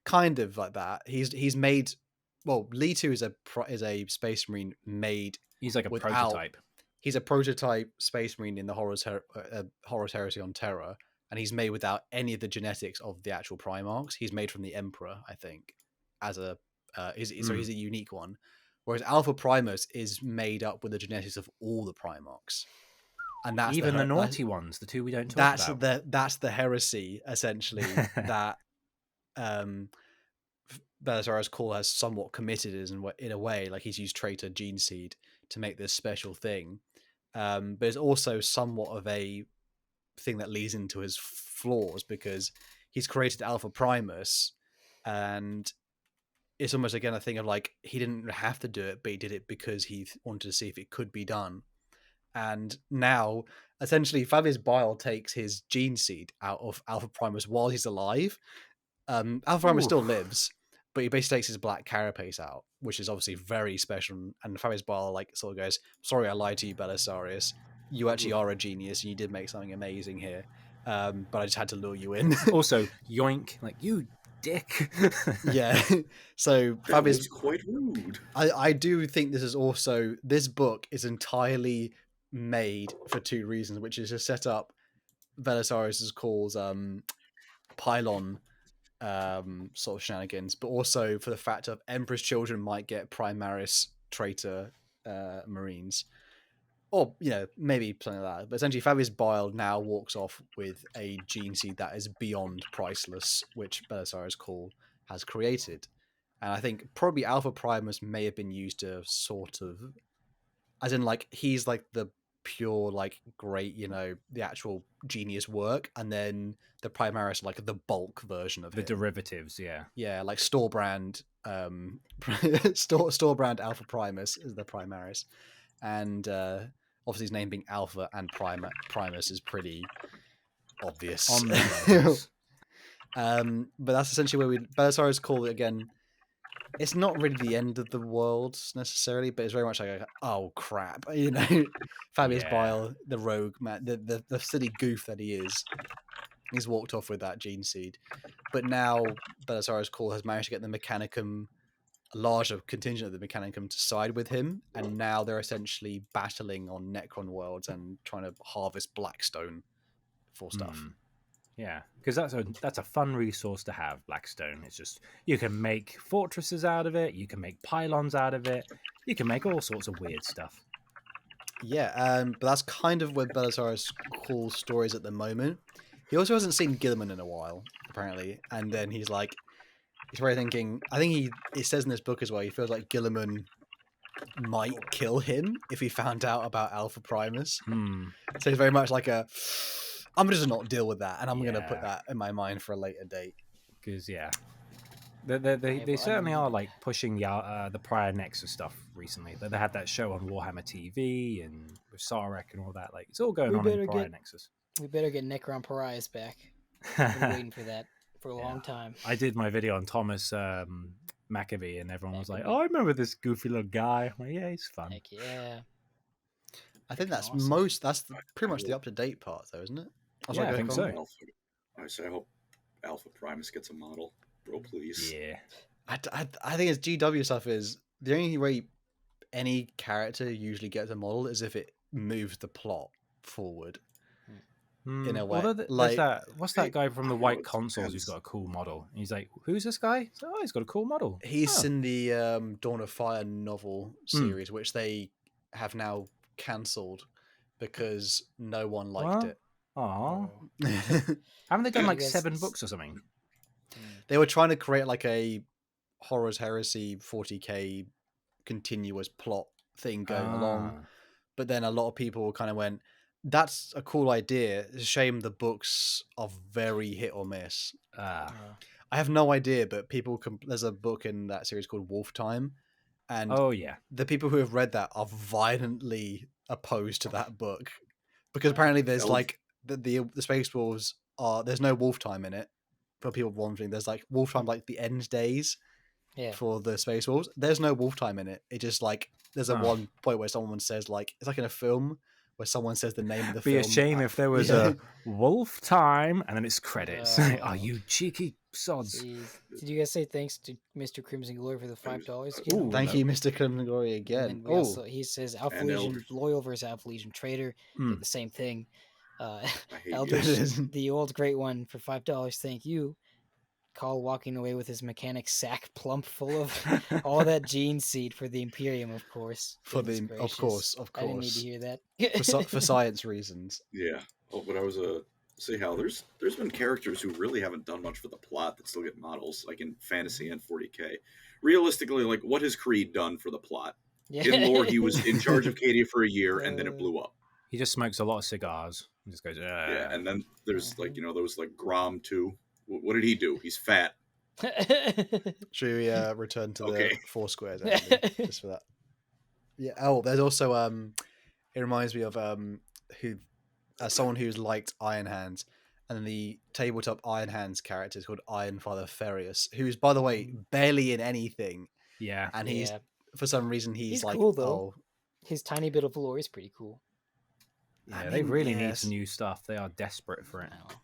Kind of like that. He's made... Well, Leetu is a space marine made... He's like a prototype. He's a prototype space marine in the Horus Heresy on Terra, and he's made without any of the genetics of the actual Primarchs. He's made from the Emperor, I think, as a so he's a unique one. Whereas Alpha Primus is made up with the genetics of all the Primarchs, and that's even the naughty ones, the two we don't talk about. That's the heresy essentially that Belisarius Call has somewhat committed in a way. Like, he's used traitor gene seed to make this special thing. But it's also somewhat of a thing that leads into his flaws, because he's created Alpha Primus, and it's almost again a thing of like, he didn't have to do it, but he did it because he wanted to see if it could be done. And now, essentially, Fabius Bile takes his gene seed out of Alpha Primus while he's alive. Alpha Primus still lives, but he basically takes his black carapace out, which is obviously very special. And Fabius Bile like sort of goes, "Sorry, I lied to you, Belisarius. you actually are a genius and you did make something amazing here. But I just had to lure you in. Also, yoink, like you dick. Yeah. So That Fab was is. quite rude. I do think this book is entirely made for two reasons, which is to set up Belisarius's Call's pylon sort of shenanigans, but also for the fact of Emperor's children might get Primaris traitor marines. Or, maybe something like that. But essentially, Fabius Bile now walks off with a gene seed that is beyond priceless, which Belisarius Call has created. And I think probably Alpha Primus may have been used to sort of, as in, like, he's like the pure, like, great, the actual genius work. And then the Primaris, like, the bulk version of The him. derivatives, yeah. Yeah, like store brand, store brand Alpha Primus is the Primaris. And, obviously, his name being Alpha and Primus is pretty obvious. On the nose. But that's essentially where Belisarius Call again. It's not really the end of the world necessarily, but it's very much like, oh crap, Fabius Yeah. Bile, the rogue man, the silly goof that he is. He's walked off with that gene seed, but now Belisarius Call has managed to get the Mechanicum, a larger contingent of the Mechanicum, to side with him, and now they're essentially battling on Necron worlds and trying to harvest Blackstone for stuff. Yeah, because that's a fun resource to have, Blackstone. It's just, you can make fortresses out of it, you can make pylons out of it, you can make all sorts of weird stuff. Yeah, but that's kind of where Belisarius Call's story is at the moment. He also hasn't seen Gilliman in a while, apparently, and then he's probably thinking, I think he says in this book as well, he feels like Gilliman might kill him if he found out about Alpha Primus. So he's very much like I'm just not deal with that, and I'm going to put that in my mind for a later date. Because, they certainly are like pushing the prior Nexus stuff recently. They had that show on Warhammer TV and with Sarek and all that. Like, it's all going on in prior Nexus. We better get Necron Pariahs back. I've been waiting for that for a long time. I did my video on Thomas Maccabee, and everyone was like, "Oh, I remember this goofy little guy." I'm like, yeah, he's fun. Heck yeah. I think that's Awesome. that's pretty much the up-to-date part, though, isn't it? Yeah, I think so. I hope Alpha Primus gets a model, bro. Please. Yeah. I think it's GW stuff is the only way any character usually gets a model is if it moves the plot forward. In a way, Although like, what's that guy from the White Consoles who's got a cool model? And he's like, who's this guy? He's like, oh, he's got a cool model. He's in the Dawn of Fire novel series, which they have now cancelled because no one liked it. Aw. Haven't they done like 7 books or something? They were trying to create like a Horror's Heresy 40k continuous plot thing going along, but then a lot of people kind of went, that's a cool idea. It's a shame the books are very hit or miss. I have no idea, but there's a book in that series called Wolf Time, and the people who have read that are violently opposed to that book because apparently there's like the Space Wolves there's no Wolf Time in it. For people wondering, there's like Wolf Time, like the end days for the Space Wolves. There's no Wolf Time in it. It just like there's a one point where someone says like it's like in a film where someone says the name of the film. Be a shame if there was a Wolf Time and then it's credits. Oh, you cheeky sods. Did you guys say thanks to Mr. Crimson Glory for the $5? Thank you, Mr. Crimson Glory, again. He says Alpha Legion loyal versus Alpha Legion traitor. Did the same thing. Eldridge, the old great one, for $5. Thank you. Call walking away with his mechanic sack plump full of all that gene seed for the Imperium, of course. Of course. I didn't need to hear that. for science reasons. Yeah. Oh, but I was say how there's been characters who really haven't done much for the plot that still get models, like in fantasy and 40k. Realistically, like what has Creed done for the plot? In lore, he was in charge of Cadia for a year, and then it blew up. He just smokes a lot of cigars. He just goes, yeah. And then there's like those like Grom too. What did he do? He's fat. Should we return to the four squares just for that? Yeah. Oh, there's also it reminds me of someone who's liked Iron Hands, and then the tabletop Iron Hands character is called Iron Father Ferius, who's, by the way, barely in anything. Yeah. And he's for some reason he's like cool though. His tiny bit of lore is pretty cool. Yeah, I they mean, really need yes. some new stuff. They are desperate for it. Wow.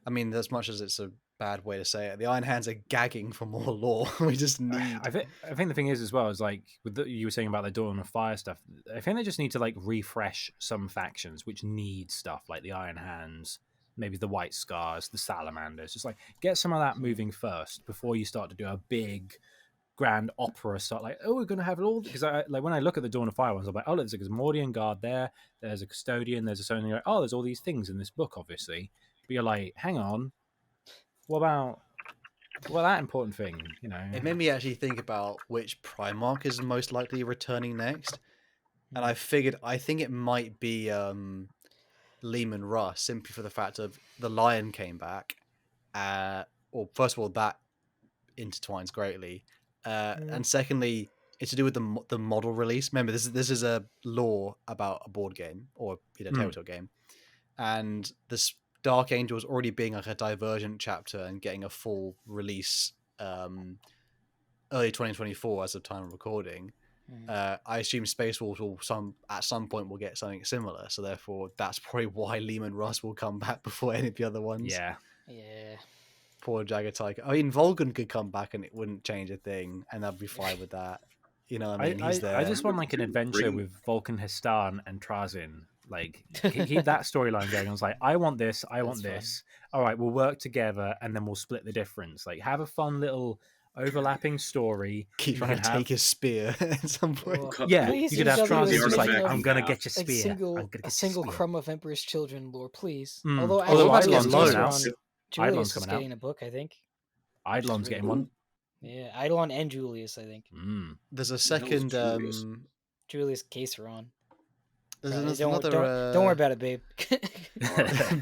I mean, as much as it's a bad way to say it, the Iron Hands are gagging for more lore. We just need. I think the thing is as well is like you were saying about the Dawn of Fire stuff. I think they just need to like refresh some factions which need stuff like the Iron Hands, maybe the White Scars, the Salamanders. Just like get some of that moving first before you start to do a big grand opera start like, oh, we're going to have it all, because I like when I look at the Dawn of Fire ones, I'm like, oh, there's a Gizmordian guard there's a custodian, there's a something like, oh, there's all these things in this book, obviously, but you're like, hang on, what about that important thing, you know? It made me actually think about which Primarch is most likely returning next, and I figured I think it might be Lehman Russ, simply for the fact of the Lion came back. Well, first of all, that intertwines greatly, and secondly, it's to do with the model release. Remember, this is a lore about a board game or tabletop game, and this Dark Angels already being like a divergent chapter and getting a full release early 2024 as of time of recording. I assume Space Wolves will at some point will get something similar, so therefore that's probably why Lehman Russ will come back before any of the other ones. Yeah. Poor Jagatai. I mean, Volgan could come back and it wouldn't change a thing, and I'd be fine with that. You know what I mean? He's there. I just want like an adventure with Vulcan Hestan and Trazyn. Like keep that storyline going. I was like, I want this. I want this. All right, we'll work together, and then we'll split the difference. Like have a fun little overlapping story. Keep trying to take his spear at some point. Yeah, you could have Trazyn just like, I'm gonna get your like spear. a single crumb of Emperor's Children lore, please. Mm. Although Eidolon's coming out. Julius is getting a book, I think. Eidolon's getting one. Yeah, Eidolon and Julius, I think. There's a second. Julius Caesar. There's don't another. Don't worry about it, babe.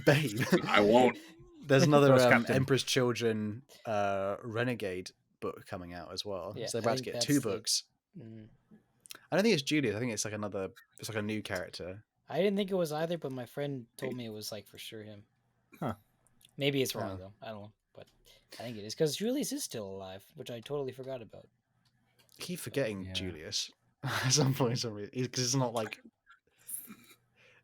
Babe. I won't. There's another Emperor's Children Renegade book coming out as well. Yeah, so they're about to get two books. I don't think it's Julius. I think it's like another. It's like a new character. I didn't think it was either, but my friend told me it was like for sure him. Huh. Maybe it's wrong though. I don't know, but I think it is because Julius is still alive, which I totally forgot about. Keep forgetting Julius at some point, because it's not like.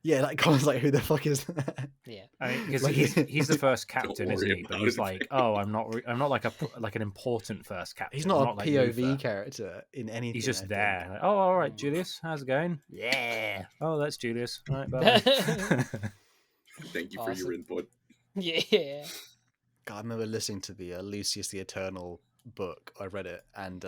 Yeah, like Colin's like, who the fuck is that? Yeah, because he's the first captain, isn't he? But he's like, oh, I'm not like an important first captain. He's not a like POV Luther. character in anything. He's just there. Like, oh, all right, Julius, how's it going? Yeah. Oh, that's Julius. All right, bye. Thank you for your input. Yeah. God, I remember listening to the Lucius the Eternal book. I read it, and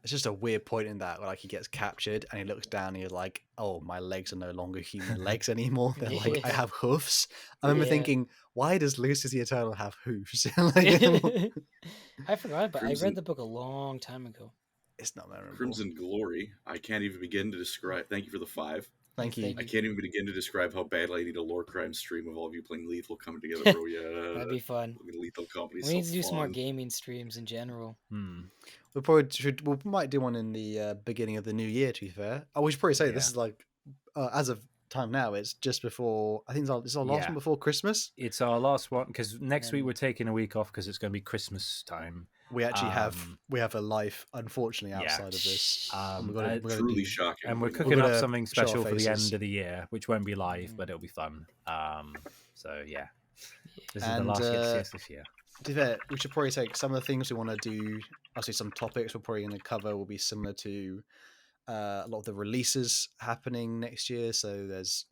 it's just a weird point in that where like he gets captured and he looks down and he's like, oh, my legs are no longer human legs anymore. They're like, I have hoofs. I remember thinking, why does Lucius the Eternal have hoofs? I forgot, but I read the book a long time ago. It's not memorable. Crimson Glory. I can't even begin to describe. Thank you for the 5. Thank you. I can't even begin to describe how badly I need a lore crime stream of all of you playing Lethal coming together, bro. Yeah, that'd be fun. Lethal Company. We need to do some more gaming streams in general. We might do one in the beginning of the new year. To be fair, we should probably say this is like as of time now. It's just before. I think it's our last one before Christmas. It's our last one because next week we're taking a week off because it's going to be Christmas time. We actually have a life, unfortunately, outside of this. We're truly shocking. And we're cooking up something special for the end of the year, which won't be live, but it'll be fun. So yeah, this is the last yes this year. To be fair, we should probably take some of the things we want to do. I'll say some topics we're probably going to cover will be similar to a lot of the releases happening next year. So there's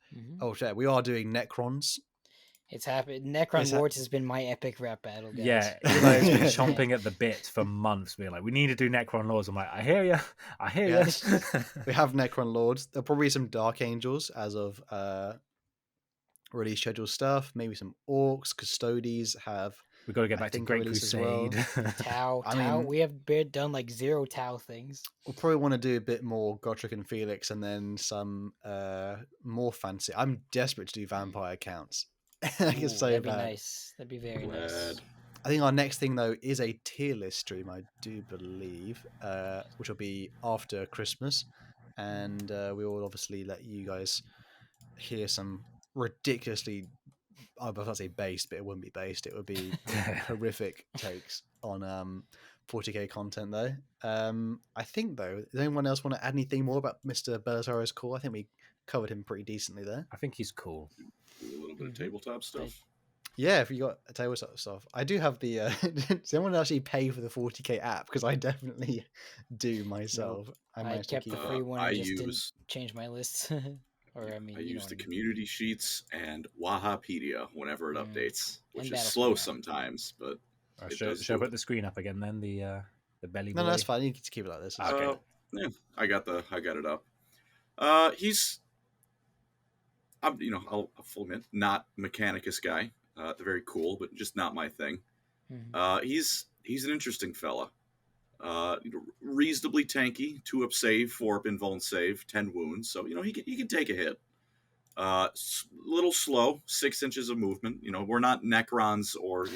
we are doing Necrons. It's happened. Necron Lords has been my epic rap battle, guys. Yeah, Eli's been chomping at the bit for months, being like, "We need to do Necron Lords." I'm like, "I hear you, I hear you." We have Necron Lords. There'll probably be some Dark Angels as of release schedule stuff. Maybe some Orcs, Custodes have. We've got to get back to Great Crusade. Tau. We have done like 0 Tau things. We'll probably want to do a bit more Godric and Felix, and then some more fancy. I'm desperate to do vampire counts. That'd be nice. That'd be very nice. I think our next thing though is a tier list stream. I do believe, which will be after Christmas, and we will obviously let you guys hear some ridiculously. I was about to say based, but it wouldn't be based. It would be horrific takes on 40k content though. I think though, does anyone else want to add anything more about Mr. Belisario's call? I think we covered him pretty decently there. I think he's cool. Do a little bit of Mhm. tabletop stuff. Yeah, if you got a table sort of stuff. I do have the. Does anyone actually pay for the 40k app? Because I definitely do myself. I managed to kept the keep it. free one. I I just didn't use change my list. Or I mean, I you use know the what I mean. community sheets and Wahapedia whenever it updates, which And is Battlestar slow now. sometimes, but it Should does I do put it. the screen up again then? The belly boy. No, that's fine. You can keep it like this. It's Okay. okay. Yeah, I got it up. He's I'll full admit, not Mechanicus guy. They're very cool, but just not my thing. Mhm. He's an interesting fella. Reasonably tanky, 2-up save, 4-up invuln save, 10 wounds. So he can take a hit. Little slow, 6 inches of movement. We're not Necrons or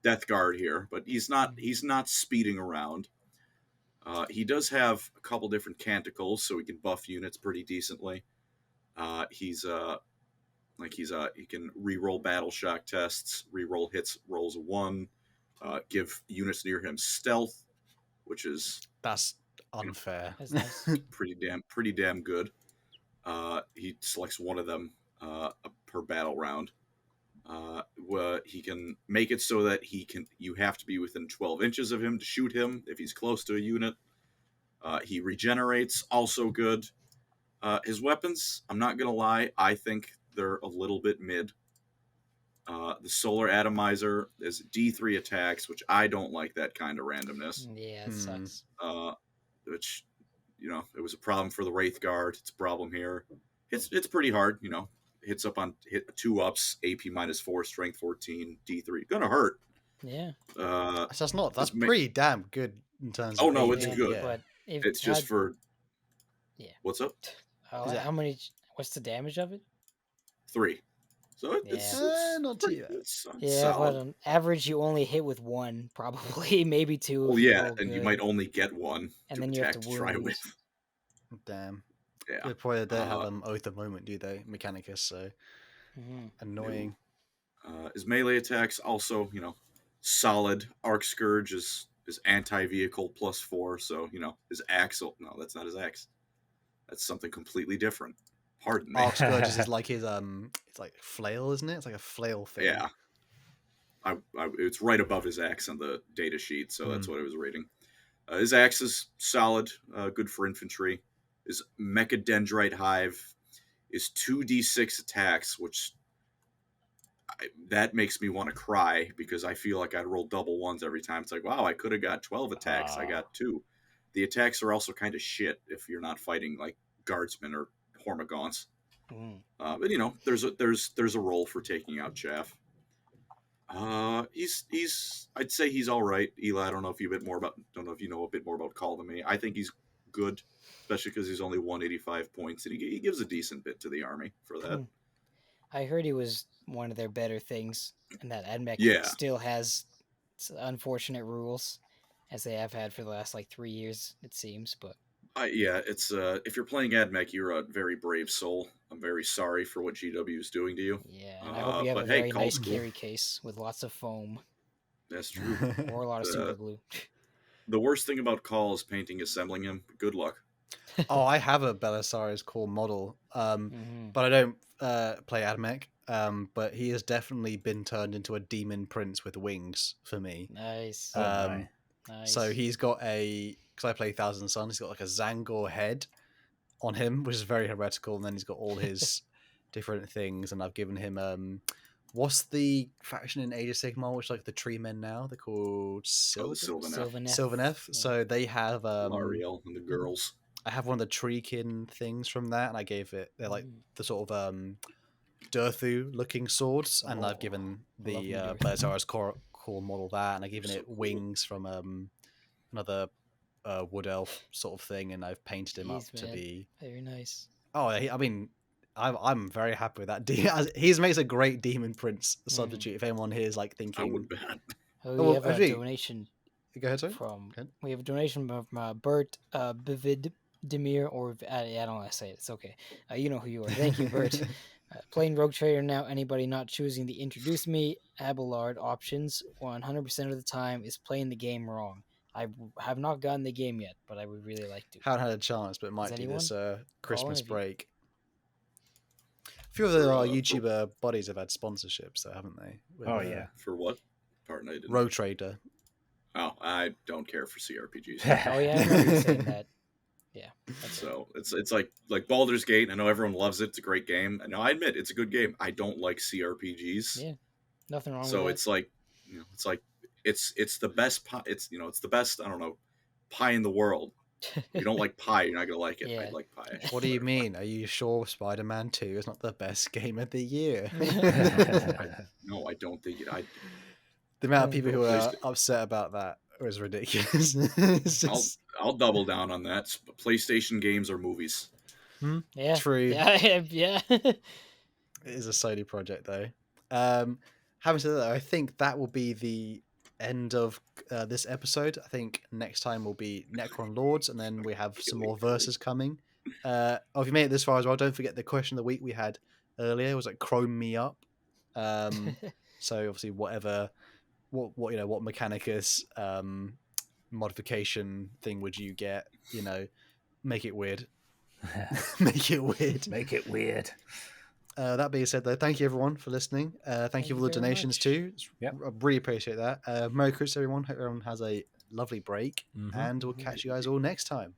Death Guard here, but he's not speeding around. He does have a couple different canticles, so he can buff units pretty decently. He can re-roll battle shock tests, re-roll hits rolls of 1, give units near him stealth, which is That's unfair. That's nice. pretty damn good. He selects one of them per battle round. He can make it so that you have to be within 12 inches of him to shoot him if he's close to a unit. He regenerates, also good. His weapons, I'm not gonna lie, I think they're a little bit mid. The Solar Atomizer is D3 attacks, which I don't like that kind of randomness. Yeah, it sucks. Which it was a problem for the Wraith Guard. It's a problem here. It's pretty hard. Hits up on 2 ups, AP -4, Strength 14, D3. Gonna hurt. Yeah. That's pretty damn good in terms Oh, of. no, age, it's Yeah, good. Yeah. But if It's just for. Yeah. What's up? Is it- how many? What's the damage of it? 3. So it's not pretty, too bad. it's Yeah, solid. but on average, you only hit with 1, probably maybe 2. Well, if you yeah, roll and you good. might only get 1 And to then you have attack to to try wound. with. Damn. Yeah. They probably don't have Oath of Moment, do they? Mechanicus, so Mhm. annoying. His melee attacks also, solid. Arc Scourge is anti-vehicle +4, so his axle. No, that's not his axe. That's something completely different. Pardon me. Arc Scourges is like his it's like flail, isn't it? It's like a flail thing. Yeah. It's right above his axe on the data sheet, so that's what I was reading. His axe is solid, good for infantry. His Mechadendrite Hive is 2d6 attacks, which that makes me want to cry because I feel like I'd roll double ones every time. It's like, wow, I could have got 12 attacks. I got 2. The attacks are also kind of shit if you're not fighting like guardsmen or hormagaunts. But there's a role for taking out chaff. I'd say he's all right. Eli, I don't know if you know a bit more about Call than me. I think he's good, especially because he's only 185 points, and he gives a decent bit to the army for that. I heard he was one of their better things, and that AdMech Yeah. still has unfortunate rules, as they have had for the last 3 years, it seems. But It's if you're playing AdMech, you're a very brave soul. I'm very sorry for what GW is doing to you. yeah, and I hope you have a but hey, very Call's nice cool. carry case with lots of foam That's true. or a lot of super glue. The worst thing about Call is painting assembling him. Good luck. Oh, I have a Belisarius core model, Mhm. but I don't play Admech. But he has definitely been turned into a demon prince with wings for me. Nice, nice. So he's got because I play Thousand Suns, he's got like a Zangor head on him, which is very heretical, and then he's got all his different things, and I've given him what's the faction in Age of Sigmar, which like the tree men now? They're called Sylvaneth. Sylvaneth. So they have L'Ariel and the girls. I have one of the Treekin things from that, and I gave it. They're like the sort of Durthu looking swords, and I've given the Belisarius core model that, and I've given it wings from another wood elf sort of thing, and I've painted him up to be very nice. Oh, I mean, I'm very happy with that. He makes a great demon prince substitute. If anyone here is like thinking, I would bet. We have a donation. Go ahead, sorry. We have a donation from Bert Bivid Demir, or I don't know how to say it. It's okay. You know who you are. Thank you, Bert. Playing Rogue Trader now. Anybody not choosing the Introduce Me Abelard options 100% of the time is playing the game wrong. have not gotten the game yet, but I would really like to. Haven't had a chance, but it might be this Christmas if you- break. A few of our YouTuber buddies have had sponsorships, though, haven't they? With, Oh yeah. For what? Pardon, I didn't. Road Trader. Oh, I don't care for CRPGs. Oh yeah, I remember you saying that. Yeah. That's So it's like Baldur's Gate. I know everyone loves it. It's a great game. And I admit it's a good game. I don't like CRPGs. Yeah, nothing wrong So with it's like, it's the best pie. It's the best. I don't know, pie in the world. If you don't like pie, you're not gonna like it. Yeah. I like pie. What do you mean? Are you sure Spider-Man 2 is not the best game of the year? No, I don't think it. The amount of people who are PlayStation. upset about that was ridiculous. It's just I'll double down on that. PlayStation games are movies. Yeah. true. Yeah. Yeah. It is a Sony project, though. Having said that, I think that will be the end of this episode. I think next time will be Necron Lords, and then we have some more verses coming. If you made it this far as well, don't forget the question of the week we had earlier was like Chrome Me Up. So obviously what Mechanicus modification thing would you get? Make it weird. Make it weird. Make it weird. That being said, though, thank you everyone for listening. Thank you for the you very donations much. too. Yep. I really appreciate that. Merry Christmas, everyone. Hope everyone has a lovely break, Mhm. and we'll catch you guys all next time.